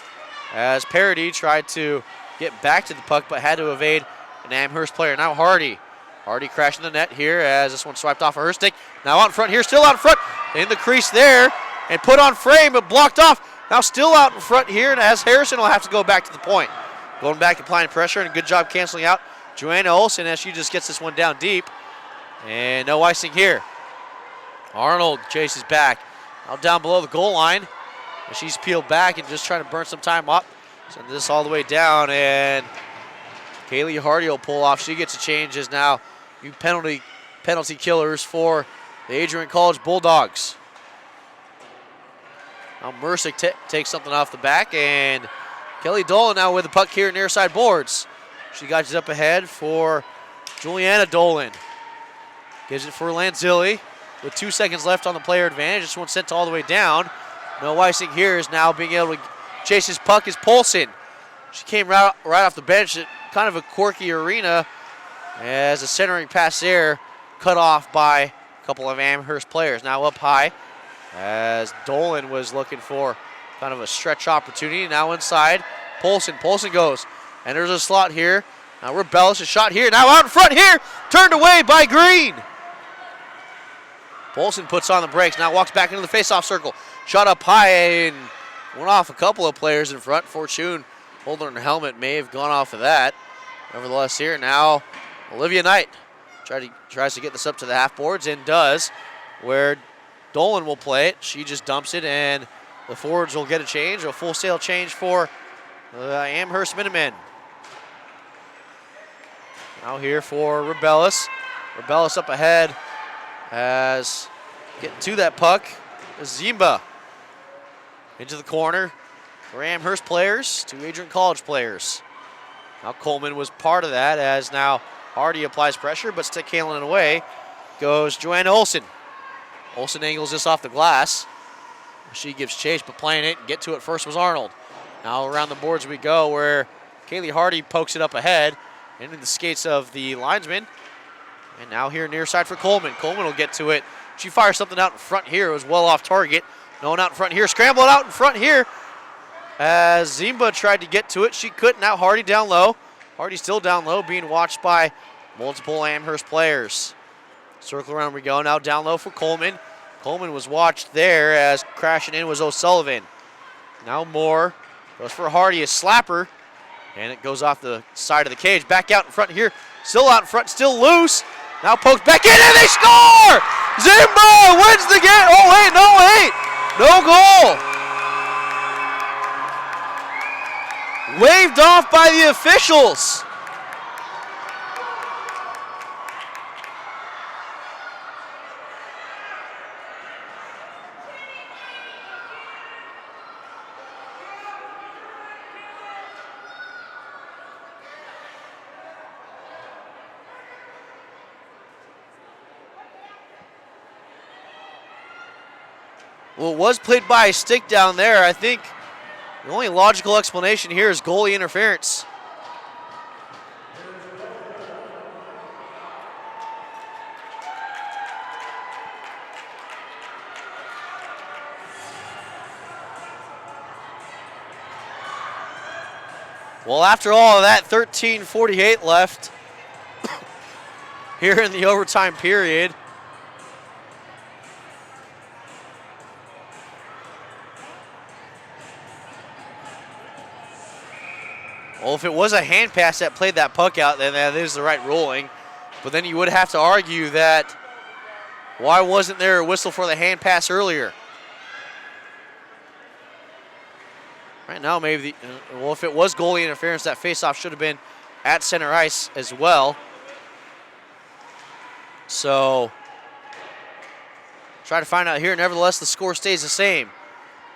as Parody tried to get back to the puck but had to evade an Amherst player. Now Hardy crashing the net here as this one swiped off of her stick. Now out in front here, still out in front in the crease there and put on frame but blocked off. Now still out in front here and as Harrison will have to go back to the point. Going back, applying pressure and a good job canceling out Joanna Olsen as she just gets this one down deep. And no icing here. Arnold chases back. Now down below the goal line. And she's peeled back and just trying to burn some time up. Send this all the way down and Kaylee Hardy will pull off. She gets a change as now you penalty killers for the Adrian College Bulldogs. Now Mercick takes something off the back and Kelly Dolan now with the puck here near side boards. She got it up ahead for Juliana Dolan. Gives it for Lanzilli with 2 seconds left on the player advantage. This one sent all the way down. No icing here is now being able to chase his puck is Polson. She came right off the bench at kind of a quirky arena as a centering pass there cut off by a couple of Amherst players. Now up high as Dolan was looking for kind of a stretch opportunity. Now inside, Polson goes. And there's a slot here. Now Rebellis, a shot here. Now out in front here, turned away by Green. Polson puts on the brakes, now walks back into the face-off circle. Shot up high and went off a couple of players in front. Fortune holding her helmet may have gone off of that. Nevertheless here now, Olivia Knight tries to get this up to the half boards and does, where Dolan will play it. She just dumps it and the forwards will get a change, a full sail change for Amherst Minutemen. Now here for Rebellis. Rebellis up ahead as getting to that puck is Zimba. Into the corner for Amherst players to Adrian College players. Now Coleman was part of that as now Hardy applies pressure, but stick handling it away goes Joanna Olsen. Olsen angles this off the glass. She gives chase, but playing it and get to it first was Arnold. Now around the boards we go where Kaylee Hardy pokes it up ahead into the skates of the linesman. And now here near side for Coleman. Coleman will get to it. She fires something out in front here. It was well off target. No one out in front here. Scramble it out in front here as Zimba tried to get to it. She couldn't. Now Hardy down low. Hardy still down low, being watched by multiple Amherst players. Circle around we go. Now down low for Coleman. Coleman was watched there as crashing in was O'Sullivan. Now Moore goes for Hardy, a slapper, and it goes off the side of the cage. Back out in front here. Still out in front, still loose. Now pokes back in and they score! Zimba wins the game. Oh, wait, no, wait. No goal. Waved off by the officials. Well, it was played by a stick down there. I think the only logical explanation here is goalie interference. Well, after all of that, 13:48 left here in the overtime period. Well, if it was a hand pass that played that puck out, then that is the right ruling. But then you would have to argue that why wasn't there a whistle for the hand pass earlier? Right now, maybe, well, if it was goalie interference, that faceoff should have been at center ice as well. So, try to find out here. Nevertheless, the score stays the same.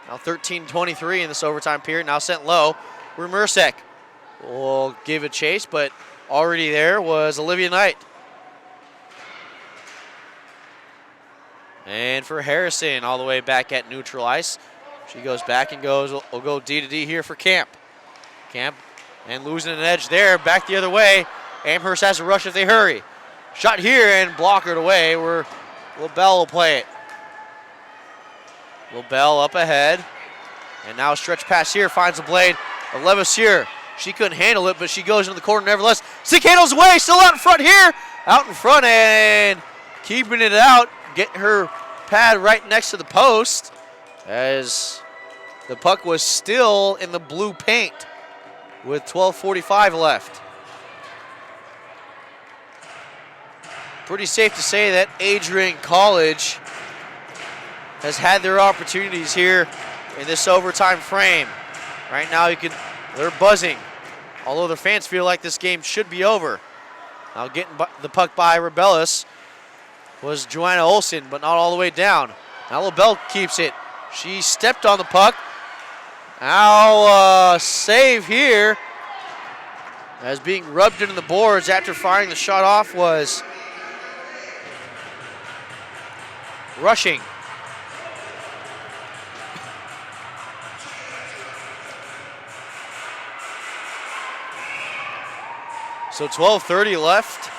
Now 13:23 in this overtime period. Now sent low. Rumersek will give a chase, but already there was Olivia Knight. And for Harrison, all the way back at neutral ice. She goes back and will go D to D here for Camp. Camp and losing an edge there, back the other way. Amherst has a rush if they hurry. Shot here and blockered away where LaBelle will play it. LaBelle up ahead. And now a stretch pass here, finds the blade of Levasseur. She couldn't handle it, but she goes into the corner nevertheless. Stick handles away, still out in front here. Out in front and keeping it out. Getting her pad right next to the post as the puck was still in the blue paint with 12:45 left. Pretty safe to say that Adrian College has had their opportunities here in this overtime frame. Right now they're buzzing, although their fans feel like this game should be over. Now getting the puck by Rebellis was Joanna Olsen, but not all the way down. Now LaBelle keeps it. She stepped on the puck. Now save here as being rubbed into the boards after firing the shot off was Rushing. So 12:30 left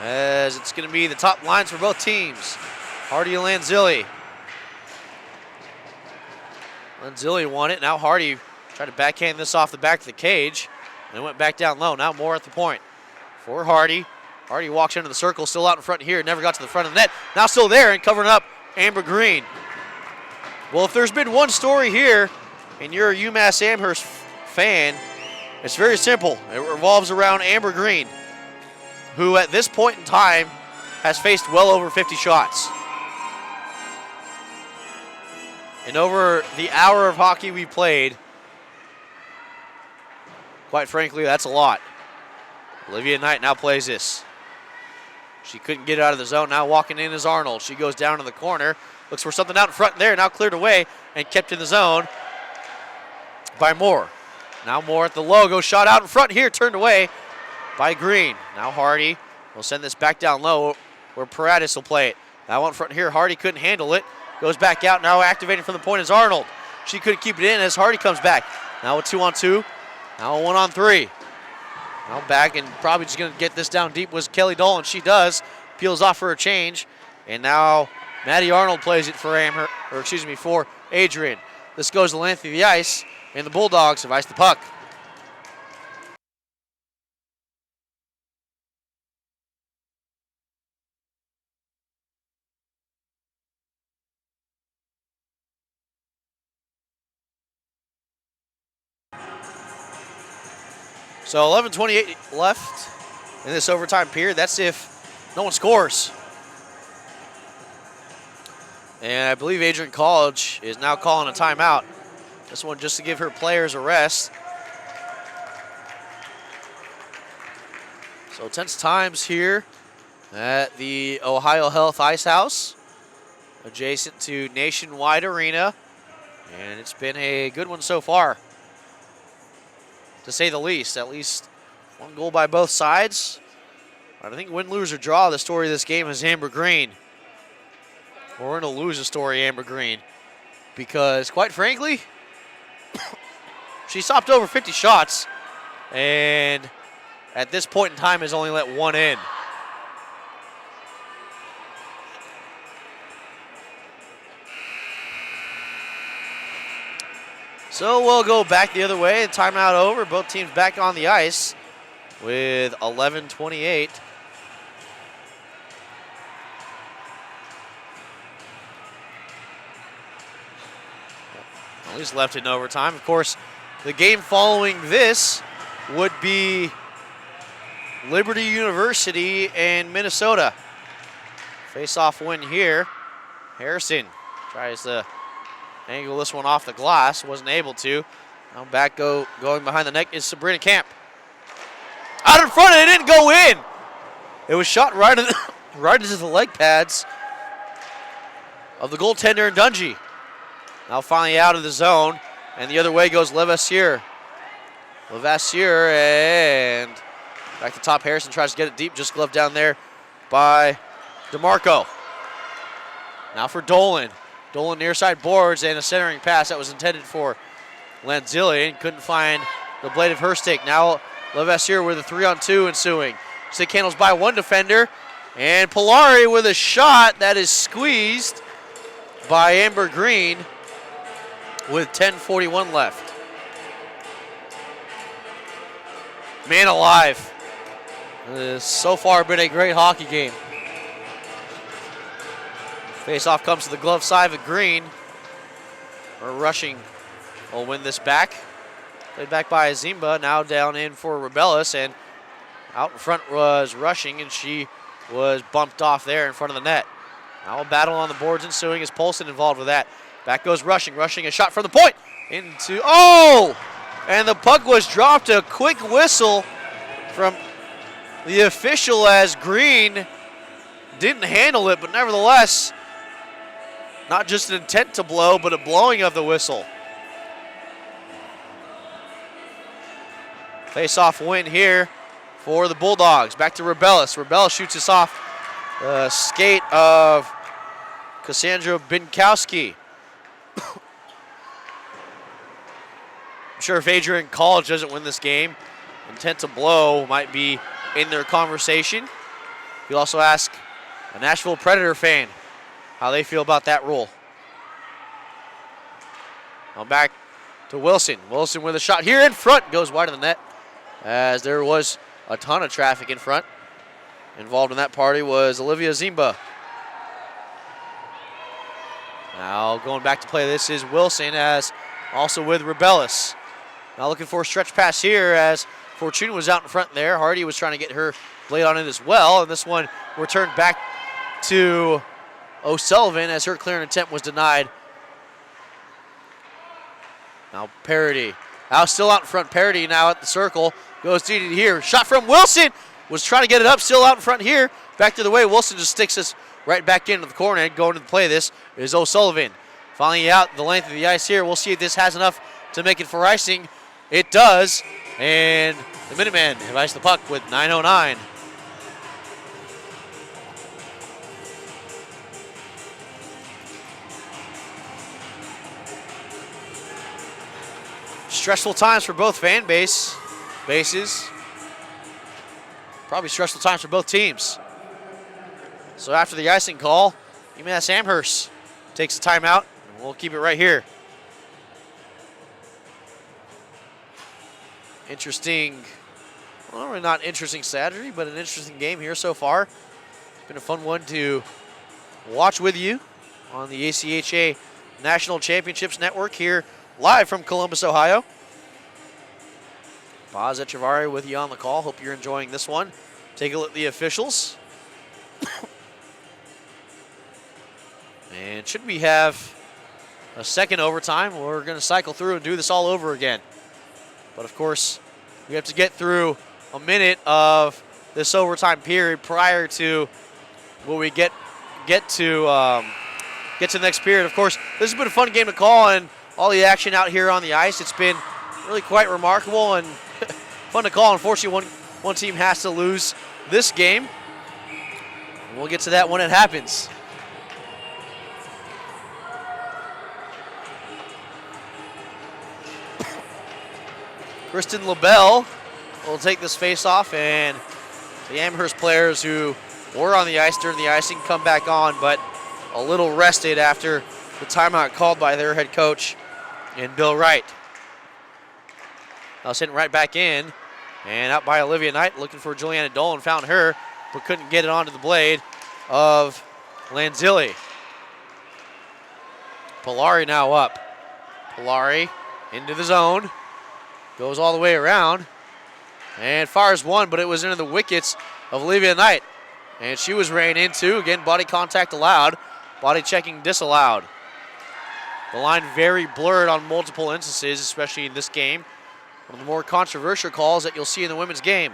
as it's going to be the top lines for both teams. Hardy and Lanzilli. Lanzilli won it. Now Hardy tried to backhand this off the back of the cage and it went back down low. Now Moore at the point for Hardy. Hardy walks into the circle, still out in front here. Never got to the front of the net. Now still there and covering up Amber Green. Well, if there's been one story here and you're a UMass Amherst fan, it's very simple. It revolves around Amber Green, who at this point in time has faced well over 50 shots. And over the hour of hockey we played, quite frankly, that's a lot. Olivia Knight now plays this. She couldn't get out of the zone. Now walking in is Arnold. She goes down to the corner, looks for something out in front there, now cleared away and kept in the zone by Moore. Now Moore at the logo, shot out in front here, turned away by Green. Now Hardy will send this back down low where Paradis will play it. Now in front here, Hardy couldn't handle it. Goes back out, now activating from the point is Arnold. She couldn't keep it in as Hardy comes back. Now a 2-on-2, now a 1-on-3. Now back and probably just going to get this down deep was Kelly Dolan. She does. Peels off for a change. And now Maddie Arnold plays it for for Adrian. This goes the length of the ice. and the Bulldogs have iced the puck. So 11:28 left in this overtime period. That's if no one scores. And I believe Adrian College is now calling a timeout. This one just to give her players a rest. So tense times here at the Ohio Health Ice House, adjacent to Nationwide Arena. And it's been a good one so far, to say the least. At least one goal by both sides. I think win, lose, or draw, the story of this game is Amber Green. We're going to lose the story, Amber Green, because quite frankly, she stopped over 50 shots, and at this point in time has only let one in. So we'll go back the other way. Timeout over. Both teams back on the ice with 11:28. At least left in overtime. Of course, the game following this would be Liberty University and Minnesota. Face-off win here. Harrison tries to angle this one off the glass. Wasn't able to. Now back going behind the net is Sabrina Camp. Out in front, and it didn't go in. It was shot right into the leg pads of the goaltender in Dungy. Now finally out of the zone, and the other way goes Levasseur. Levasseur, and back to top. Harrison tries to get it deep, just gloved down there by DeMarco. Now for Dolan. Dolan near side boards, and a centering pass that was intended for Lanzillian. Couldn't find the blade of her stick. Now Levasseur with a 3-on-2 ensuing. Stick handles by one defender, and Polari with a shot that is squeezed by Amber Green with 10:41 left. Man alive. It has so far been a great hockey game. Face-off comes to the glove side of Green. Or Rushing will win this back. Played back by Azimba, now down in for Rebellis, and out in front was Rushing, and she was bumped off there in front of the net. Now a battle on the boards ensuing. Is Polson involved with that? Back goes Rushing. Rushing a shot from the point into, oh! And the puck was dropped. A quick whistle from the official as Green didn't handle it, but nevertheless, not just an intent to blow, but a blowing of the whistle. Face-off win here for the Bulldogs. Back to Rebellis. Rebellis shoots us off the skate of Cassandra Binkowski. I'm sure if Adrian College doesn't win this game, intent to blow might be in their conversation. You'll also ask a Nashville Predator fan how they feel about that rule. Now back to Wilson. Wilson with a shot here in front. Goes wide of the net as there was a ton of traffic in front. Involved in that party was Olivia Zimba. Now going back to play this is Wilson, as also with Rebellis. Now looking for a stretch pass here as Fortuna was out in front there. Hardy was trying to get her blade on it as well, and this one returned back to O'Sullivan as her clearing attempt was denied. Now Parody. Now still out in front. Parody now at the circle. Goes deep here. Shot from Wilson. Was trying to get it up. Still out in front here. Back to the way. Wilson just sticks us right back into the corner. And going to play this is O'Sullivan. Finally out the length of the ice here. We'll see if this has enough to make it for icing. It does. And the Minutemen have iced the puck with 9:09. Stressful times for both fan bases. Probably stressful times for both teams. So after the icing call, UMass Amherst takes a timeout, and we'll keep it right here. interesting, well, really not interesting Saturday, but an interesting game here so far. It's been a fun one to watch with you on the ACHA National Championships Network here live from Columbus, Ohio. Boz Echevarria with you on the call. Hope you're enjoying this one. Take a look at the officials. And should we have a second overtime, we're going to cycle through and do this all over again. But of course, we have to get through a minute of this overtime period prior to when we get to the next period. Of course, this has been a fun game to call, and all the action out here on the ice. It's been really quite remarkable and fun to call. Unfortunately, one team has to lose this game. And we'll get to that when it happens. Kristen LaBelle will take this face-off, and the Amherst players who were on the ice during the icing come back on, but a little rested after the timeout called by their head coach and Bill Wright. Now sitting right back in, and out by Olivia Knight, looking for Juliana Dolan, found her, but couldn't get it onto the blade of Lanzilli. Polari now up. Polari into the zone, goes all the way around, and fires one, but it was into the wickets of Olivia Knight. And she was ran into. Again, body contact allowed, body checking disallowed. The line very blurred on multiple instances, especially in this game. One of the more controversial calls that you'll see in the women's game.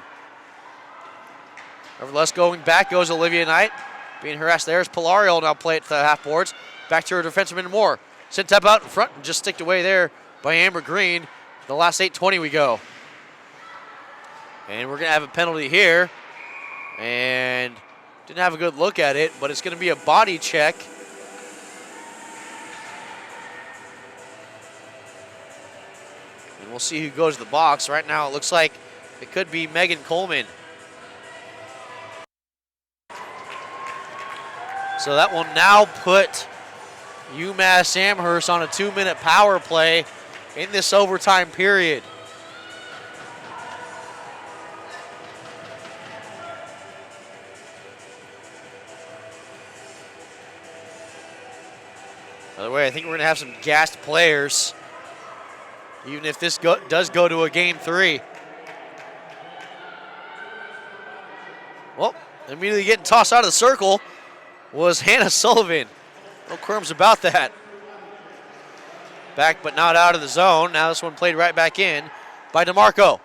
Nevertheless, going back goes Olivia Knight. Being harassed there is Polari. Will now play it to the half boards. Back to her defenseman Moore. Sent up out in front and just sticked away there by Amber Green. The last 8:20 we go. And we're going to have a penalty here. And didn't have a good look at it, but it's going to be a body check. And we'll see who goes to the box. Right now it looks like it could be Megan Coleman. So that will now put UMass Amherst on a 2-minute power play in this overtime period. By the way, I think we're going to have some gassed players, even if this does go to a game 3. Well, immediately getting tossed out of the circle was Hannah Sullivan. No qualms about that. Back but not out of the zone. Now this one played right back in by DeMarco.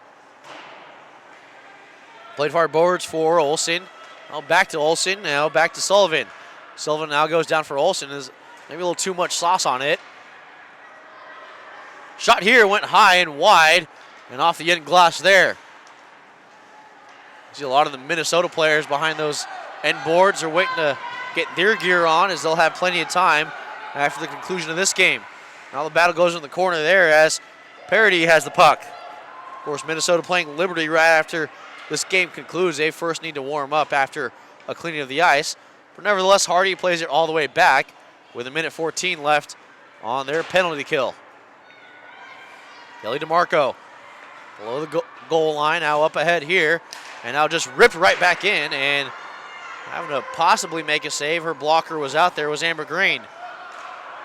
Played far boards for Olsen. Now back to Olsen. Now back to Sullivan. Sullivan now goes down for Olsen. Is maybe a little too much sauce on it. Shot here went high and wide and off the end glass there. See a lot of the Minnesota players behind those end boards are waiting to get their gear on, as they'll have plenty of time after the conclusion of this game. Now the battle goes in the corner there as Parody has the puck. Of course, Minnesota playing Liberty right after this game concludes. They first need to warm up after a cleaning of the ice. But nevertheless, Hardy plays it all the way back with 1:14 left on their penalty kill. Kelly DeMarco below the goal line, now up ahead here, and now just ripped right back in, and having to possibly make a save. Her blocker was out there, was Amber Green.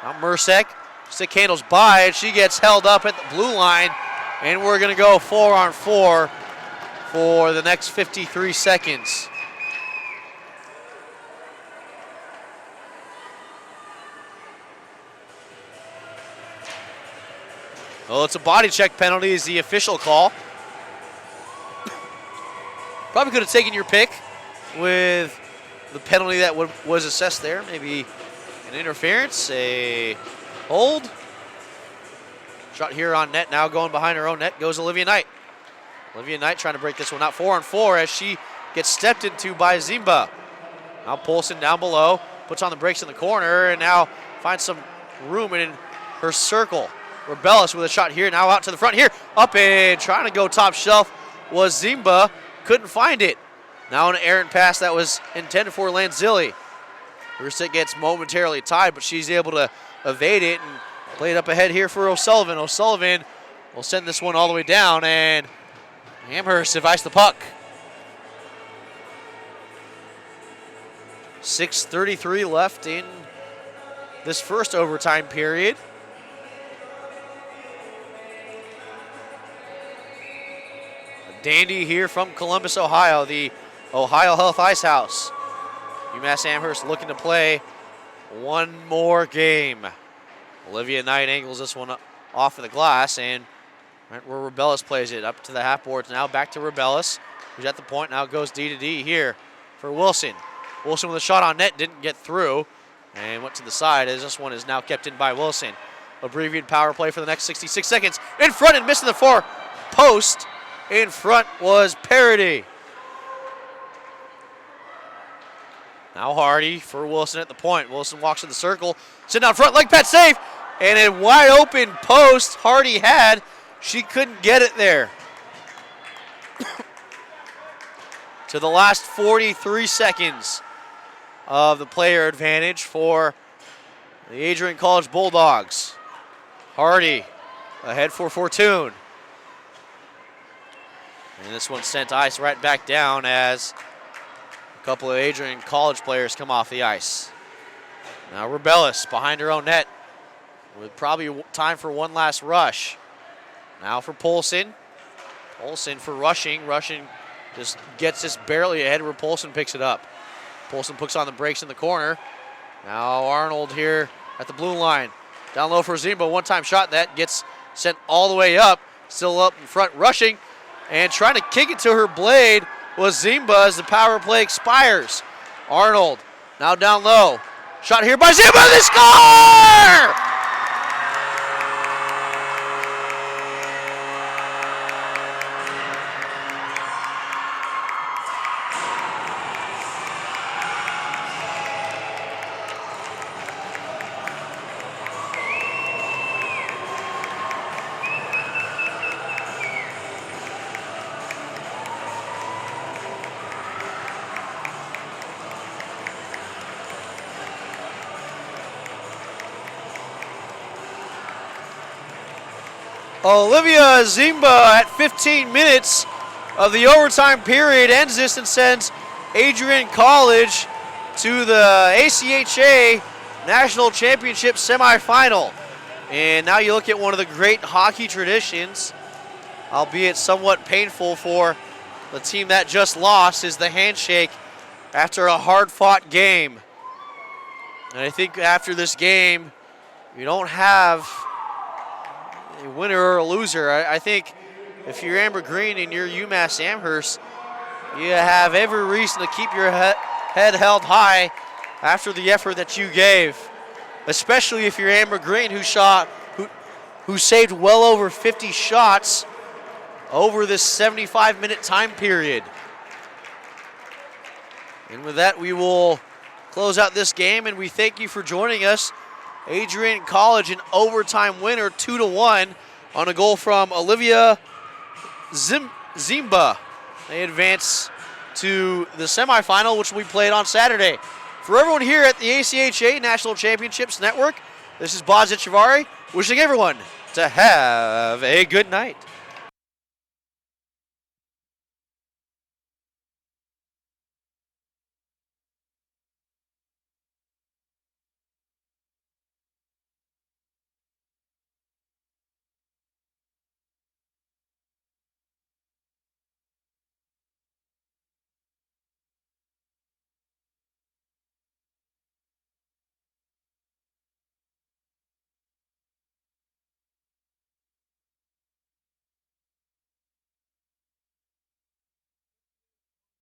Now Mersek, stick handles by, and she gets held up at the blue line, and we're going to go 4-on-4 for the next 53 seconds. Well, it's a body check penalty is the official call. Probably could have taken your pick with the penalty that was assessed there. Maybe an interference, a hold. Shot here on net, now going behind her own net goes Olivia Knight. Olivia Knight trying to break this one out 4-on-4 as she gets stepped into by Zimba. Now Polson down below, puts on the brakes in the corner, and now finds some room in her circle. Rebellis with a shot here, now out to the front here. Up and trying to go top shelf was Zimba. Couldn't find it. Now an errant pass that was intended for Lanzilli. Ursic gets momentarily tied, but she's able to evade it and play it up ahead here for O'Sullivan. O'Sullivan will send this one all the way down, and Amherst divides the puck. 6:33 left in this first overtime period. A dandy here from Columbus, Ohio, the Ohio Health Ice House. UMass Amherst looking to play one more game. Olivia Knight angles this one off of the glass, and right where Rebellis plays it up to the half boards. Now back to Rebellis, who's at the point. Now goes D to D here for Wilson. Wilson with a shot on net, didn't get through, and went to the side as this one is now kept in by Wilson. Abbreviated power play for the next 66 seconds. In front and missing the far post. In front was Parody. Now Hardy for Wilson at the point. Wilson walks to the circle, sitting out front, leg pad save, and a wide open post Hardy had. She couldn't get it there. To the last 43 seconds of the player advantage for the Adrian College Bulldogs. Hardy ahead for Fortune. And this one sent ice right back down as a couple of Adrian College players come off the ice. Now Rebellis behind her own net with probably time for one last rush. Now for Polson. Polson for Rushing. Rushing just gets this barely ahead where Polson picks it up. Polson puts on the brakes in the corner. Now Arnold here at the blue line. Down low for Zimba. One-time shot that gets sent all the way up. Still up in front, Rushing. And trying to kick it to her blade was Zimba as the power play expires. Arnold now down low. Shot here by Zimba. They score! Olivia Zimba at 15 minutes of the overtime period ends this and sends Adrian College to the ACHA National Championship semifinal. And now you look at one of the great hockey traditions, albeit somewhat painful for the team that just lost, is the handshake after a hard-fought game. And I think after this game, you don't have a winner or a loser. I think if you're Amber Green and you're UMass Amherst, you have every reason to keep your head held high after the effort that you gave, especially if you're Amber Green, who saved well over 50 shots over this 75-minute time period. And with that, we will close out this game, and we thank you for joining us. Adrian College, an overtime winner, 2-1 on a goal from Olivia Zimba. They advance to the semifinal, which will be played on Saturday. For everyone here at the ACHA National Championships Network, this is Boz Echevarri wishing everyone to have a good night.